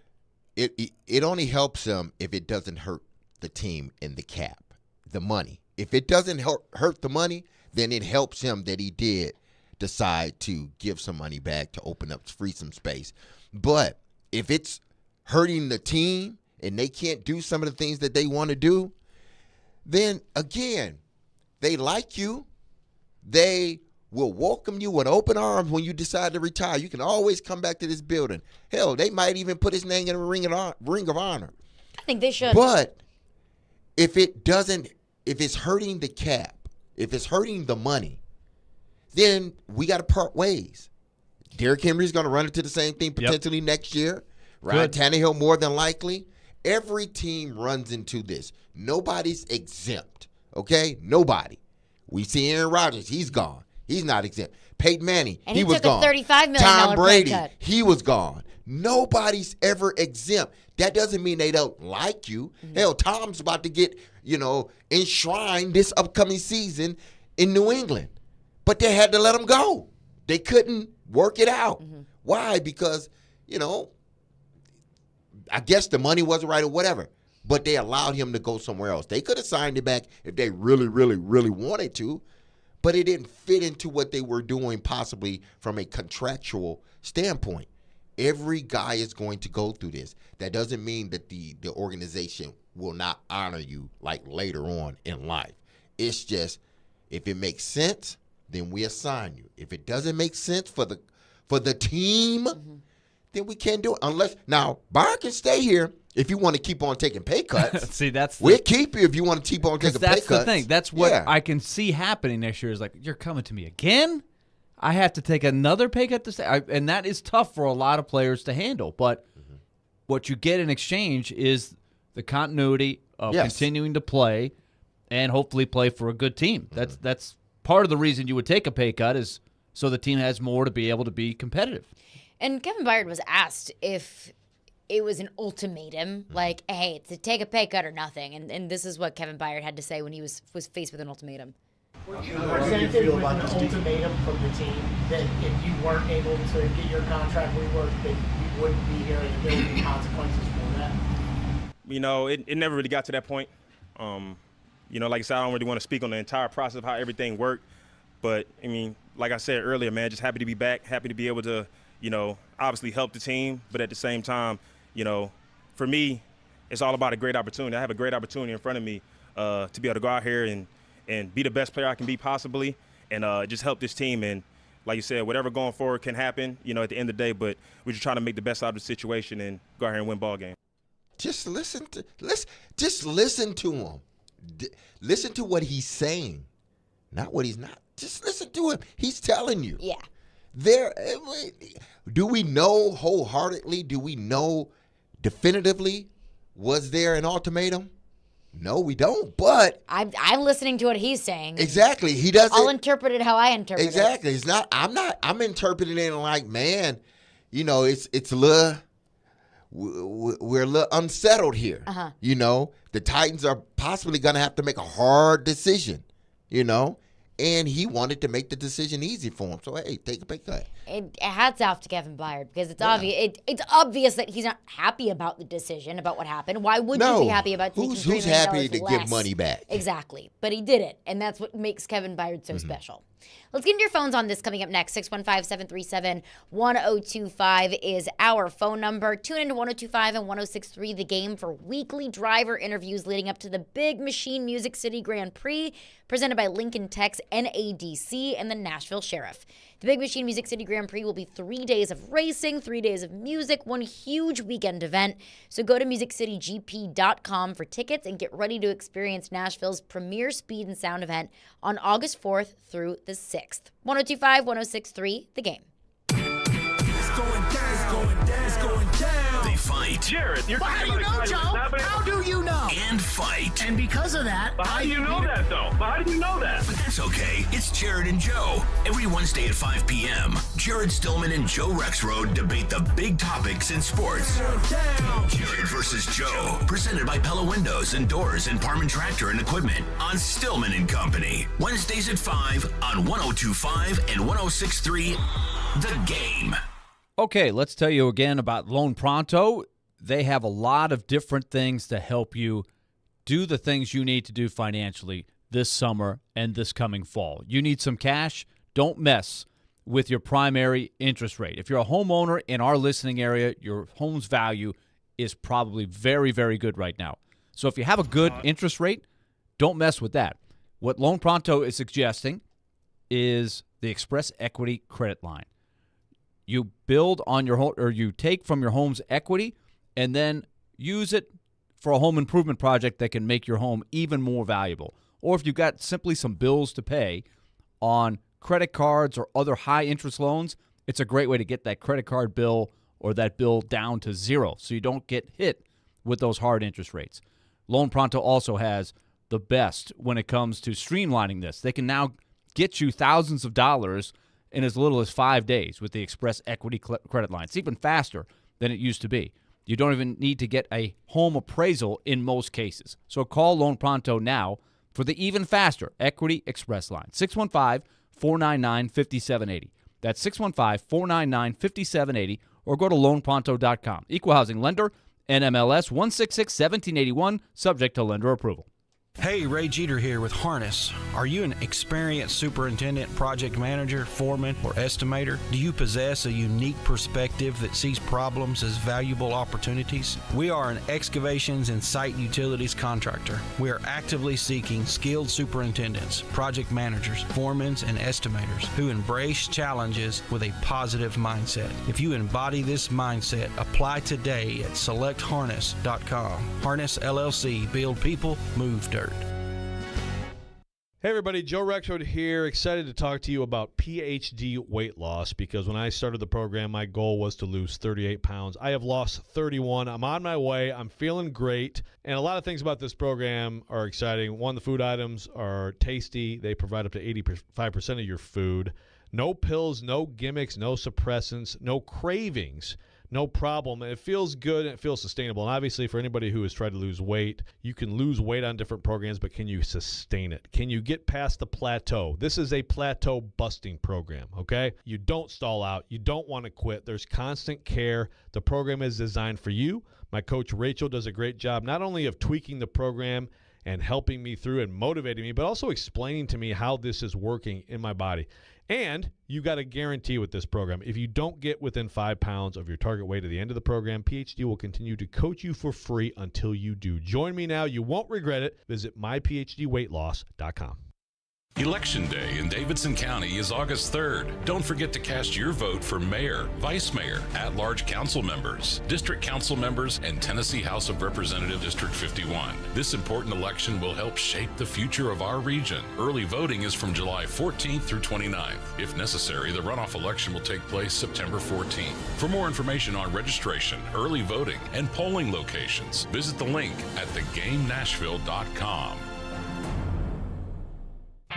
It only helps him if it doesn't hurt the team in the cap, the money. If it doesn't hurt the money, then it helps him that he did decide to give some money back to open up, free some space. But if it's hurting the team and they can't do some of the things that they want to do, then again, they like you. They will welcome you with open arms when you decide to retire. You can always come back to this building. Hell, they might even put his name in a ring of honor. I think they should. But if it's hurting the cap, if it's hurting the money, then we got to part ways. Derrick Henry's going to run into the same thing potentially next year. Ryan Tannehill more than likely. Every team runs into this. Nobody's exempt, okay? Nobody. We see Aaron Rodgers. He's gone. He's not exempt. Peyton Manning, and he was took gone. a $35 million Tom Brady, pay cut. he was gone. Nobody's ever exempt. That doesn't mean they don't like you. Hell, Tom's about to get, enshrined this upcoming season in New England. But they had to let him go. They couldn't work it out. Why? Because, I guess the money wasn't right or whatever. But they allowed him to go somewhere else. They could have signed it back if they really, really, really wanted to. But it didn't fit into what they were doing possibly from a contractual standpoint. Every guy is going to go through this. That doesn't mean that the organization will not honor you like later on in life. It's just if it makes sense, then we assign you. If it doesn't make sense for the team, then we can't do it. Unless now Byard can stay here if you want to keep on taking pay cuts. See, we'll keep you if you want to keep on taking pay cuts. That's the thing. That's what I can see happening next year. Is like, you're coming to me again. I have to take another pay cut to stay, and that is tough for a lot of players to handle. But what you get in exchange is the continuity of continuing to play and hopefully play for a good team. That's part of the reason you would take a pay cut, is so the team has more to be able to be competitive. And Kevin Byard was asked if it was an ultimatum, like, hey, to take a pay cut or nothing. And this is what Kevin Byard had to say when he was faced with an ultimatum. Were you presented with an ultimatum from the team that if you weren't able to get your contract reworked, that you wouldn't be here and there would be consequences for that? It never really got to that point. Like I said, I don't really want to speak on the entire process of how everything worked. But, like I said earlier, man, just happy to be back, happy to be able to, obviously help the team. But at the same time, for me, it's all about a great opportunity. I have a great opportunity in front of me to be able to go out here and be the best player I can be possibly and just help this team. And like you said, whatever going forward can happen, at the end of the day. But we're just trying to make the best out of the situation and go out here and win ball game. Just listen to him. Listen to what he's saying, not what he's not. Just listen to him. He's telling you. Yeah. Do we know wholeheartedly? Do we know definitively? Was there an ultimatum? No, we don't. But I'm listening to what he's saying. Exactly. He doesn't. I'll interpret it how I interpret it. Exactly. It's not. I'm interpreting it like, man, it's a little. We're a little unsettled here. The Titans are possibly going to have to make a hard decision, and he wanted to make the decision easy for him. So, hey, take a pay cut. Hats off to Kevin Byard, because it's obvious. It's obvious that he's not happy about the decision, about what happened. Why would you be happy about taking $3 million who's happy to less? give money back? Exactly. But he did it, and that's what makes Kevin Byard so special. Let's get into your phones on this coming up next. 615-737-1025 is our phone number. Tune into 1025 and 1063 The Game for weekly driver interviews leading up to the Big Machine Music City Grand Prix presented by Lincoln Tech's NADC and the Nashville Sheriff. The Big Machine Music City Grand Prix will be 3 days of racing, 3 days of music, one huge weekend event. So go to musiccitygp.com for tickets and get ready to experience Nashville's premier speed and sound event on August 4th through the 6th. 102.5, 106.3, The Game. It's going down. It's going down. It's going down. They fight. Jared, you're Well, how do you know, Joe? How do you know? And fight. And because of that, How do you know that, though? How do you know that? But that's okay. It's Jared and Joe. Every Wednesday at 5 p.m., Jared Stillman and Joe Rexroad debate the big topics in sports. Jared versus Joe. Presented by Pella Windows and Doors and Parman Tractor and Equipment on Stillman and Company. Wednesdays at 5 on 102.5 and 106.3 The Game. Okay, let's tell you again about Loan Pronto. They have a lot of different things to help you do the things you need to do financially this summer and this coming fall. You need some cash? Don't mess with your primary interest rate. If you're a homeowner in our listening area, your home's value is probably very, very good right now. So if you have a good interest rate, don't mess with that. What Loan Pronto is suggesting is the Express Equity Credit Line. You build on your home, or you take from your home's equity and then use it for a home improvement project that can make your home even more valuable. Or if you've got simply some bills to pay on credit cards or other high-interest loans, it's a great way to get that credit card bill or that bill down to zero so you don't get hit with those hard interest rates. Loan Pronto also has the best when it comes to streamlining this. They can now get you thousands of dollars in as little as 5 days with the Express Equity Credit Line. It's even faster than it used to be. You don't even need to get a home appraisal in most cases. So call Loan Pronto now for the even faster Equity Express Line. 615-499-5780. That's 615-499-5780, or go to loanpronto.com. Equal housing lender, NMLS 166-1781, subject to lender approval. Hey, Ray Jeter here with Harness. Are you an experienced superintendent, project manager, foreman, or estimator? Do you possess a unique perspective that sees problems as valuable opportunities? We are an excavations and site utilities contractor. We are actively seeking skilled superintendents, project managers, foremen, and estimators who embrace challenges with a positive mindset. If you embody this mindset, apply today at selectharness.com. Harness LLC, build people, move dirt. Hey everybody, Joe Rexroad here, excited to talk to you about PhD weight loss because when I started the program, my goal was to lose 38 pounds. I have lost 31. I'm on my way. I'm feeling great. And a lot of things about this program are exciting. One, the food items are tasty. They provide up to 85% of your food. No pills, no gimmicks, no suppressants, no cravings. No problem. It feels good and it feels sustainable. And obviously for anybody who has tried to lose weight, you can lose weight on different programs, but can you sustain it? Can you get past the plateau? This is a plateau busting program, okay? You don't stall out. You don't want to quit. There's constant care. The program is designed for you. My coach Rachel does a great job not only of tweaking the program and helping me through and motivating me, but also explaining to me how this is working in my body. And you got a guarantee with this program. If you don't get within 5 pounds of your target weight at the end of the program, PhD will continue to coach you for free until you do. Join me now. You won't regret it. Visit myphdweightloss.com. Election Day in Davidson County is August 3rd. Don't forget to cast your vote for mayor, vice mayor, at-large council members, district council members, and Tennessee House of Representatives District 51. This important election will help shape the future of our region. Early voting is from July 14th through 29th. If necessary, the runoff election will take place September 14th. For more information on registration, early voting, and polling locations, visit the link at thegamenashville.com.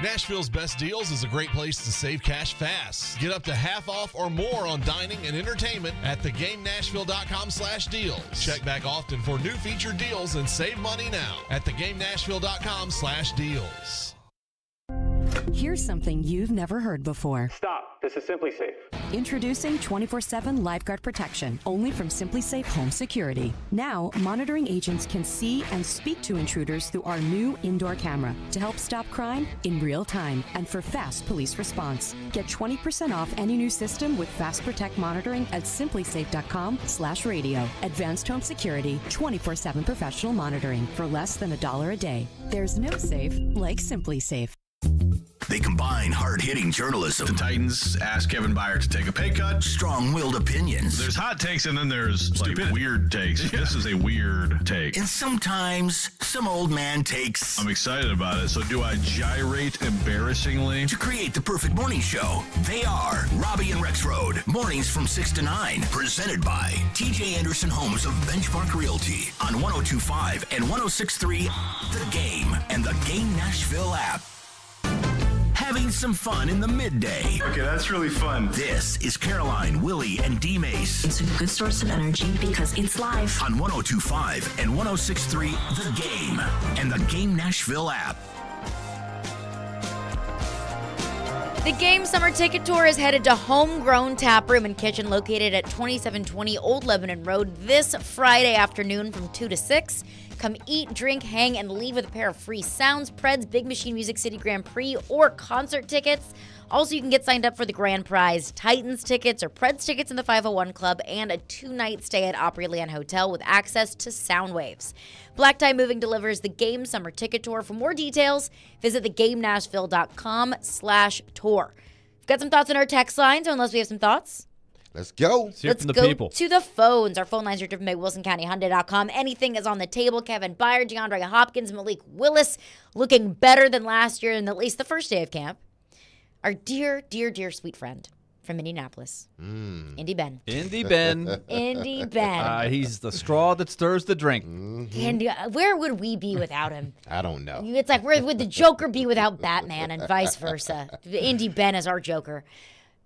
Nashville's Best Deals is a great place to save cash fast. Get up to half off or more on dining and entertainment at thegamenashville.com/deals. Check back often for new featured deals and save money now at thegamenashville.com/deals. Here's something you've never heard before. Stop. This is Simply Safe. Introducing 24/7 lifeguard protection, only from Simply Safe Home Security. Now, monitoring agents can see and speak to intruders through our new indoor camera to help stop crime in real time and for fast police response. Get 20% off any new system with Fast Protect monitoring at simplysafe.com/radio. Advanced Home Security, 24/7 professional monitoring for less than $1 a day. There's no safe like Simply Safe. They combine hard-hitting journalism. The Titans asked Kevin Byard to take a pay cut. Strong-willed opinions. There's hot takes and then there's like weird takes. Yeah. This is a weird take. And sometimes some old man takes. I'm excited about it. So do I gyrate embarrassingly? To create the perfect morning show, they are Robbie and Rex Road. Mornings from 6 to 9. Presented by TJ Anderson Homes of Benchmark Realty on 102.5 and 106.3 The Game and the Game Nashville app. Having some fun in the midday. Okay, that's really fun. This is Caroline, Willie, and D Mace. It's a good source of energy because it's live. On 102.5 and 106.3 The Game and the Game Nashville app. The Game Summer Ticket Tour is headed to Homegrown Tap Room and Kitchen located at 2720 Old Lebanon Road this Friday afternoon from 2 to 6. Come eat, drink, hang, and leave with a pair of free Sounds, Preds, Big Machine Music City Grand Prix, or concert tickets. Also, you can get signed up for the grand prize Titans tickets or Preds tickets in the 501 Club and a 2-night stay at Opryland Hotel with access to sound waves. Black Tie Moving delivers the Game Summer Ticket Tour. For more details, visit thegamenashville.com/tour. We've got some thoughts on our text line, so unless we have some thoughts, let's go. Let's go to the phones. Our phone lines are driven by WilsonCountyHyundai.com. Anything is on the table. Kevin Byard, DeAndre Hopkins, Malik Willis looking better than last year in at least the first day of camp. Our dear, dear, dear sweet friend from Indianapolis, Indy Ben. Indy Ben. Indy Ben. He's the straw that stirs the drink. And where would we be without him? I don't know. It's like, where would the Joker be without Batman and vice versa? Indy Ben is our Joker.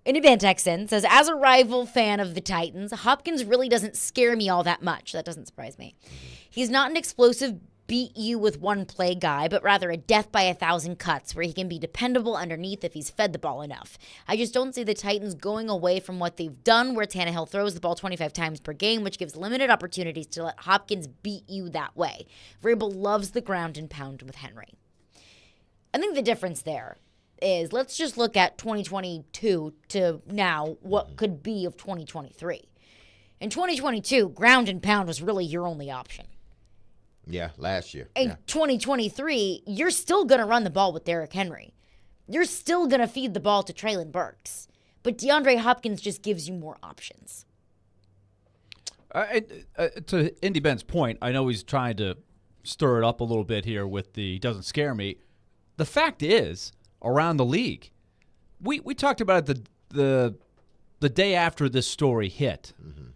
Indy Ben texts in, says, as a rival fan of the Titans, Hopkins really doesn't scare me all that much. That doesn't surprise me. He's not an explosive beat you with one play guy, but rather a death by 1,000 cuts where he can be dependable underneath if he's fed the ball enough. I just don't see the Titans going away from what they've done where Tannehill throws the ball 25 times per game, which gives limited opportunities to let Hopkins beat you that way. Vrabel loves the ground and pound with Henry. I think the difference there is let's just look at 2022 to now what could be of 2023. In 2022, ground and pound was really your only option. Yeah, last year. In 2023, you're still going to run the ball with Derrick Henry. You're still going to feed the ball to Treylon Burks. But DeAndre Hopkins just gives you more options. To Indy Ben's point, I know he's trying to stir it up a little bit here with the doesn't scare me. The fact is, around the league, we talked about it the day after this story hit. Mm-hmm.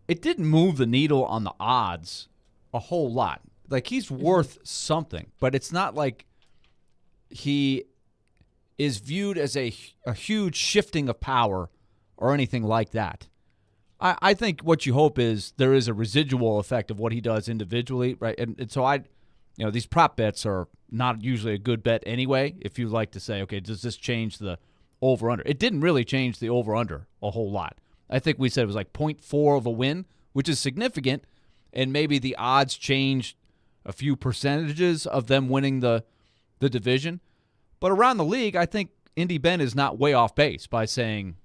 It didn't move the needle on the odds a whole lot. Like, he's worth something, but it's not like he is viewed as a huge shifting of power or anything like that. I think what you hope is there is a residual effect of what he does individually, right? And so these prop bets are not usually a good bet anyway. If you like to say, okay, does this change the over-under? It didn't really change the over-under a whole lot. I think we said it was like 0.4 of a win, which is significant, and maybe the odds changed a few percentages of them winning the division. But around the league, I think Indy Ben is not way off base by saying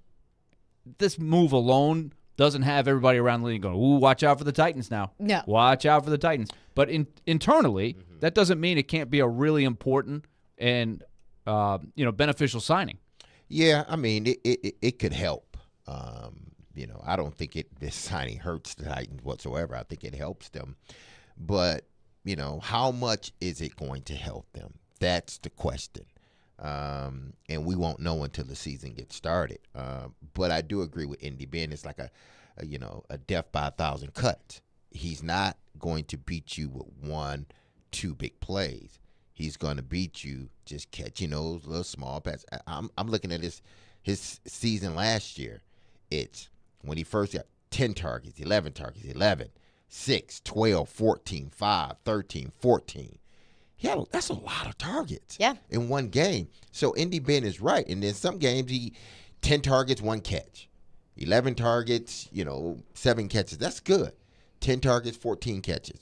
this move alone doesn't have everybody around the league going, ooh, watch out for the Titans now. No. Watch out for the Titans. But internally, that doesn't mean it can't be a really important and beneficial signing. Yeah, I mean, it could help. I don't think this signing hurts the Titans whatsoever. I think it helps them. But, how much is it going to help them? That's the question. And we won't know until the season gets started. But I do agree with Indy Ben. It's like a death by 1,000 cuts. He's not going to beat you with 1-2 big plays. He's going to beat you just catching those little small passes. I'm looking at his season last year. It's when he first got 10 targets, 11 targets, 11, 6, 12, 14, 5, 13, 14. That's a lot of targets in one game. So Indy Ben is right. And then some games, 10 targets, 1 catch. 11 targets, 7 catches. That's good. 10 targets, 14 catches.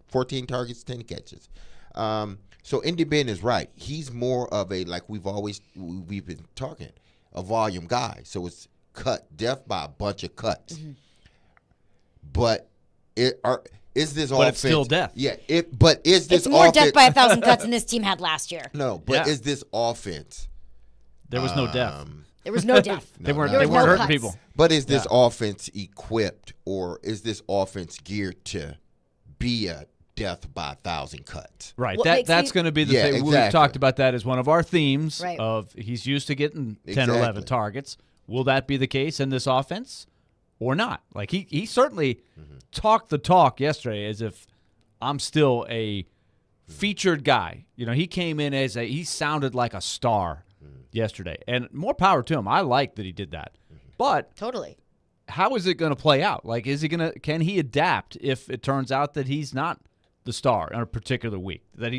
14 targets, 10 catches. So Indy Ben is right. He's more of a, like we've been talking, a volume guy. So it's death by a bunch of cuts. Mm-hmm. But Is this but offense? it's still death. Yeah, but is this It's more offense, death by 1,000 cuts than this team had last year. No, but is this offense? There was no death. There was no death. They weren't There was no hurting cuts. people. But is this offense equipped, or is this offense geared to be a death by 1,000 cuts? Right. What That's makes me- going to be the Yeah, thing. We've exactly. talked about that as one of our themes Right. of he's used to getting 10 or 11 Exactly. targets. Will that be the case in this offense or not? Like he certainly talked the talk yesterday as if I'm still a featured guy. You know, he came in he sounded like a star yesterday. And more power to him. I like that he did that. But Totally. how is it going to play out? Like, can he adapt if it turns out that he's not the star on a particular week? That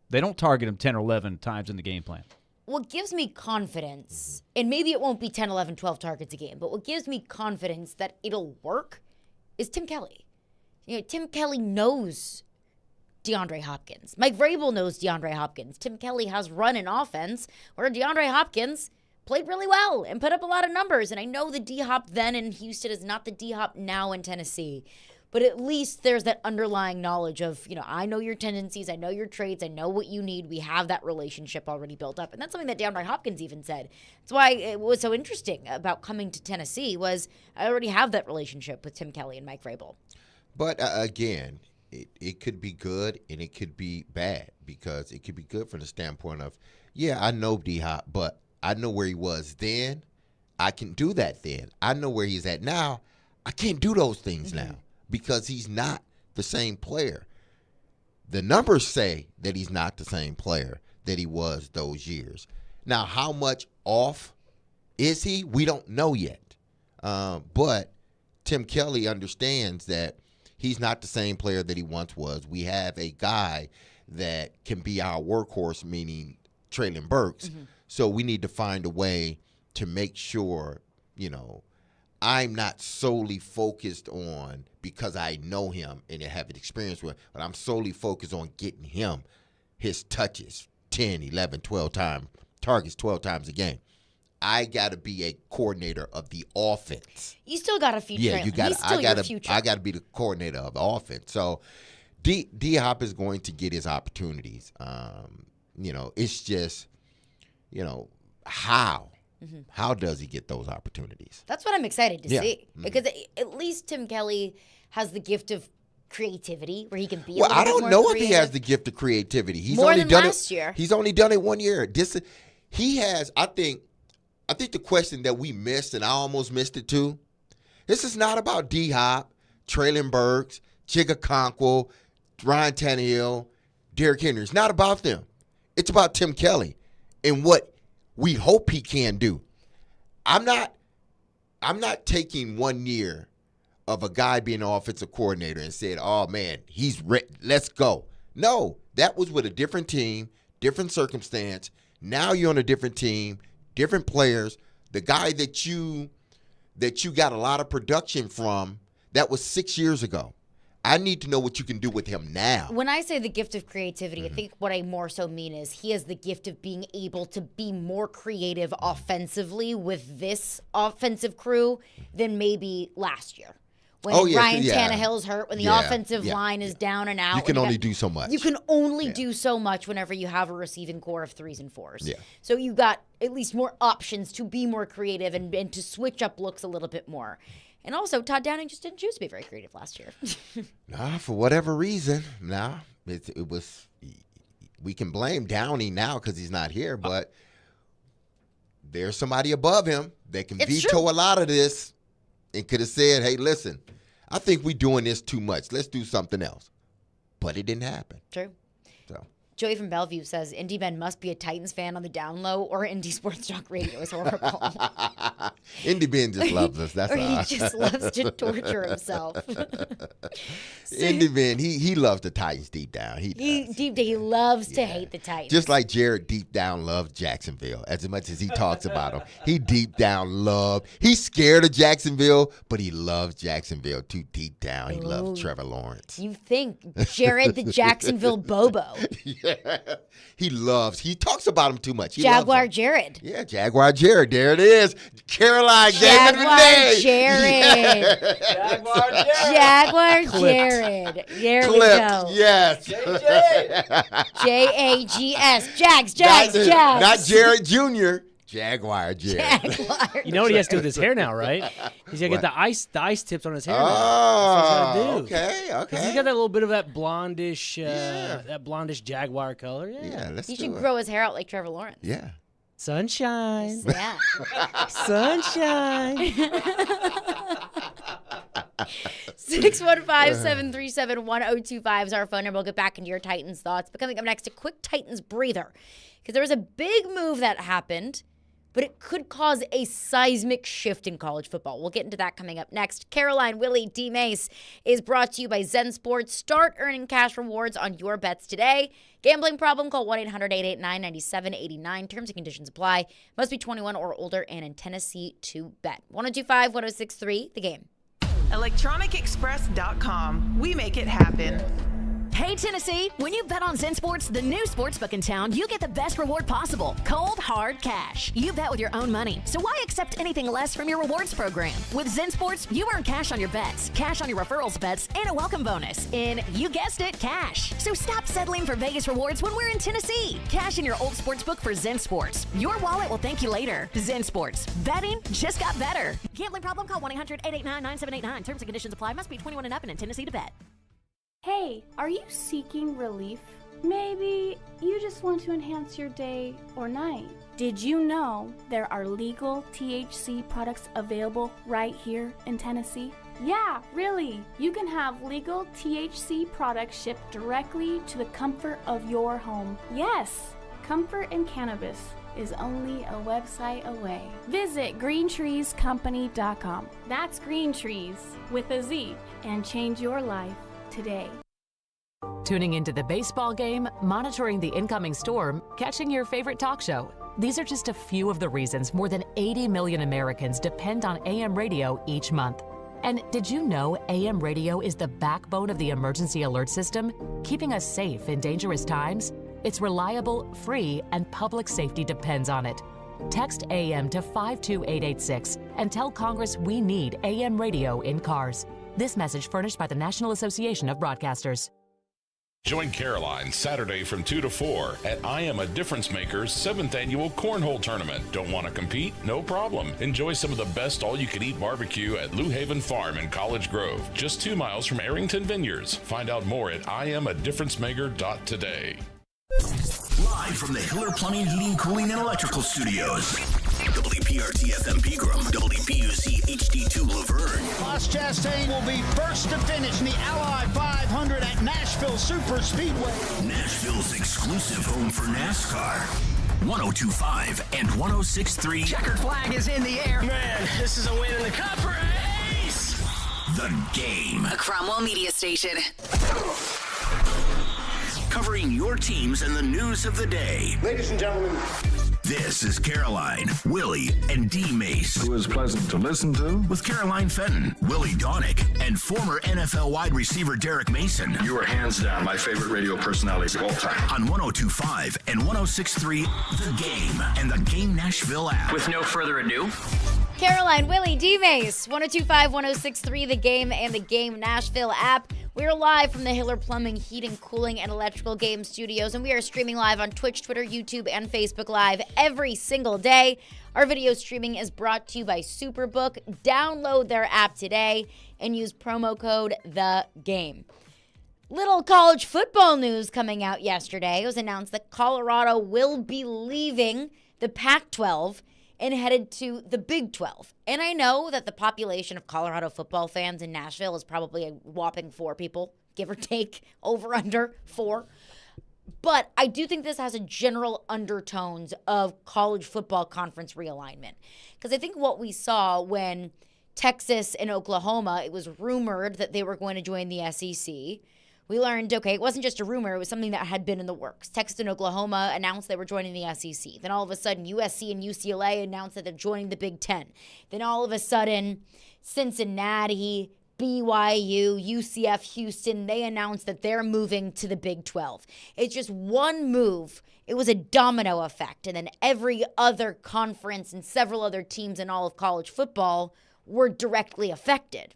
they don't target him 10 or 11 times in the game plan. What gives me confidence, and maybe it won't be 10, 11, 12 targets a game, but what gives me confidence that it'll work is Tim Kelly. You know, Tim Kelly knows DeAndre Hopkins. Mike Vrabel knows DeAndre Hopkins. Tim Kelly has run an offense where DeAndre Hopkins played really well and put up a lot of numbers. And I know the D-Hop then in Houston is not the D-Hop now in Tennessee. But at least there's that underlying knowledge of, you know, I know your tendencies, I know your traits, I know what you need. We have that relationship already built up. And that's something that DeAndre Hopkins even said. That's why it was so interesting about coming to Tennessee was I already have that relationship with Tim Kelly and Mike Vrabel. But again, it could be good and it could be bad, because it could be good from the standpoint of, yeah, I know D-Hop, but I know where he was then. I can do that then. I know where he's at now. I can't do those things now because he's not the same player. The numbers say that he's not the same player that he was those years. Now, how much off is he? We don't know yet. But Tim Kelly understands that he's not the same player that he once was. We have a guy that can be our workhorse, meaning Treylon Burks. So we need to find a way to make sure, you know, I'm not solely focused on, because I know him and have experience with him, but I'm solely focused on getting him his touches 10, 11, 12 times, targets 12 times a game. I got to be a coordinator of the offense. You still got a future. Yeah, you got. I got to be the coordinator of the offense. So, D-Hop is going to get his opportunities. You know, it's just, you know, how does he get those opportunities? That's what I'm excited to see, Mm-hmm. because at least Tim Kelly has the gift of creativity where he can be. Well, a I little don't bit more know creative. if he has the gift of creativity. He's More only than done last it. year. He's only done it 1 year. He has. I think the question that we missed, and I almost missed it too. This is not about D-Hop, Treylon Burks, Chigakonkwo, Ryan Tannehill, Derrick Henry. It's not about them. It's about Tim Kelly and what we hope he can do. I'm not taking 1 year of a guy being an offensive coordinator and said, "Oh man, he's ready. Let's go." No, that was with a different team, different circumstance. Now you're on a different team, different players. The guy that you got a lot of production from, that was 6 years ago. I need to know what you can do with him now. When I say the gift of creativity, I think what I more so mean is he has the gift of being able to be more creative offensively with this offensive crew than maybe last year. When Ryan Tannehill's hurt, when the offensive line is down and out. You can only do so much. You can only do so much whenever you have a receiving core of 3s and 4s. Yeah. So you got at least more options to be more creative and to switch up looks a little bit more. And also, Todd Downing just didn't choose to be very creative last year. Nah, for whatever reason. Nah, it was. We can blame Downing now because he's not here, but there's somebody above him that can veto a lot of this and could have said, "Hey, listen, I think we're doing this too much. Let's do something else." But it didn't happen. True. So. Joey from Bellevue says, Indy Ben must be a Titans fan on the down low, or Indy Sports Talk Radio is horrible. Indy Ben just loves us. That's or all. he just loves to torture himself. Indy Ben, he loves the Titans deep down. He loves to hate the Titans. Just like Jared deep down loves Jacksonville. As much as he talks about them, he deep down he's scared of Jacksonville, but he loves Jacksonville too deep down. He loves Trevor Lawrence. You think Jared the Jacksonville Bobo. Yeah. He talks about him too much. He Jaguar loves him. Jared. Yeah, Jaguar Jared. There it is. Carolina Caroline gave it Renee. Jared. Jaguar Jared. There we go. Yes. Jags. Jags. Not Jared Jr. Jaguar Jared. You know what he has to do with his hair now, right? He's got to get the ice tips on his hair now. Oh, okay. He's got that little bit of that blondish, Jaguar color. Yeah, He should grow his hair out like Trevor Lawrence. Yeah. Sunshine. Yeah. Sunshine. 615-737-1025 is our phone number. We'll get back into your Titans thoughts. But coming up next, a quick Titans breather. Because there was a big move that happened, but it could cause a seismic shift in college football. We'll get into that coming up next. Caroline, Willie, D. Mace is brought to you by Zen Sports. Start earning cash rewards on your bets today. Gambling problem? Call 1-800-889-9789. Terms and conditions apply. Must be 21 or older and in Tennessee to bet. 102.5-106.3, The Game. ElectronicExpress.com. We make it happen. Hey, Tennessee, when you bet on Zen Sports, the new sportsbook in town, you get the best reward possible. Cold, hard cash. You bet with your own money, so why accept anything less from your rewards program? With Zen Sports, you earn cash on your bets, cash on your referrals bets, and a welcome bonus in, you guessed it, cash. So stop settling for Vegas rewards when we're in Tennessee. Cash in your old sportsbook for Zen Sports. Your wallet will thank you later. Zen Sports. Betting just got better. Gambling problem? Call 1-800-889-9789. Terms and conditions apply. Must be 21 and up and in Tennessee to bet. Hey, are you seeking relief? Maybe you just want to enhance your day or night. Did you know there are legal THC products available right here in Tennessee? Yeah, really. You can have legal THC products shipped directly to the comfort of your home. Yes, comfort in cannabis is only a website away. Visit greentreescompany.com. That's Green Trees with a Z, and change your life today. Tuning into the baseball game, monitoring the incoming storm, catching your favorite talk show. These are just a few of the reasons more than 80 million Americans depend on AM radio each month. And did you know AM radio is the backbone of the emergency alert system, keeping us safe in dangerous times? It's reliable, free, and public safety depends on it. Text AM to 52886 and tell Congress we need AM radio in cars. This message furnished by the National Association of Broadcasters. Join Caroline Saturday from 2 to 4 at I Am a Difference Maker's 7th Annual Cornhole Tournament. Don't want to compete? No problem. Enjoy some of the best all-you-can-eat barbecue at Lou Haven Farm in College Grove, just 2 miles from Arrington Vineyards. Find out more at IamADifferenceMaker.today. Live from the Hiller Plumbing, Heating, Cooling, and Electrical Studios. WPRT FM Pegram, WPUC HD2 Laverne. Ross Chastain will be first to finish in the Ally 500 at Nashville Super Speedway. Nashville's exclusive home for NASCAR. 102.5 and 106.3. Checkered flag is in the air. Man, this is a win in the cup race. The Game. A Cromwell media station. Covering your teams and the news of the day. Ladies and gentlemen, this is Caroline, Willie, and D. Mace. It was pleasant to listen to. With Caroline Fenton, Willie Donick, and former NFL wide receiver Derek Mason. You are hands down my favorite radio personalities of all time. On 102.5 and 106.3, The Game, and the Game Nashville app. With no further ado, Caroline, Willie, D. Mace, 102.5, 106.3, The Game, and the Game Nashville app. We are live from the Hiller Plumbing, Heating, Cooling, and Electrical Game Studios, and we are streaming live on Twitch, Twitter, YouTube, and Facebook Live every single day. Our video streaming is brought to you by Superbook. Download their app today and use promo code THEGAME. Little college football news coming out yesterday. It was announced that Colorado will be leaving the Pac-12 and headed to the Big 12. And I know that the population of Colorado football fans in Nashville is probably a whopping 4 people, give or take, over, under 4. But I do think this has a general undertones of college football conference realignment. Because I think what we saw when Texas and Oklahoma, it was rumored that they were going to join the SEC. We learned, okay, it wasn't just a rumor, it was something that had been in the works. Texas and Oklahoma announced they were joining the SEC. Then all of a sudden, USC and UCLA announced that they're joining the Big Ten. Then all of a sudden, Cincinnati, BYU, UCF, Houston, they announced that they're moving to the Big 12. It's just one move. It was a domino effect. And then every other conference and several other teams in all of college football were directly affected.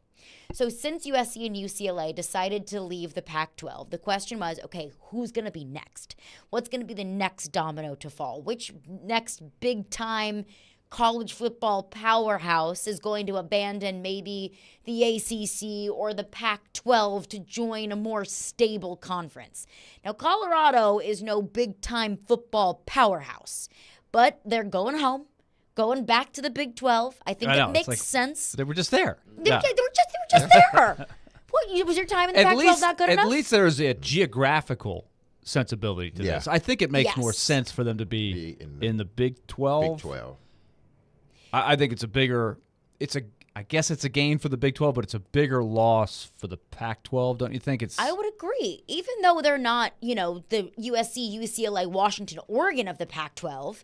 So since USC and UCLA decided to leave the Pac-12, the question was, okay, who's going to be next? What's going to be the next domino to fall? Which next big-time college football powerhouse is going to abandon maybe the ACC or the Pac-12 to join a more stable conference? Now, Colorado is no big-time football powerhouse, but they're going home, going back to the Big 12. I think it makes sense. They were just there. They were just there. What, was your time in the Pac-12 not good enough? At least there's a geographical sensibility to this. I think it makes more sense for them to be in the Big 12. Big 12. I think it's a bigger I guess it's a gain for the Big 12, but it's a bigger loss for the Pac-12, don't you think? I would agree. Even though they're not, the USC, UCLA, Washington, Oregon of the Pac-12,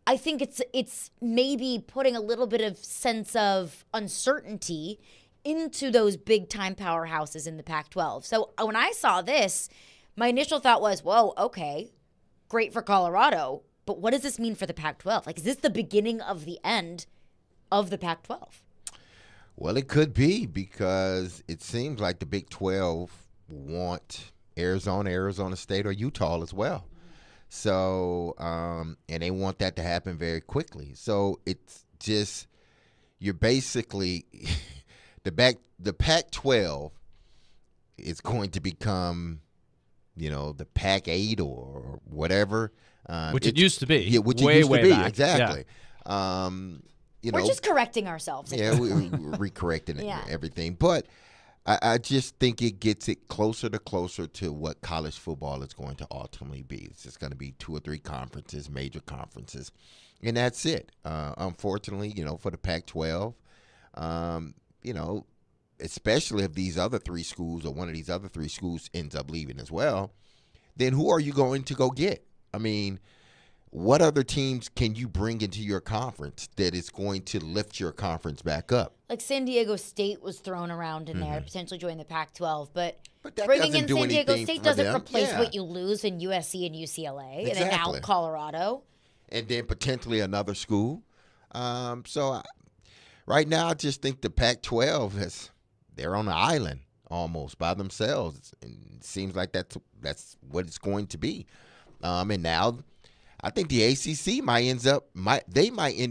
I think it's maybe putting a little bit of sense of uncertainty into those big-time powerhouses in the Pac-12. So when I saw this, my initial thought was, whoa, okay, great for Colorado, but what does this mean for the Pac-12? Like, is this the beginning of the end of the Pac-12? Well, it could be, because it seems like the Big 12 want Arizona State, or Utah as well. So, and they want that to happen very quickly. So it's just, you're basically, the Pac-12 is going to become, the Pac-8 or whatever. Which it used to be. Yeah, which way, it used way to be, back. exactly. Yeah. We're just correcting ourselves. Yeah, we're recorrecting everything. But I just think it gets it closer to what college football is going to ultimately be. It's just going to be 2 or 3 conferences, major conferences, and that's it. Unfortunately, for the Pac-12, especially if these other 3 schools or one of these other 3 schools ends up leaving as well, then who are you going to go get? I mean, what other teams can you bring into your conference that is going to lift your conference back up? Like San Diego State was thrown around in there, potentially join the Pac-12, but that bringing in doesn't do San Diego anything State for doesn't them. replace Yeah. what you lose in USC and UCLA, and then Exactly. now Colorado. And then potentially another school. Right now, I just think the Pac-12 they're on an island almost by themselves. And it seems like that's what it's going to be. And now, I think the ACC might end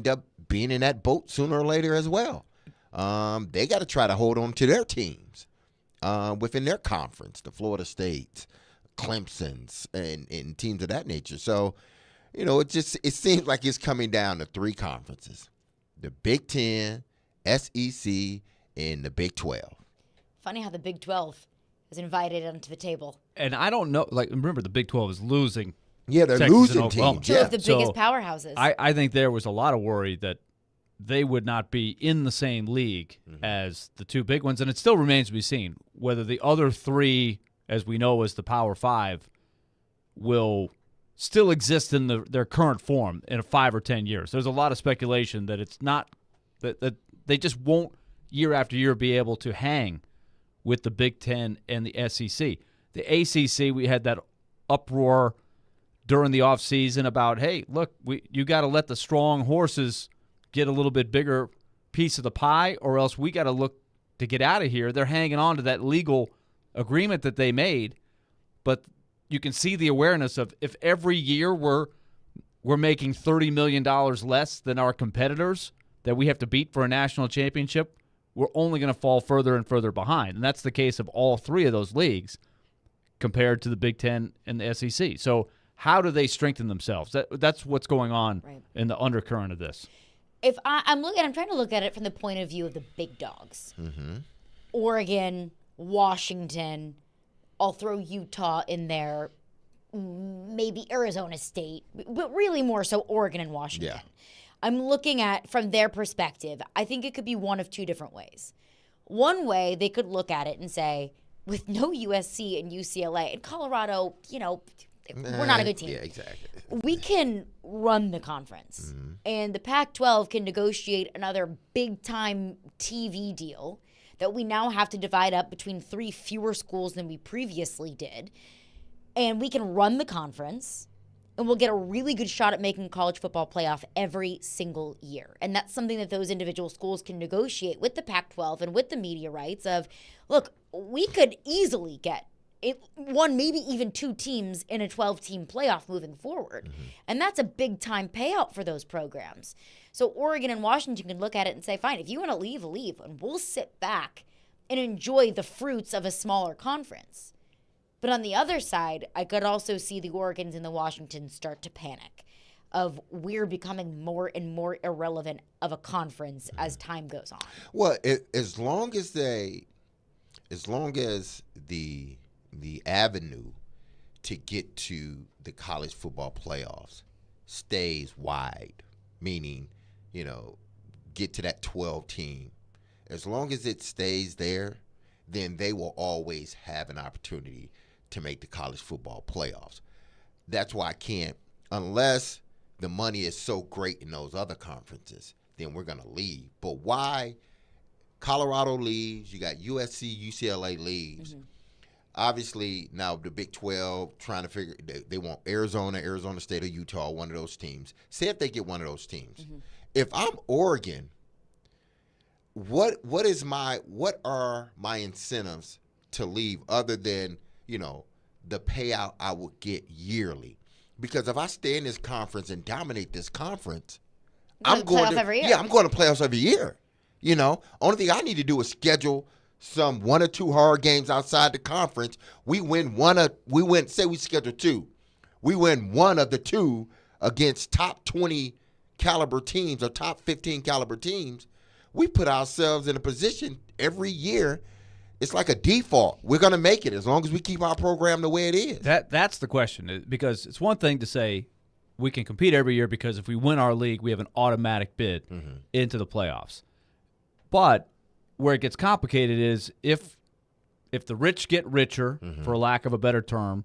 up being in that boat sooner or later as well. They got to try to hold on to their teams within their conference, the Florida States, Clemson's, and teams of that nature. So, it seems like it's coming down to 3 conferences: the Big 10, SEC, and the Big 12. Funny how the Big 12 is invited onto the table. And I don't know, remember the Big 12 is losing. Yeah, they're Texas losing and Oklahoma. teams. 2 of the biggest powerhouses. I think there was a lot of worry that they would not be in the same league as the 2 big ones, and it still remains to be seen whether the other 3, as we know as the Power 5, will still exist in their current form in 5 or 10 years. There's a lot of speculation that it's not that they just won't year after year be able to hang with the Big 10 and the SEC. The ACC, we had that uproar during the offseason about, hey, look, you got to let the strong horses get a little bit bigger piece of the pie, or else we got to look to get out of here. They're hanging on to that legal agreement that they made, but you can see the awareness of, if every year we're making $30 million less than our competitors that we have to beat for a national championship, we're only going to fall further and further behind. And that's the case of all 3 of those leagues compared to the Big 10 and the SEC. So how do they strengthen themselves? That's what's going on in the undercurrent of this. If I'm trying to look at it from the point of view of the big dogs. Mm-hmm. Oregon, Washington, I'll throw Utah in there, maybe Arizona State, but really more so Oregon and Washington. Yeah. I'm looking at, from their perspective, I think it could be one of 2 different ways. One way, they could look at it and say, with no USC and UCLA, and Colorado, we're not a good team. Yeah, exactly. We can run the conference. And the Pac-12 can negotiate another big-time TV deal that we now have to divide up between 3 fewer schools than we previously did. And we can run the conference, and we'll get a really good shot at making college football playoff every single year. And that's something that those individual schools can negotiate with the Pac-12 and with the media rights of, look, we could easily get one, maybe even 2 teams in a 12-team playoff moving forward. And that's a big-time payout for those programs. So Oregon and Washington can look at it and say, fine, if you want to leave, leave. And we'll sit back and enjoy the fruits of a smaller conference. But on the other side, I could also see the Oregons and the Washingtons start to panic of we're becoming more and more irrelevant of a conference as time goes on. Well, as long as the avenue to get to the college football playoffs stays wide, meaning, get to that 12 team. As long as it stays there, then they will always have an opportunity to make the college football playoffs. That's why I can't, unless the money is so great in those other conferences, then we're going to leave. But why Colorado leaves, you got USC, UCLA leaves. Obviously, now the Big 12 trying to figure, they want Arizona State, or Utah, one of those teams. Say if they get one of those teams. If I'm Oregon, what are my incentives to leave other than, the payout I would get yearly? Because if I stay in this conference and dominate this conference, I'm going to every year. Yeah, I'm going to playoffs every year. Only thing I need to do is schedule some 1 or 2 hard games outside the conference. We say we schedule 2. We win 1 of the 2 against top 20 caliber teams or top 15 caliber teams. We put ourselves in a position every year. It's like a default. We're going to make it as long as we keep our program the way it is. That's the question, because it's one thing to say we can compete every year because if we win our league, we have an automatic bid into the playoffs. But where it gets complicated is if the rich get richer, for lack of a better term,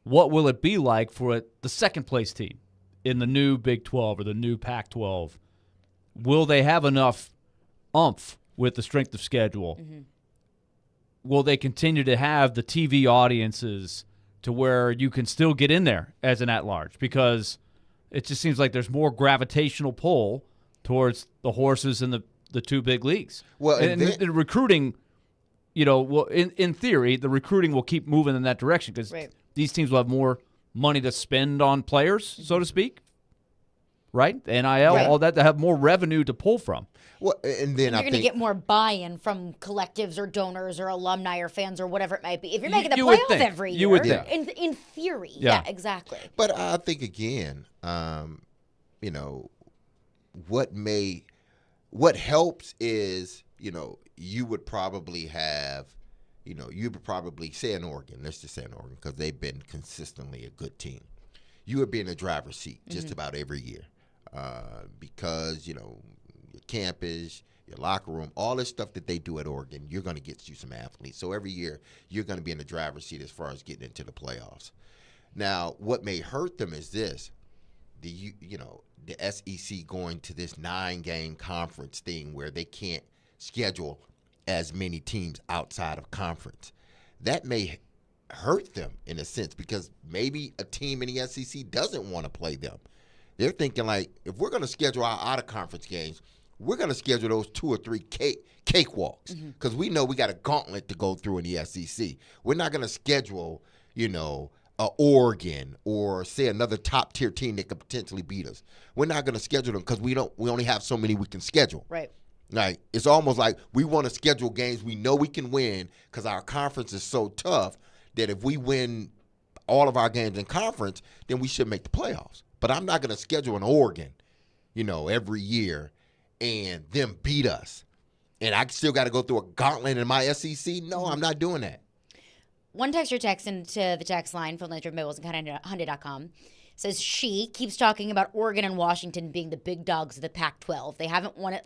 what will it be like for the second-place team in the new Big 12 or the new Pac-12? Will they have enough oomph with the strength of schedule? Will they continue to have the TV audiences to where you can still get in there as an at-large? Because it just seems like there's more gravitational pull towards the horses in the 2 big leagues. Well, and the recruiting, in theory, the recruiting will keep moving in that direction because these teams will have more money to spend on players, so to speak. Right? NIL, all that, to have more revenue to pull from. Well, and then you're going to get more buy-in from collectives or donors or alumni or fans or whatever it might be. If you're making the playoffs every year, you would think. In theory, yeah, exactly. But I think again, what helps is, you would probably have, you would probably say in Oregon, let's just say in Oregon, because they've been consistently a good team. You would be in the driver's seat just about every year because, your campus, your locker room, all this stuff that they do at Oregon, you're going to get you some athletes. So every year you're going to be in the driver's seat as far as getting into the playoffs. Now, what may hurt them is this. The SEC going to this 9-game conference thing where they can't schedule as many teams outside of conference. That may hurt them in a sense because maybe a team in the SEC doesn't want to play them. They're thinking like, if we're going to schedule our out-of-conference games, we're going to schedule those 2 or 3 cakewalks because we know we got a gauntlet to go through in the SEC. We're not going to schedule, Oregon or say another top-tier team that could potentially beat us. We're not going to schedule them because we only have so many we can schedule. Right. Like, it's almost like we want to schedule games we know we can win because our conference is so tough that if we win all of our games in conference, then we should make the playoffs. But I'm not going to schedule an Oregon, every year and them beat us. And I still got to go through a gauntlet in my SEC? No, I'm not doing that. One texter texts into the text line from LandryMibbles.com says she keeps talking about Oregon and Washington being the big dogs of the Pac-12. They haven't won it.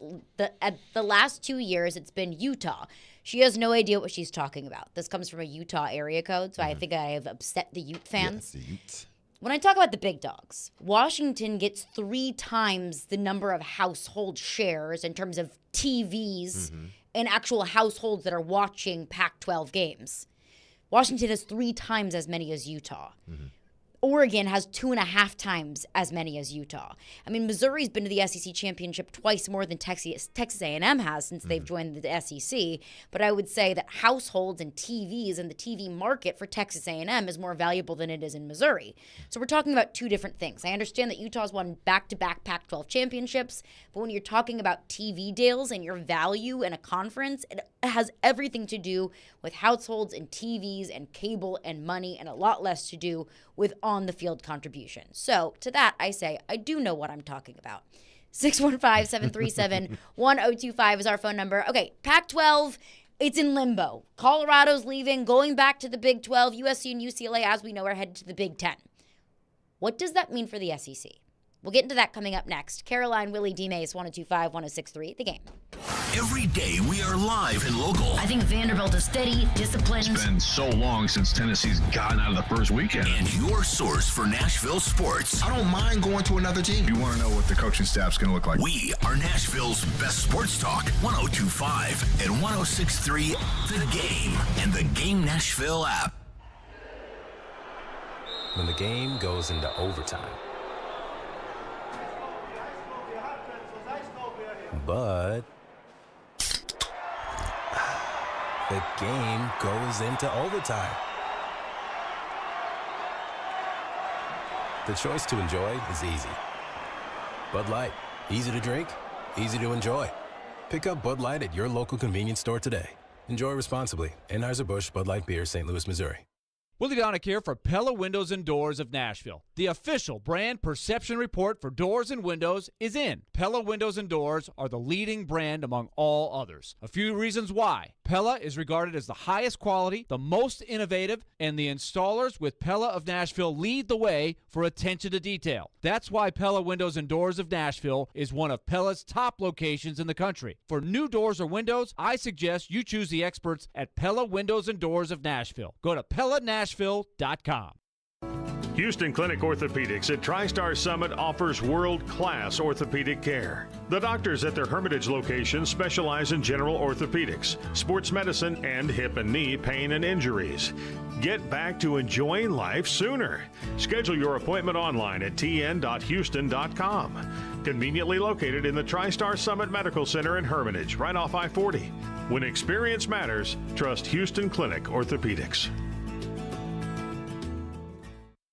At the last 2 years, it's been Utah. She has no idea what she's talking about. This comes from a Utah area code, so I think I have upset the Ute fans. Yes, the Utes. When I talk about the big dogs, Washington gets 3 times the number of household shares in terms of TVs and actual households that are watching Pac-12 games. Washington has 3 times as many as Utah. Oregon has 2.5 times as many as Utah. I mean, Missouri's been to the SEC championship twice more than Texas A&M has since they've joined the SEC. But I would say that households and TVs and the TV market for Texas A&M is more valuable than it is in Missouri. So we're talking about 2 different things. I understand that Utah's won back-to-back Pac-12 championships, but when you're talking about TV deals and your value in a conference, it has everything to do with households and TVs and cable and money, and a lot less to do with on-the-field contribution. So to that, I say I do know what I'm talking about. 615-737-1025 is our phone number. Okay, Pac-12, it's in limbo. Colorado's leaving, going back to the Big 12. USC and UCLA, as we know, are headed to the Big 10. What does that mean for the SEC? We'll get into that coming up next. Caroline, Willie, D. Mace, 102.5, 106.3, The Game. Every day we are live and local. I think Vanderbilt is steady, disciplined. It's been so long since Tennessee's gotten out of the first weekend. And your source for Nashville sports. I don't mind going to another team. You want to know what the coaching staff's going to look like? We are Nashville's best sports talk. 102.5 and 106.3, The Game, and the Game Nashville app. When the game goes into overtime. But the game goes into overtime. The choice to enjoy is easy. Bud Light, easy to drink, easy to enjoy. Pick up Bud Light at your local convenience store today. Enjoy responsibly. Anheuser-Busch Bud Light Beer, St. Louis, Missouri. Willie Donick here for Pella Windows and Doors of Nashville. The official brand perception report for doors and windows is in. Pella Windows and Doors are the leading brand among all others. A few reasons why. Pella is regarded as the highest quality, the most innovative, and the installers with Pella of Nashville lead the way for attention to detail. That's why Pella Windows and Doors of Nashville is one of Pella's top locations in the country. For new doors or windows, I suggest you choose the experts at Pella Windows and Doors of Nashville. Go to PellaNashville.com. Houston Clinic Orthopedics at TriStar Summit offers world-class orthopedic care. The doctors at their Hermitage location specialize in general orthopedics, sports medicine, and hip and knee pain and injuries. Get back to enjoying life sooner. Schedule your appointment online at tn.houston.com. Conveniently located in the TriStar Summit Medical Center in Hermitage, right off I-40. When experience matters, trust Houston Clinic Orthopedics.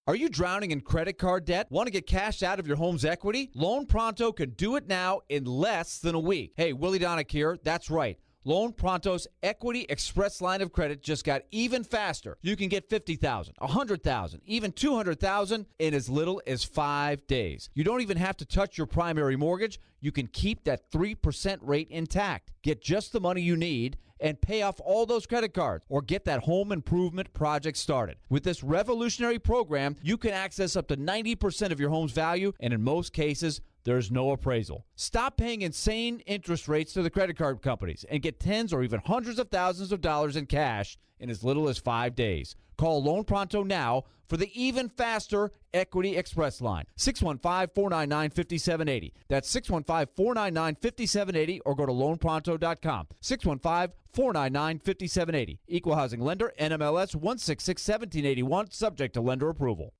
Are you drowning in credit card debt? Want to get cash out of your home's equity? Loan Pronto can do it now in less than a week. Hey, Willie Donick here. That's right. Loan Pronto's Equity Express line of credit just got even faster. You can get $50,000, $100,000, even $200,000 in as little as 5 days. You don't even have to touch your primary mortgage. You can keep that 3% rate intact. Get just the money you need and pay off all those credit cards or get that home improvement project started. With this revolutionary program, you can access up to 90% of your home's value, and in most cases, there's no appraisal. Stop paying insane interest rates to the credit card companies and get tens or even hundreds of thousands of dollars in cash in as little as 5 days. Call Loan Pronto now for the even faster Equity Express line. 615-499-5780. That's 615-499-5780 or go to loanpronto.com. 615-499-5780. Equal Housing Lender, NMLS 166-1781, subject to lender approval.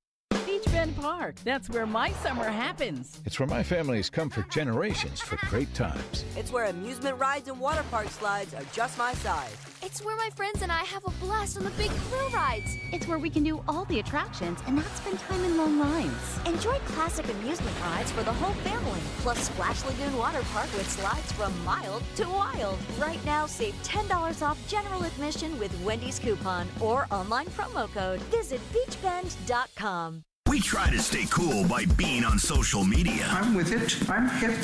Beach Bend Park. That's where my summer happens. It's where my family has come for generations for great times. It's where amusement rides and water park slides are just my size. It's where my friends and I have a blast on the big thrill rides. It's where we can do all the attractions and not spend time in long lines. Enjoy classic amusement rides for the whole family. Plus Splash Lagoon Water Park with slides from mild to wild. Right now, save $10 off general admission with Wendy's coupon or online promo code. Visit beachbend.com. We try to stay cool by being on social media. I'm with it. I'm hip.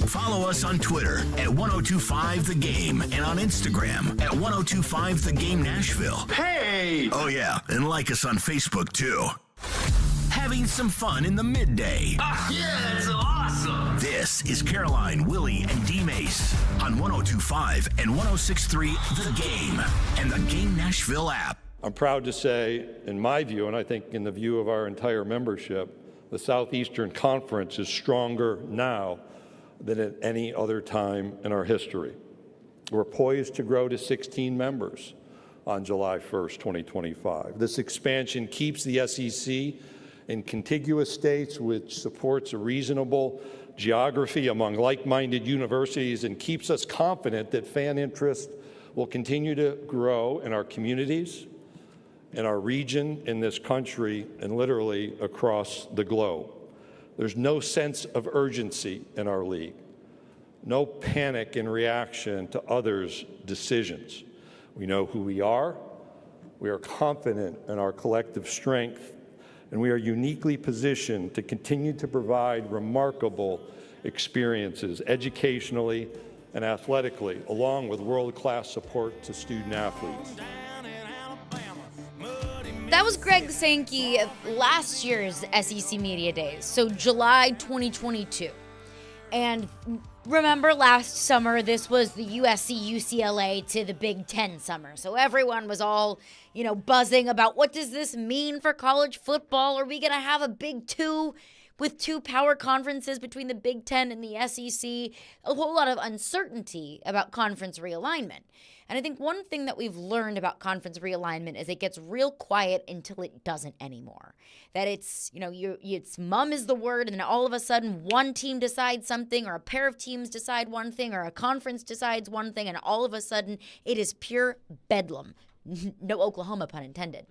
Follow us on Twitter at 1025 The Game and on Instagram at 1025 The Game Nashville. Hey! Oh, yeah. And like us on Facebook, too. Having some fun in the midday. Ah, yeah, that's awesome. This is Caroline, Willie, and D. Mace on 1025 and 106.3 The Game and the Game Nashville app. I'm proud to say, in my view, and I think in the view of our entire membership, the Southeastern Conference is stronger now than at any other time in our history. We're poised to grow to 16 members on July 1st, 2025. This expansion keeps the SEC in contiguous states, which supports a reasonable geography among like-minded universities and keeps us confident that fan interest will continue to grow in our communities, in our region, in this country, and literally across the globe. There's no sense of urgency in our league, no panic in reaction to others' decisions. We know who we are confident in our collective strength, and we are uniquely positioned to continue to provide remarkable experiences educationally and athletically, along with world-class support to student athletes. That was Greg Sankey at last year's SEC Media Days, so July 2022. And remember last summer, this was the USC-UCLA to the Big Ten summer. So everyone was all, buzzing about what does this mean for college football? Are we going to have a Big Two with two power conferences between the Big Ten and the SEC? A whole lot of uncertainty about conference realignment. And I think one thing that we've learned about conference realignment is it gets real quiet until it doesn't anymore. That it's, it's mum is the word, and then all of a sudden one team decides something, or a pair of teams decide one thing, or a conference decides one thing, and all of a sudden it is pure bedlam. No Oklahoma pun intended.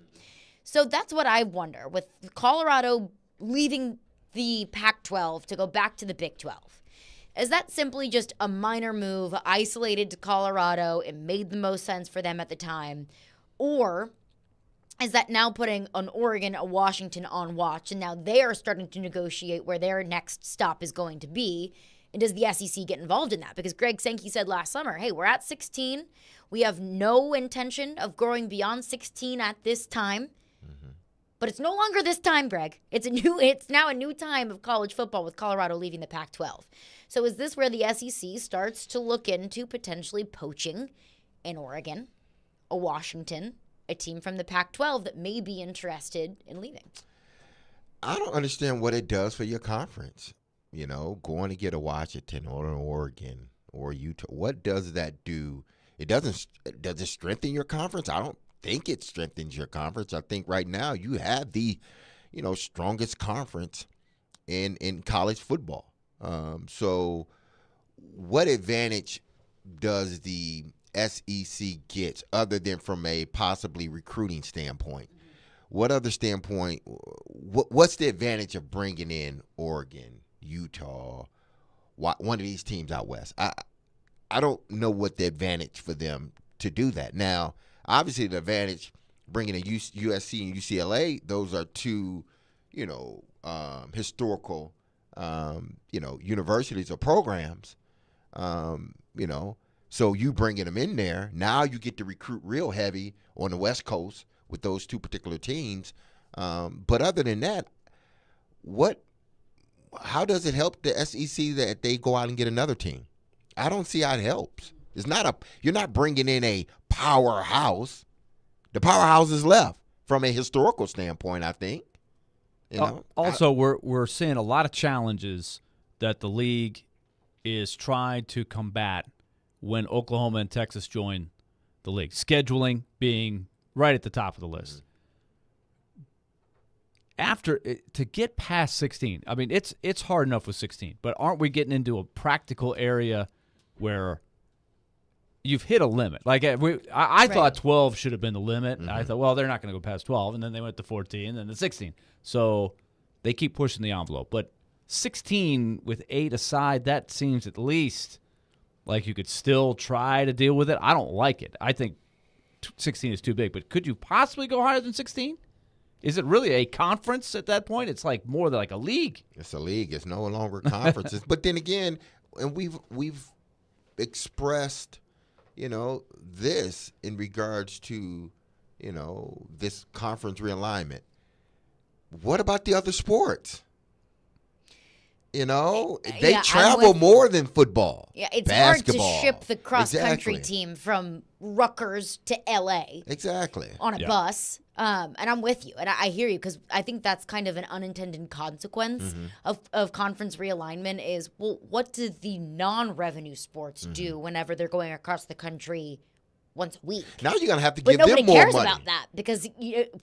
So that's what I wonder with Colorado leaving the Pac-12 to go back to the Big 12. Is that simply just a minor move isolated to Colorado? It made the most sense for them at the time. Or is that now putting an Oregon, a Washington on watch, and now they are starting to negotiate where their next stop is going to be? And does the SEC get involved in that? Because Greg Sankey said last summer, hey, we're at 16. We have no intention of growing beyond 16 at this time. But it's no longer this time, Greg. It's now a new time of college football with Colorado leaving the Pac-12. So is this where the SEC starts to look into potentially poaching an Oregon, a Washington, a team from the Pac-12 that may be interested in leaving? I don't understand what it does for your conference. Going to get a Washington or an Oregon or Utah. What does that do? Does it strengthen your conference? I don't think it strengthens your conference. I think right now you have the, strongest conference in college football. So what advantage does the SEC get other than from a possibly recruiting standpoint? What other standpoint, what's the advantage of bringing in Oregon, Utah, one of these teams out west? I don't know what the advantage for them to do that. Now, obviously, the advantage bringing in USC and UCLA, those are two, historical, universities or programs, So you bringing them in there, now you get to recruit real heavy on the West Coast with those two particular teams. But other than that, how does it help the SEC that they go out and get another team? I don't see how it helps. You're not bringing in a powerhouse. The powerhouse is left from a historical standpoint, I think. Also, we're seeing a lot of challenges that the league is trying to combat when Oklahoma and Texas join the league. Scheduling being right at the top of the list. To get past 16, I mean, it's hard enough with 16, but aren't we getting into a practical area where you've hit a limit? Like I thought 12 should have been the limit. Mm-hmm. I thought, well, they're not going to go past 12, and then they went to 14, and then 16. So they keep pushing the envelope. But 16 with 8 aside, that seems at least like you could still try to deal with it. I don't like it. I think 16 is too big. But could you possibly go higher than 16? Is it really a conference at that point? It's like more than like a league. It's a league. It's no longer conferences. But then again, and we've expressed, this in regards to, this conference realignment. What about the other sports? You know, they Yeah, travel more than football. Yeah, it's basketball. hard to ship the cross-country Exactly. team from Rutgers to L.A. Exactly. on a bus. And I'm with you, and I hear you, because I think that's kind of an unintended consequence of conference realignment is, well, what do the non-revenue sports do whenever they're going across the country once a week? Now you're going to have to But give them nobody more cares money. about that, because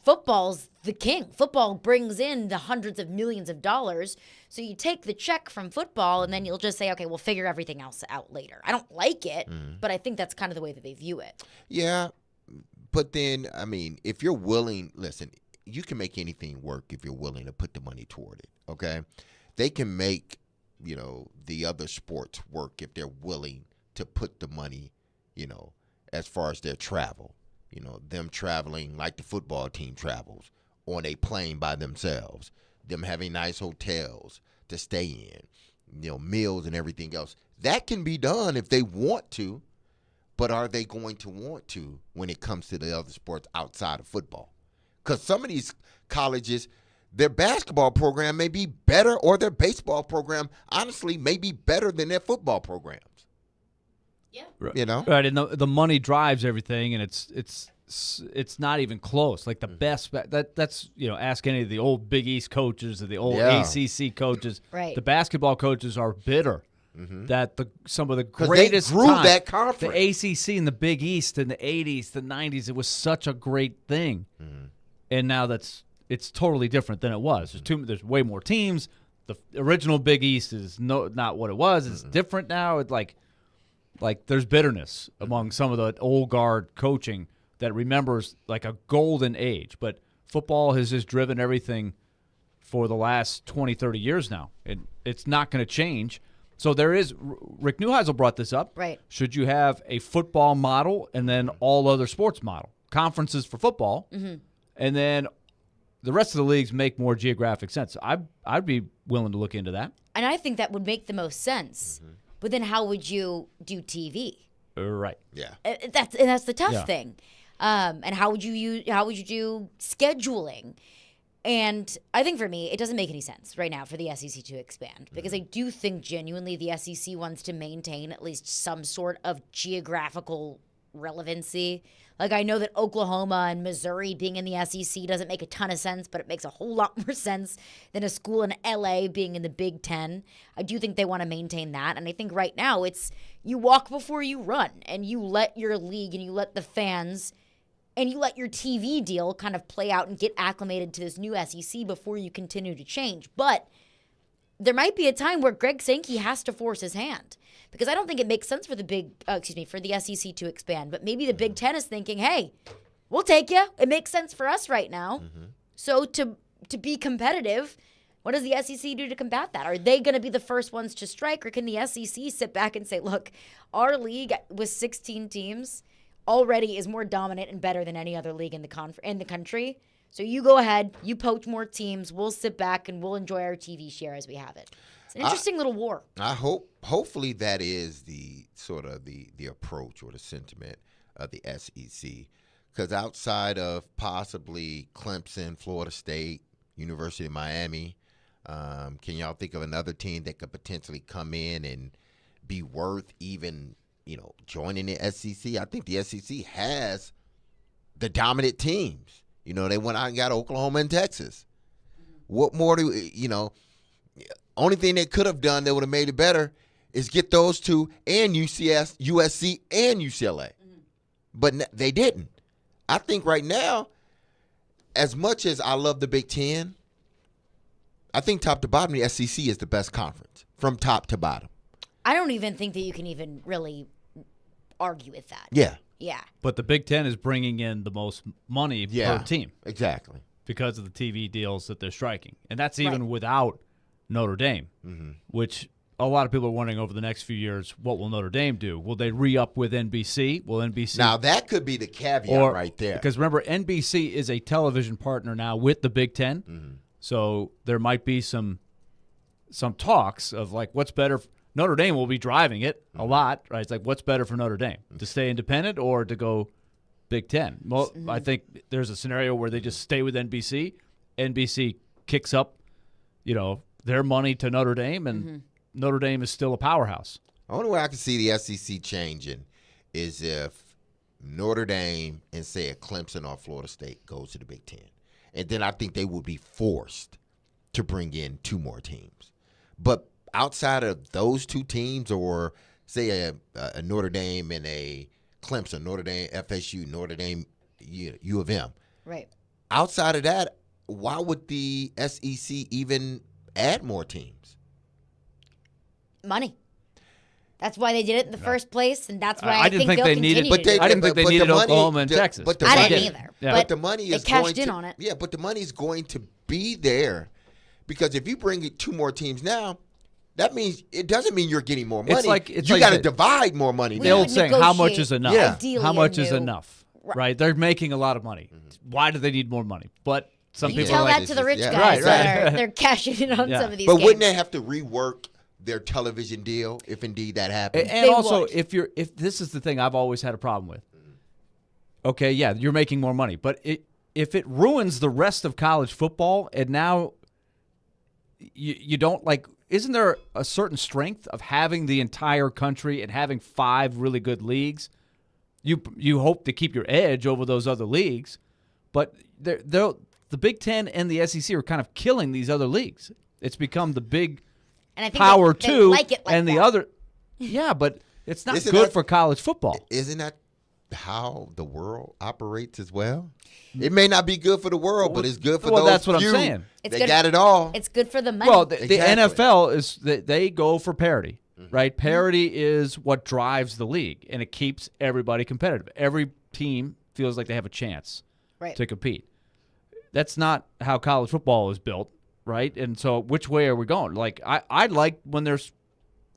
football's the king. Football brings in the hundreds of millions of dollars. So you take the check from football, and then you'll just say, okay, we'll figure everything else out later. I don't like it, but I think that's kind of the way that they view it. Yeah. But then, I mean, if you're willing, listen, you can make anything work if you're willing to put the money toward it, okay? They can make, the other sports work if they're willing to put the money, as far as their travel. Them traveling like the football team travels on a plane by themselves, them having nice hotels to stay in, meals and everything else. That can be done if they want to. But are they going to want to when it comes to the other sports outside of football? Because some of these colleges, their basketball program may be better, or their baseball program, honestly, may be better than their football programs. Yeah. Right, and the money drives everything, and it's not even close. Like the best, that's ask any of the old Big East coaches or the old ACC coaches. Right. The basketball coaches are bitter. That some of the 'Cause greatest they grew times, that conference. the ACC and the Big East in the 80s, the 90s, it was such a great thing. And now it's totally different than it was. There's way more teams. The original Big East is not what it was. It's different now. It's like there's bitterness among some of the old guard coaching that remembers like a golden age. But football has just driven everything for the last 20, 30 years now. And it's not going to change. So there is, Rick Neuheisel brought this up. Right. Should you have a football model and then all other sports model? Conferences for football, and then the rest of the leagues make more geographic sense. I'd be willing to look into that. And I think that would make the most sense. But then how would you do TV? Right. Yeah. That's the tough thing. And how would you do scheduling? And I think for me, it doesn't make any sense right now for the SEC to expand, because I do think genuinely the SEC wants to maintain at least some sort of geographical relevancy. Like, I know that Oklahoma and Missouri being in the SEC doesn't make a ton of sense, but it makes a whole lot more sense than a school in LA being in the Big Ten. I do think they want to maintain that. And I think right now it's you walk before you run, and you let your league and you let the fans and you let your TV deal kind of play out and get acclimated to this new SEC before you continue to change. But there might be a time where Greg Sankey has to force his hand, because I don't think it makes sense for for the SEC to expand. But maybe the Big Ten is thinking, hey, we'll take you. It makes sense for us right now. So to be competitive, what does the SEC do to combat that? Are they going to be the first ones to strike, or can the SEC sit back and say, look, our league with 16 teams already is more dominant and better than any other league in the country. So you go ahead, you poach more teams, we'll sit back and we'll enjoy our TV share as we have it. It's an interesting little war. I hopefully that is the sort of the approach or the sentiment of the SEC, because outside of possibly Clemson, Florida State, University of Miami, can y'all think of another team that could potentially come in and be worth even joining the SEC? I think the SEC has the dominant teams. They went out and got Oklahoma and Texas. What more do only thing they could have done that would have made it better is get those two and USC and UCLA. But they didn't. I think right now, as much as I love the Big Ten, I think top to bottom, the SEC is the best conference from top to bottom. I don't even think that you can even really argue with that. Yeah. Yeah. But the Big Ten is bringing in the most money per team. Exactly. Because of the TV deals that they're striking. And that's even without Notre Dame, which a lot of people are wondering over the next few years, what will Notre Dame do? Will they re-up with NBC? Will NBC? Now, that could be the caveat right there. Because remember, NBC is a television partner now with the Big Ten. So there might be some talks of like what's better. Notre Dame will be driving it a lot, right? It's like what's better for Notre Dame, to stay independent or to go Big Ten? Well, I think there's a scenario where they just stay with NBC. NBC kicks up, their money to Notre Dame, and Notre Dame is still a powerhouse. The only way I can see the SEC changing is if Notre Dame and, say, a Clemson or Florida State goes to the Big Ten. And then I think they would be forced to bring in 2 more teams. But outside of those 2 teams, or, say, a Notre Dame and a Clemson, Notre Dame, FSU, Notre Dame, U of M. Right. Outside of that, why would the SEC even add more teams? Money. That's why they did it in the first place, and that's why I didn't think they needed. I didn't think they needed Oklahoma and Texas. But I didn't either. Yeah. But the money is they cashed going in to, on it. Yeah, but the money is going to be there, because if you bring 2 more teams now, that means it doesn't mean you're getting more money. You got to divide more money. The old saying, "How much is enough?" Yeah. How much is enough? Right? They're making a lot of money. Why do they need more money? But some you people tell are like, that to the rich guys that are they're cashing in on some of these. But games. wouldn't they have to rework their television deal if indeed that happens? And also, if this is the thing I've always had a problem with. Okay, yeah, you're making more money, but if it ruins the rest of college football, and now you don't like, isn't there a certain strength of having the entire country and having 5 really good leagues? You hope to keep your edge over those other leagues, but the Big Ten and the SEC are kind of killing these other leagues. It's become the big and I think Power they 2 like it like and that. the other. Yeah, but it's not good for college football. Isn't that how the world operates as well? It may not be good for the world, but it's good for those that's what few. I'm saying. They got it all. It's good for the money. Well, the NFL is that they go for parity, right? Parity is what drives the league, and it keeps everybody competitive. Every team feels like they have a chance to compete. That's not how college football is built, right? And so, which way are we going? Like, I like when there's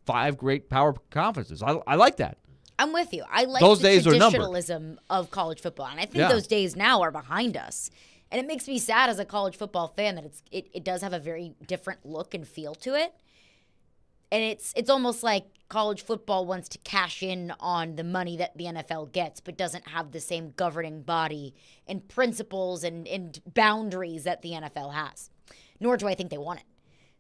5 great power conferences. I like that. I'm with you. I like those the days are numbered. traditionalism of college football, and I think those days now are behind us. And it makes me sad as a college football fan that it does have a very different look and feel to it. And it's almost like college football wants to cash in on the money that the NFL gets, but doesn't have the same governing body and principles and boundaries that the NFL has. Nor do I think they want it.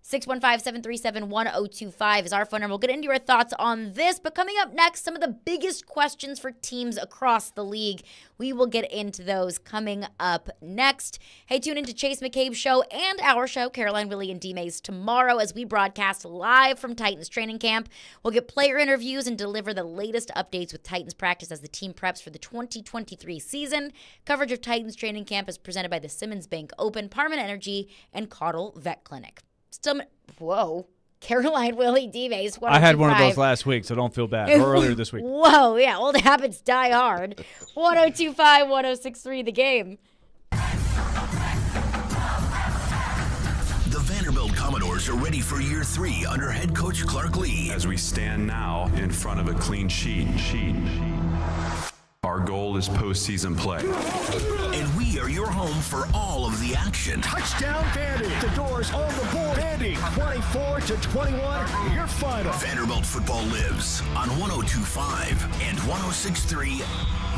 615-737-1025 is our phone number. We'll get into your thoughts on this. But coming up next, some of the biggest questions for teams across the league. We will get into those coming up next. Hey, tune into Chase McCabe's show and our show, Caroline, Willie, and D-Mays, tomorrow as we broadcast live from Titans training camp. We'll get player interviews and deliver the latest updates with Titans practice as the team preps for the 2023 season. Coverage of Titans training camp is presented by the Simmons Bank Open, Parman Energy, and Caudle Vet Clinic. Whoa. Caroline, Willie, D-Mays. I had one of those last week, so don't feel bad. Or earlier this week. Whoa, yeah, old habits die hard. 102.5, 106.3, The Game. The Vanderbilt Commodores are ready for year 3 under head coach Clark Lee. As we stand now in front of a clean sheet. Our goal is postseason play. And we are your home for all of the action. Touchdown, Vandy. The doors on the board. Vandy, 24-21, your final. Vanderbilt football lives on 102.5 and 106.3,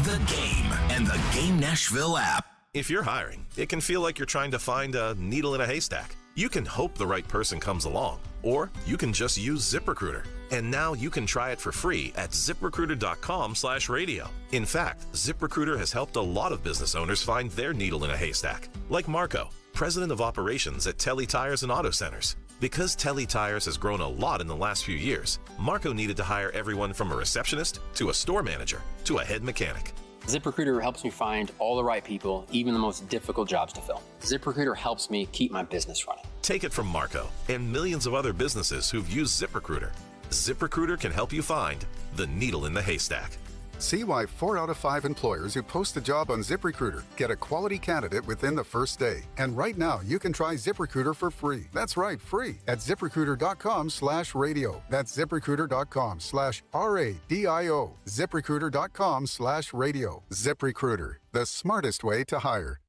The Game, and the Game Nashville app. If you're hiring, it can feel like you're trying to find a needle in a haystack. You can hope the right person comes along, or you can just use ZipRecruiter. And now you can try it for free at ZipRecruiter.com/radio. In fact, ZipRecruiter has helped a lot of business owners find their needle in a haystack, like Marco, president of operations at Telly Tires and Auto Centers. Because Telly Tires has grown a lot in the last few years, Marco needed to hire everyone from a receptionist to a store manager to a head mechanic. ZipRecruiter helps me find all the right people, even the most difficult jobs to fill. ZipRecruiter helps me keep my business running. Take it from Marco and millions of other businesses who've used ZipRecruiter. ZipRecruiter can help you find the needle in the haystack. See why 4 out of 5 employers who post a job on ZipRecruiter get a quality candidate within the first day. And right now, you can try ZipRecruiter for free. That's right, free at ZipRecruiter.com/radio. That's ZipRecruiter.com/RADIO. ZipRecruiter.com/radio. ZipRecruiter, the smartest way to hire.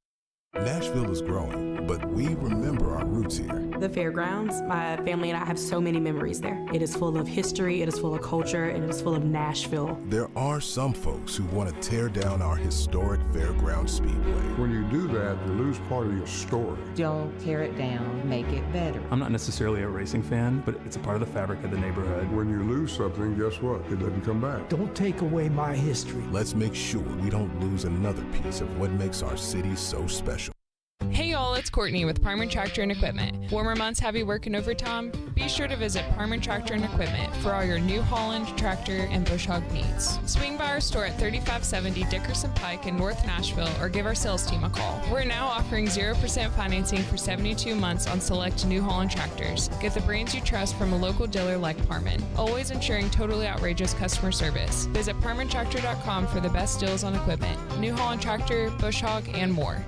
Nashville is growing, but we remember our roots here. The fairgrounds, my family and I have so many memories there. It is full of history, it is full of culture, and it is full of Nashville. There are some folks who want to tear down our historic fairground speedway. When you do that, you lose part of your story. Don't tear it down, make it better. I'm not necessarily a racing fan, but it's a part of the fabric of the neighborhood. When you lose something, guess what? It doesn't come back. Don't take away my history. Let's make sure we don't lose another piece of what makes our city so special. Hey y'all, it's Courtney with Parman Tractor and Equipment. Warmer months have you working overtime? Be sure to visit Parman Tractor and Equipment for all your New Holland tractor and bush hog needs. Swing by our store at 3570 Dickerson Pike in North Nashville or give our sales team a call. We're now offering 0% financing for 72 months on select New Holland tractors. Get the brands you trust from a local dealer like Parman. Always ensuring totally outrageous customer service. Visit ParmanTractor.com for the best deals on equipment. New Holland tractor, bush hog, and more.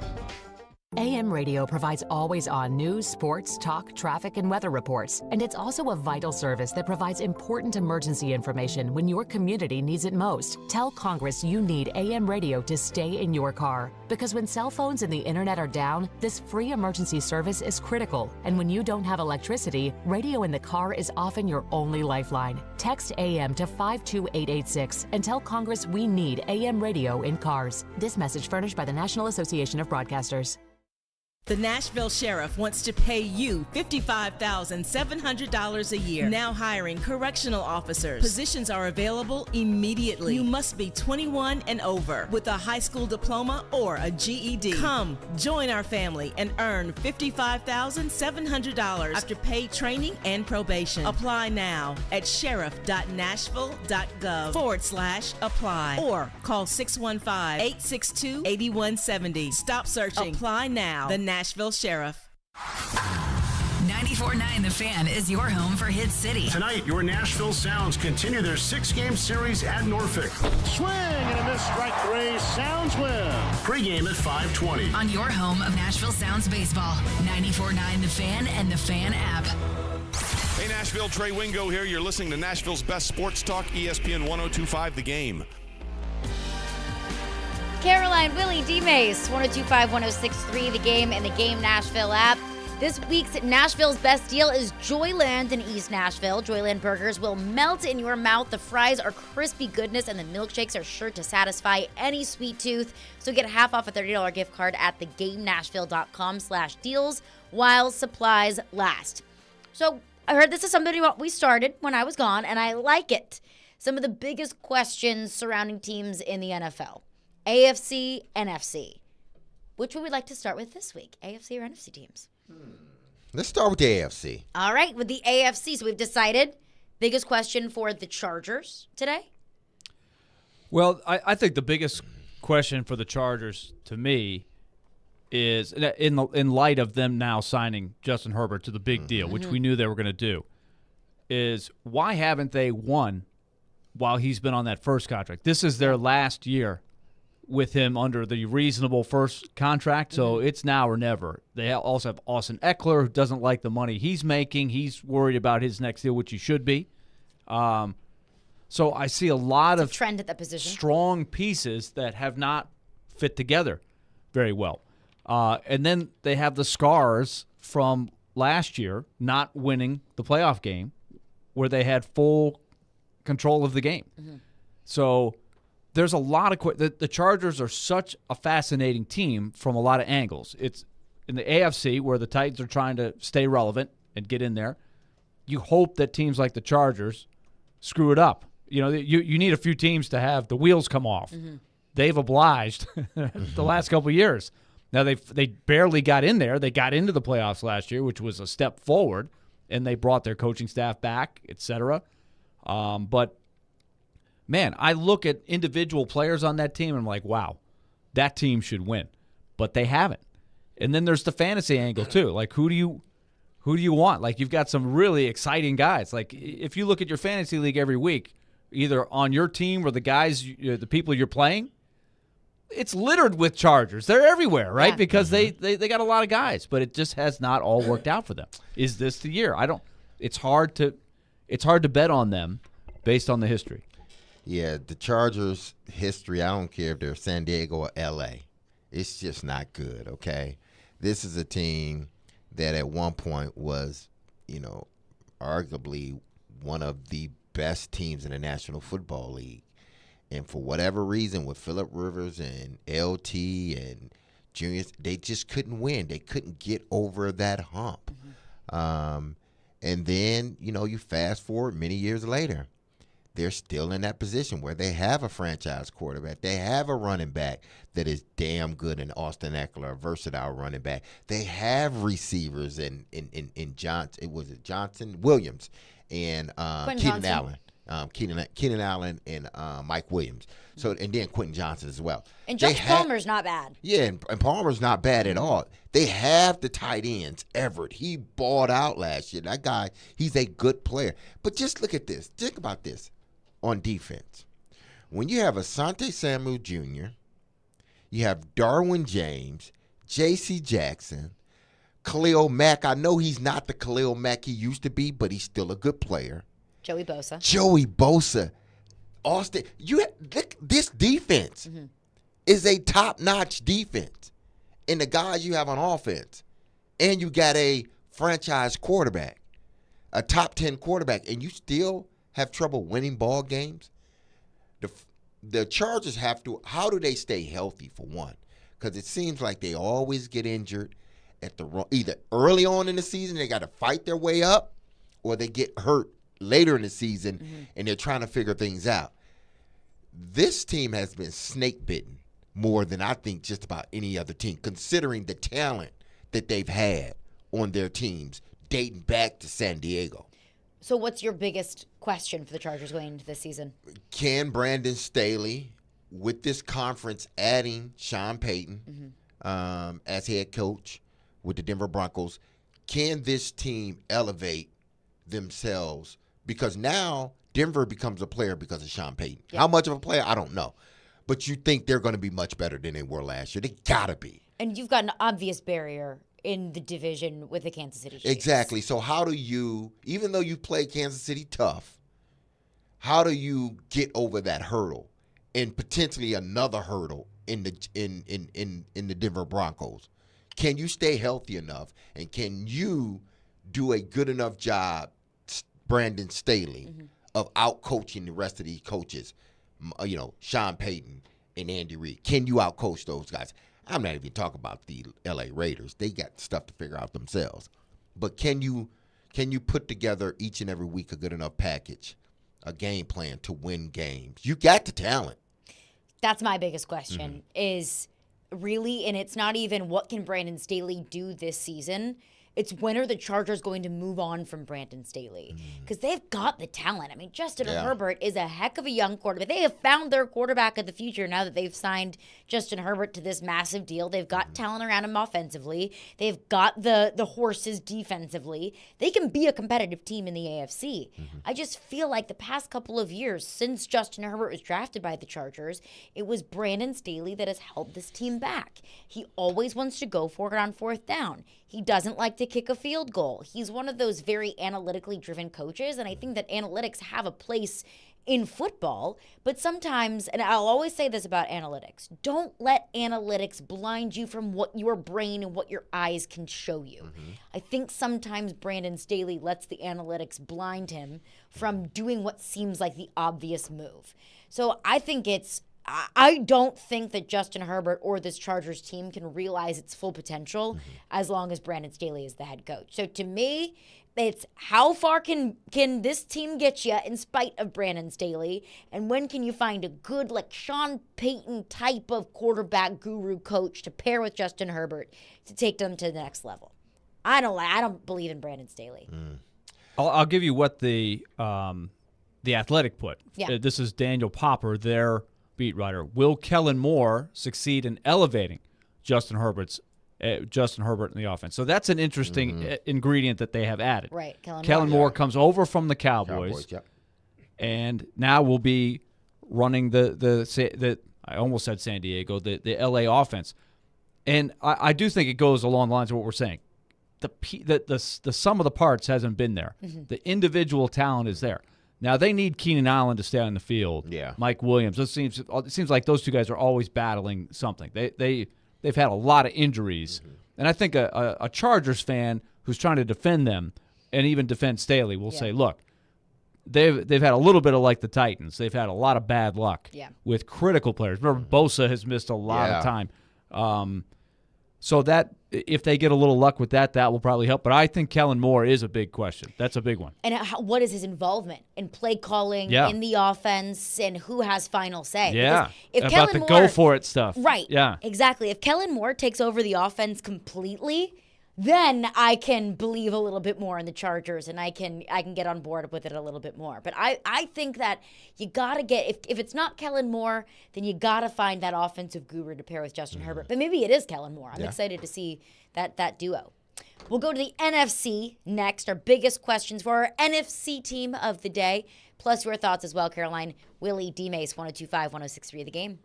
AM radio provides always-on news, sports, talk, traffic, and weather reports. And it's also a vital service that provides important emergency information when your community needs it most. Tell Congress you need AM radio to stay in your car. Because when cell phones and the internet are down, this free emergency service is critical. And when you don't have electricity, radio in the car is often your only lifeline. Text AM to 52886 and tell Congress we need AM radio in cars. This message furnished by the National Association of Broadcasters. The Nashville Sheriff wants to pay you $55,700 a year. Now hiring correctional officers. Positions are available immediately. You must be 21 and over with a high school diploma or a GED. Come, join our family and earn $55,700 after paid training and probation. Apply now at sheriff.nashville.gov/apply or call 615-862-8170. Stop searching. Apply now. The Nashville Sheriff. 94.9 The Fan is your home for Hit City. Tonight, your Nashville Sounds continue their 6-game series at Norfolk. Swing and a miss. Strike three. Sounds win. Pre-game at 5:20. On your home of Nashville Sounds baseball. 94.9 The Fan and The Fan app. Hey Nashville, Trey Wingo here. You're listening to Nashville's best sports talk, ESPN 102.5 The Game. Caroline, Willie, D-Mace, 102.5, 106.3, The Game, and The Game Nashville app. This week's Nashville's best deal is Joyland in East Nashville. Joyland burgers will melt in your mouth. The fries are crispy goodness, and the milkshakes are sure to satisfy any sweet tooth. So get half off a $30 gift card at thegamenashville.com/deals while supplies last. So I heard this is something we started when I was gone, and I like it. Some of the biggest questions surrounding teams in the NFL. AFC, NFC. Which would we like to start with this week? AFC or NFC teams? Let's start with the AFC. All right, with the AFC. So we've decided, biggest question for the Chargers today? Well, I think the biggest question for the Chargers, to me, is in light of them now signing Justin Herbert to the big deal, which we knew they were going to do, is why haven't they won while he's been on that first contract? This is their last year with him under the reasonable first contract, so it's now or never. They also have Austin Eckler, who doesn't like the money he's making. He's worried about his next deal, which he should be. So I see a lot of trend at that position. Strong pieces that have not fit together very well. And then they have the scars from last year not winning the playoff game where they had full control of the game. So there's a lot of the Chargers are such a fascinating team from a lot of angles. It's in the AFC where the Titans are trying to stay relevant and get in there. You hope that teams like the Chargers screw it up. You know, you need a few teams to have the wheels come off. They've obliged the last couple of years. Now they barely got in there. They got into the playoffs last year, which was a step forward, and they brought their coaching staff back, etc. But man, I look at individual players on that team and I'm like, wow, that team should win. But they haven't. And then there's the fantasy angle too. Like who do you want? Like you've got some really exciting guys. Like if you look at your fantasy league every week, either on your team or the guys, the people you're playing, it's littered with Chargers. They're everywhere, right? Yeah. Because they got a lot of guys, but it just has not all worked out for them. Is this the year? It's hard to bet on them based on the history. Yeah, the Chargers' history, I don't care if they're San Diego or L.A. It's just not good, okay? This is a team that at one point was, arguably one of the best teams in the National Football League. And for whatever reason, with Phillip Rivers and LT and Juniors, they just couldn't win. They couldn't get over that hump. And then, you fast forward many years later, they're still in that position where they have a franchise quarterback. They have a running back that is damn good in Austin Eckler, a versatile running back. They have receivers in Johnson Williams and Keenan Allen. Keenan Allen and Mike Williams. So and then Quentin Johnson as well. And Josh Palmer's not bad. Yeah, and Palmer's not bad at all. They have the tight ends. Everett, he balled out last year. That guy, he's a good player. But just look at this. Think about this on defense. When you have Asante Samuel Jr., you have Darwin James, J.C. Jackson, Khalil Mack. I know he's not the Khalil Mack he used to be, but he's still a good player. Joey Bosa. Austin, this defense is a top-notch defense. And the guys you have on offense, and you got a franchise quarterback, a top 10 quarterback, and you still have trouble winning ball games. The Chargers have to. How do they stay healthy, for one? Because it seems like they always get injured either early on in the season, they got to fight their way up, or they get hurt later in the season and they're trying to figure things out. This team has been snake bitten more than I think just about any other team, considering the talent that they've had on their teams dating back to San Diego. So what's your biggest question for the Chargers going into this season? Can Brandon Staley, with this conference adding Sean Payton as head coach with the Denver Broncos, can this team elevate themselves? Because now Denver becomes a player because of Sean Payton. Yep. How much of a player? I don't know. But you think they're going to be much better than they were last year. They got to be. And you've got an obvious barrier in the division with the Kansas City Chiefs. Exactly. So how do you, even though you play Kansas City tough, how do you get over that hurdle and potentially another hurdle in the Denver Broncos? Can you stay healthy enough, and can you do a good enough job, Brandon Staley, of out-coaching the rest of these coaches, Sean Payton and Andy Reid? Can you out-coach those guys? I'm not even talking about the L.A. Raiders. They got stuff to figure out themselves. But can you put together each and every week a good enough package, a game plan to win games? You got the talent. That's my biggest question is really, and it's not even what can Brandon Staley do this season. It's when are the Chargers going to move on from Brandon Staley? Because they've got the talent. I mean, Justin Herbert is a heck of a young quarterback. They have found their quarterback of the future now that they've signed Justin Herbert to this massive deal. They've got talent around him offensively. They've got the horses defensively. They can be a competitive team in the AFC. I just feel like the past couple of years since Justin Herbert was drafted by the Chargers, it was Brandon Staley that has held this team back. He always wants to go for it on fourth down. He doesn't like to kick a field goal. He's one of those very analytically driven coaches, and I think that analytics have a place in football, but sometimes, and I'll always say this about analytics, don't let analytics blind you from what your brain and what your eyes can show you. I think sometimes Brandon Staley lets the analytics blind him from doing what seems like the obvious move. So I think I don't think that Justin Herbert or this Chargers team can realize its full potential as long as Brandon Staley is the head coach. So to me, it's how far can this team get you in spite of Brandon Staley, and when can you find a good, like, Sean Payton type of quarterback guru coach to pair with Justin Herbert to take them to the next level? I don't believe in Brandon Staley. I'll give you what the Athletic put. Yeah. This is Daniel Popper, their beat writer. Will Kellen Moore succeed in elevating Justin Herbert in the offense? So that's an interesting ingredient that they have added. Right, Kellen Moore comes over from the Cowboys, and now will be running the I almost said San Diego, the LA offense. And I do think it goes along the lines of what we're saying. The sum of the parts hasn't been there. The individual talent is there. Now, they need Keenan Allen to stay on the field. Yeah. Mike Williams. It seems like those two guys are always battling something. They they've had a lot of injuries. And I think a Chargers fan who's trying to defend them and even defend Staley will say, look, they've had a little bit of like the Titans. They've had a lot of bad luck with critical players. Remember, Bosa has missed a lot of time. So that if they get a little luck with that, that will probably help. But I think Kellen Moore is a big question. That's a big one. And what is his involvement in play calling, in the offense, and who has final say? Yeah, if about Kellen the Moore, go-for-it stuff. Right. Yeah. Exactly. If Kellen Moore takes over the offense completely, then I can believe a little bit more in the Chargers, and I can get on board with it a little bit more. But I think that you got to get, if it's not Kellen Moore, then you got to find that offensive guru to pair with Justin Herbert. But maybe it is Kellen Moore. I'm excited to see that duo. We'll go to the NFC next, our biggest questions for our NFC team of the day, plus your thoughts as well, Caroline. Willie D-Mace, 102.5, 106.3 The Game.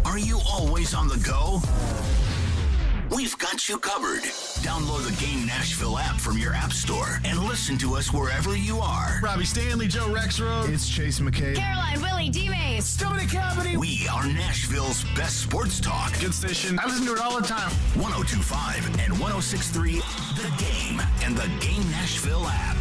Are you always on the go? We've got you covered. Download the Game Nashville app from your app store and listen to us wherever you are. Robbie Stanley, Joe Rexroad. It's Chase McKay. Caroline, Willie, D-Mace. Stillman Company. We are Nashville's best sports talk. Good station. I listen to it all the time. 102.5 and 106.3 The Game and the Game Nashville app.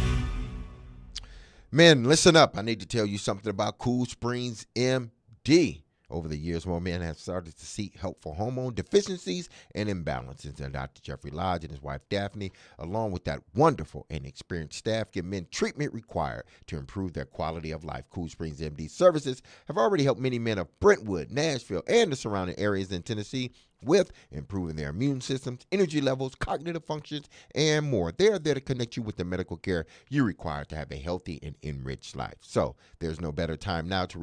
Men, listen up. I need to tell you something about Cool Springs MD. Over the years, more men have started to seek help for hormone deficiencies and imbalances. And Dr. Jeffrey Lodge and his wife, Daphne, along with that wonderful and experienced staff, give men treatment required to improve their quality of life. Cool Springs MD services have already helped many men of Brentwood, Nashville, and the surrounding areas in Tennessee with improving their immune systems, energy levels, cognitive functions, and more. They are there to connect you with the medical care you require to have a healthy and enriched life. So there's no better time now to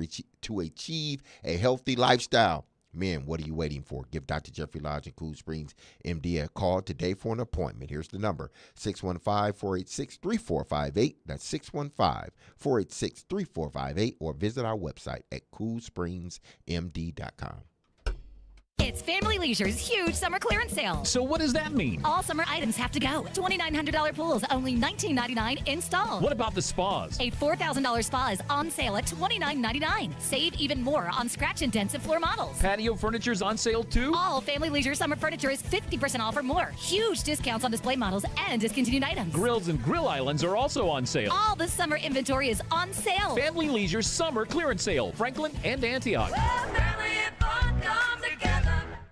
achieve a healthy lifestyle. Men, what are you waiting for? Give Dr. Jeffrey Lodge and Cool Springs MD a call today for an appointment. Here's the number, 615-486-3458. That's 615-486-3458, or visit our website at coolspringsmd.com. It's Family Leisure's huge summer clearance sale. So what does that mean? All summer items have to go. $2,900 pools, only $19.99 installed. What about the spas? A $4,000 spa is on sale at $29.99. Save even more on scratch and dents and floor models. Patio furniture's on sale too? All Family Leisure summer furniture is 50% off or more. Huge discounts on display models and discontinued items. Grills and grill islands are also on sale. All the summer inventory is on sale. Family Leisure summer clearance sale, Franklin and Antioch.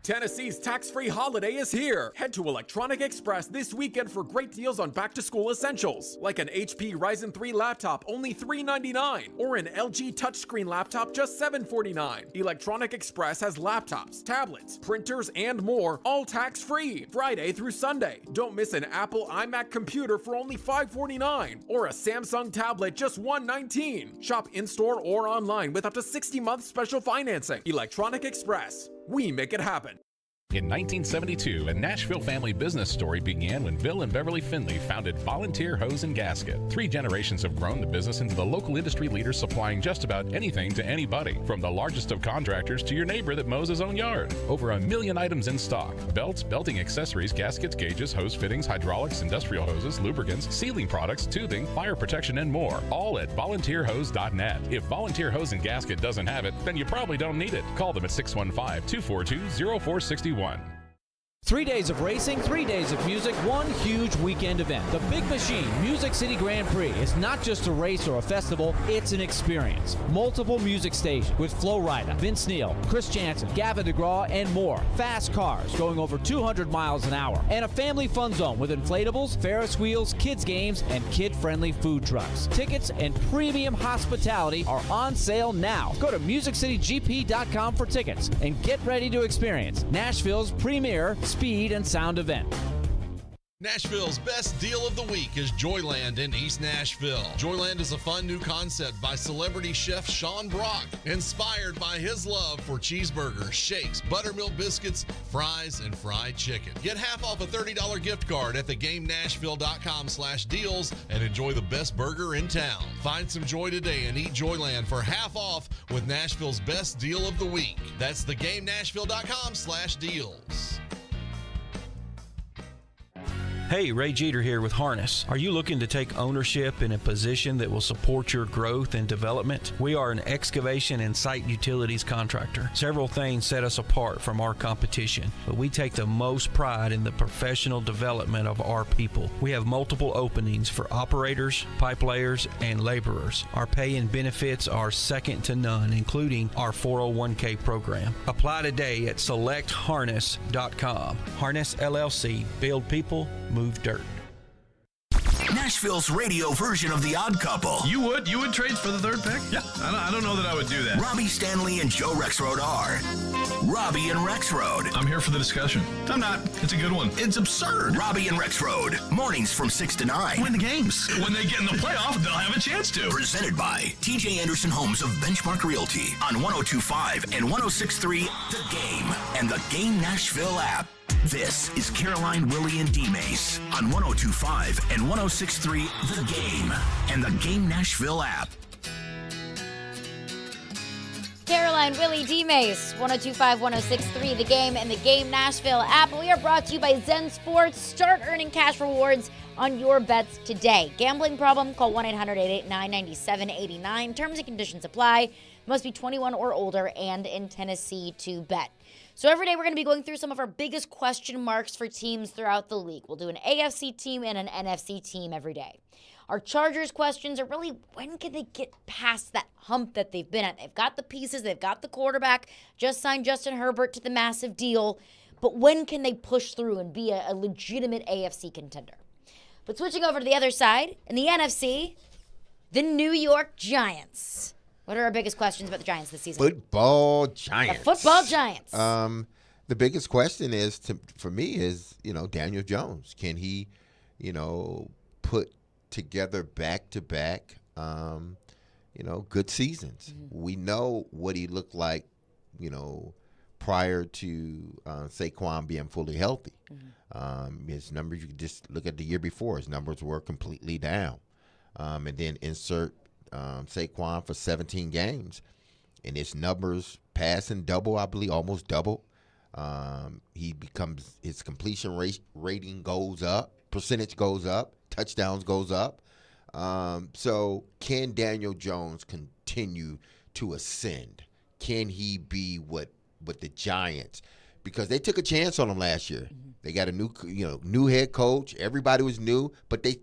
Tennessee's tax-free holiday is here. Head to Electronic Express this weekend for great deals on back-to-school essentials, like an HP Ryzen 3 laptop, only $399, or an LG touchscreen laptop, just $749. Electronic Express has laptops, tablets, printers, and more, all tax-free, Friday through Sunday. Don't miss an Apple iMac computer for only $549, or a Samsung tablet, just $119. Shop in-store or online with up to 60-month special financing. Electronic Express. We make it happen. In 1972, a Nashville family business story began when Bill and Beverly Finley founded Volunteer Hose and Gasket. 3 generations have grown the business into the local industry leader, supplying just about anything to anybody, from the largest of contractors to your neighbor that mows his own yard. Over 1 million items in stock: belts, belting accessories, gaskets, gauges, hose fittings, hydraulics, industrial hoses, lubricants, sealing products, tubing, fire protection, and more. All at volunteerhose.net. If Volunteer Hose and Gasket doesn't have it, then you probably don't need it. Call them at 615-242-0461. 3 days of racing, 3 days of music, one huge weekend event. The Big Machine Music City Grand Prix is not just a race or a festival, it's an experience. Multiple music stations with Flo Rida, Vince Neil, Chris Jansen, Gavin DeGraw, and more. Fast cars going over 200 miles an hour. And a family fun zone with inflatables, Ferris wheels, kids games, and kid-friendly food trucks. Tickets and premium hospitality are on sale now. Go to MusicCityGP.com for tickets and get ready to experience Nashville's premier speed and sound event. Nashville's best deal of the week is Joyland in East Nashville. Joyland is a fun new concept by celebrity chef Sean Brock, inspired by his love for cheeseburgers, shakes, buttermilk biscuits, fries, and fried chicken. Get half off a $30 gift card at thegamenashville.com/deals and enjoy the best burger in town. Find some joy today and eat Joyland for half off with Nashville's best deal of the week. That's thegamenashville.com/deals. Hey, Ray Jeter here with Harness. Are you looking to take ownership in a position that will support your growth and development? We are an excavation and site utilities contractor. Several things set us apart from our competition, but we take the most pride in the professional development of our people. We have multiple openings for operators, pipe layers, and laborers. Our pay and benefits are second to none, including our 401k program. Apply today at selectharness.com. Harness LLC. Build people, move dirt. Nashville's radio version of The Odd Couple. You would trade for the third pick? Yeah, I don't know that I would do that. Robbie Stanley and Joe Rexrode are Robbie and Rexrode. I'm here for the discussion. I'm not. It's a good one. It's absurd. Robbie and Rexrode. Mornings from 6 to 9. Win the games. When they get in the playoff, they'll have a chance to. Presented by TJ Anderson Homes of Benchmark Realty on 102.5 and 106.3 The Game and the Game Nashville app. This is Caroline, Willie, and D-Mace on 102.5 and 106.3 The Game and the Game Nashville app. Caroline, Willie, D-Mace, 102.5, 106.3 The Game and the Game Nashville app. We are brought to you by Zen Sports. Start earning cash rewards on your bets today. Gambling problem? Call 1-800-889-9789. Terms and conditions apply. Must be 21 or older and in Tennessee to bet. So every day we're going to be going through some of our biggest question marks for teams throughout the league. We'll do an AFC team and an NFC team every day. Our Chargers questions are really, when can they get past that hump that they've been at? They've got the pieces, they've got the quarterback, just signed Justin Herbert to the massive deal. But when can they push through and be a legitimate AFC contender? But switching over to the other side, in the NFC, the New York Giants. What are our biggest questions about the Giants this season? Football Giants. The football Giants. The biggest question is, for me, is, Daniel Jones. Can he, put together back-to-back, good seasons? Mm-hmm. We know what he looked like, prior to Saquon being fully healthy. Mm-hmm. His numbers, you could just look at the year before. His numbers were completely down. And then insert Saquon for 17 games, and his numbers passing double, I believe, almost double. His completion rating goes up, percentage goes up, touchdowns goes up. So can Daniel Jones continue to ascend? Can he be what the Giants? Because they took a chance on him last year. Mm-hmm. They got a new head coach. Everybody was new, but they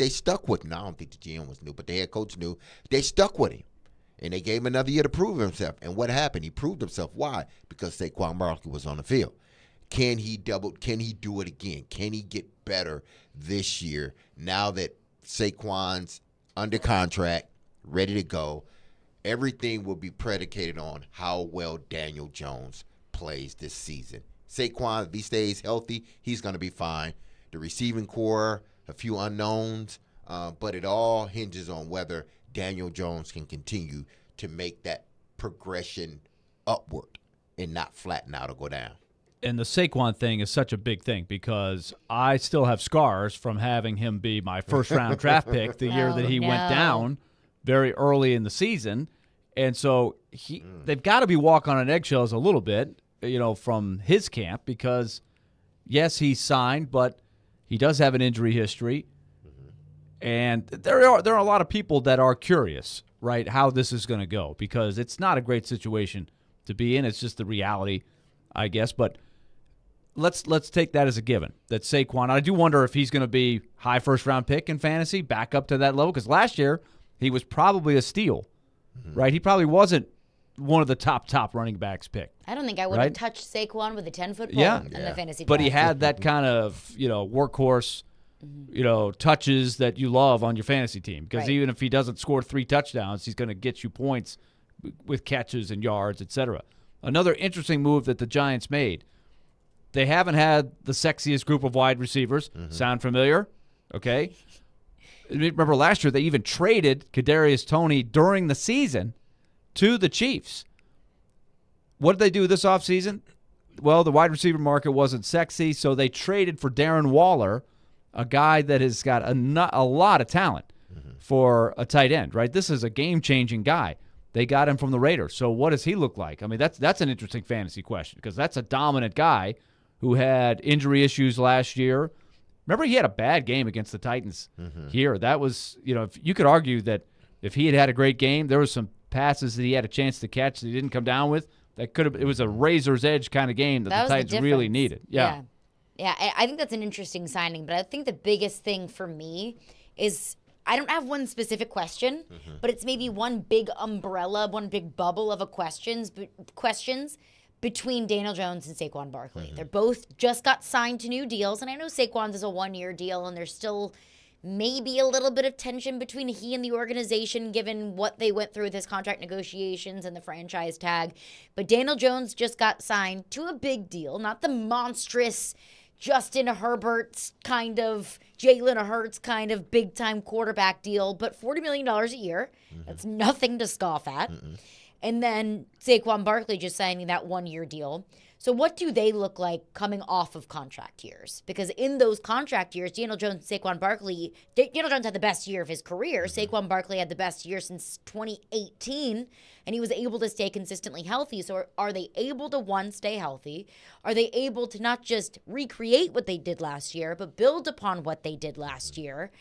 stuck with him. Now, I don't think the GM was new, but the head coach knew. They stuck with him, and they gave him another year to prove himself. And what happened? He proved himself. Why? Because Saquon Barkley was on the field. Can he do it again? Can he get better this year now that Saquon's under contract, ready to go? Everything will be predicated on how well Daniel Jones plays this season. Saquon, if he stays healthy, he's going to be fine. The receiving core, a few unknowns, but it all hinges on whether Daniel Jones can continue to make that progression upward and not flatten out or go down. And the Saquon thing is such a big thing because I still have scars from having him be my first-round draft pick the year that he went down very early in the season. And so they've got to be walking on eggshells a little bit, from his camp because, yes, he's signed, but he does have an injury history. Mm-hmm. And there are a lot of people that are curious, right, how this is going to go because it's not a great situation to be in. It's just the reality, I guess. But let's take that as a given, that Saquon. I do wonder if he's going to be high first-round pick in fantasy, back up to that level because last year he was probably a steal, right? He probably wasn't one of the top running backs picked. I don't think I would have touched Saquon with a 10-foot pole in the fantasy draft. But he had that kind of, workhorse, touches that you love on your fantasy team. Because even if he doesn't score 3 touchdowns, he's going to get you points with catches and yards, etc. Another interesting move that the Giants made, they haven't had the sexiest group of wide receivers. Mm-hmm. Sound familiar? Okay. Remember last year they even traded Kadarius Toney during the season to the Chiefs. What did they do this offseason? Well, the wide receiver market wasn't sexy, so they traded for Darren Waller, a guy that has got a lot of talent for a tight end, right? This is a game-changing guy. They got him from the Raiders. So what does he look like? I mean, that's an interesting fantasy question because that's a dominant guy who had injury issues last year Remember, he had a bad game against the Titans here. That was, if you could argue that if he had had a great game, there was some passes that he had a chance to catch that he didn't come down with. That could have. It was a razor's edge kind of game that the Titans really needed. Yeah. I think that's an interesting signing, but I think the biggest thing for me is I don't have one specific question, but it's maybe one big umbrella, one big bubble of questions between Daniel Jones and Saquon Barkley. They're both just got signed to new deals, and I know Saquon's is a 1-year deal, and there's still maybe a little bit of tension between he and the organization given what they went through with his contract negotiations and the franchise tag. But Daniel Jones just got signed to a big deal, not the monstrous Justin Herbert's kind of, Jalen Hurts kind of big-time quarterback deal, but $40 million a year. That's nothing to scoff at. And then Saquon Barkley just signing that 1-year deal. So what do they look like coming off of contract years? Because in those contract years, Daniel Jones and Saquon Barkley, Daniel Jones had the best year of his career. Saquon Barkley had the best year since 2018, and he was able to stay consistently healthy. So are they able to, one, stay healthy? Are they able to not just recreate what they did last year, but build upon what they did last year?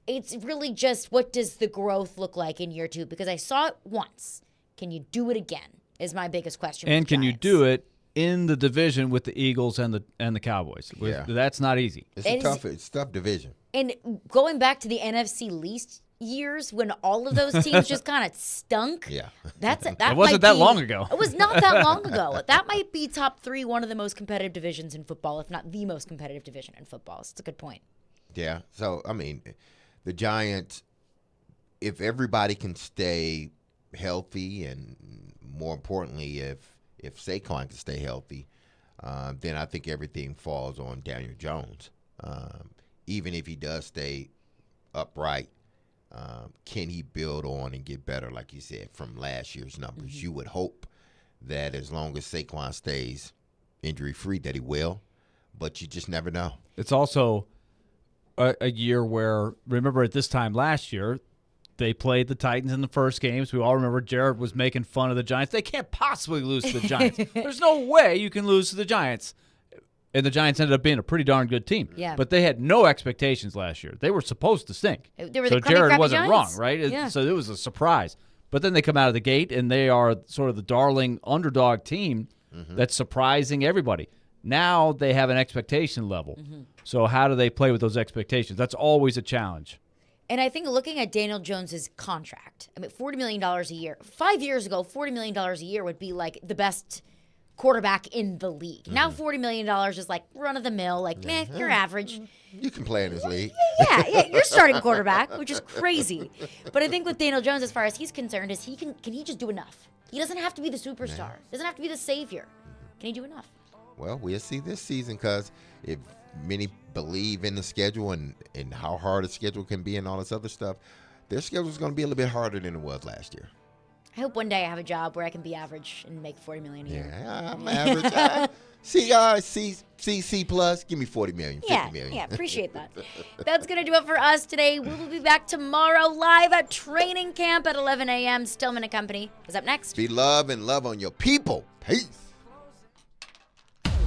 It's really just, what does the growth look like in year 2? Because I saw it once. Can you do it again? Is my biggest question. And can you do it in the division with the Eagles and the Cowboys? That's not easy. It's a tough division. And going back to the NFC least years when all of those teams just kind of stunk. Yeah. It wasn't that long ago. It was not that long ago. That might be top 3, one of the most competitive divisions in football, if not the most competitive division in football. So it's a good point. Yeah. So, I mean, the Giants, if everybody can stay healthy, and more importantly, if Saquon can stay healthy, then I think everything falls on Daniel Jones. Even if he does stay upright, can he build on and get better, like you said, from last year's numbers? You would hope that as long as Saquon stays injury-free that he will, but you just never know. It's also a year where, remember at this time last year, they played the Titans in the first games. We all remember Jared was making fun of the Giants. They can't possibly lose to the Giants. There's no way you can lose to the Giants. And the Giants ended up being a pretty darn good team. Yeah. But they had no expectations last year. They were supposed to stink. They were so the crummy, Jared crappy wasn't Giants. wrong, right? Yeah. So it was a surprise. But then they come out of the gate, and they are sort of the darling underdog team that's surprising everybody. Now they have an expectation level. So how do they play with those expectations? That's always a challenge. And I think looking at Daniel Jones's contract, I mean, $40 million a year. 5 years ago, $40 million a year would be like the best quarterback in the league. Now $40 million is like run-of-the-mill, like, you're average. You can play in this league. Yeah, you're starting quarterback, which is crazy. But I think with Daniel Jones, as far as he's concerned, is can he just do enough? He doesn't have to be the superstar. Doesn't have to be the savior. Can he do enough? Well, we'll see this season, because if many believe in the schedule and how hard a schedule can be and all this other stuff, their schedule is going to be a little bit harder than it was last year. I hope one day I have a job where I can be average and make $40 million a year. Yeah, I'm average. C plus, give me $40 million, $50 million. Yeah, appreciate that. That's going to do it for us today. We will be back tomorrow live at training camp at 11 a.m. Stillman & Company is up next. Be love and love on your people. Peace.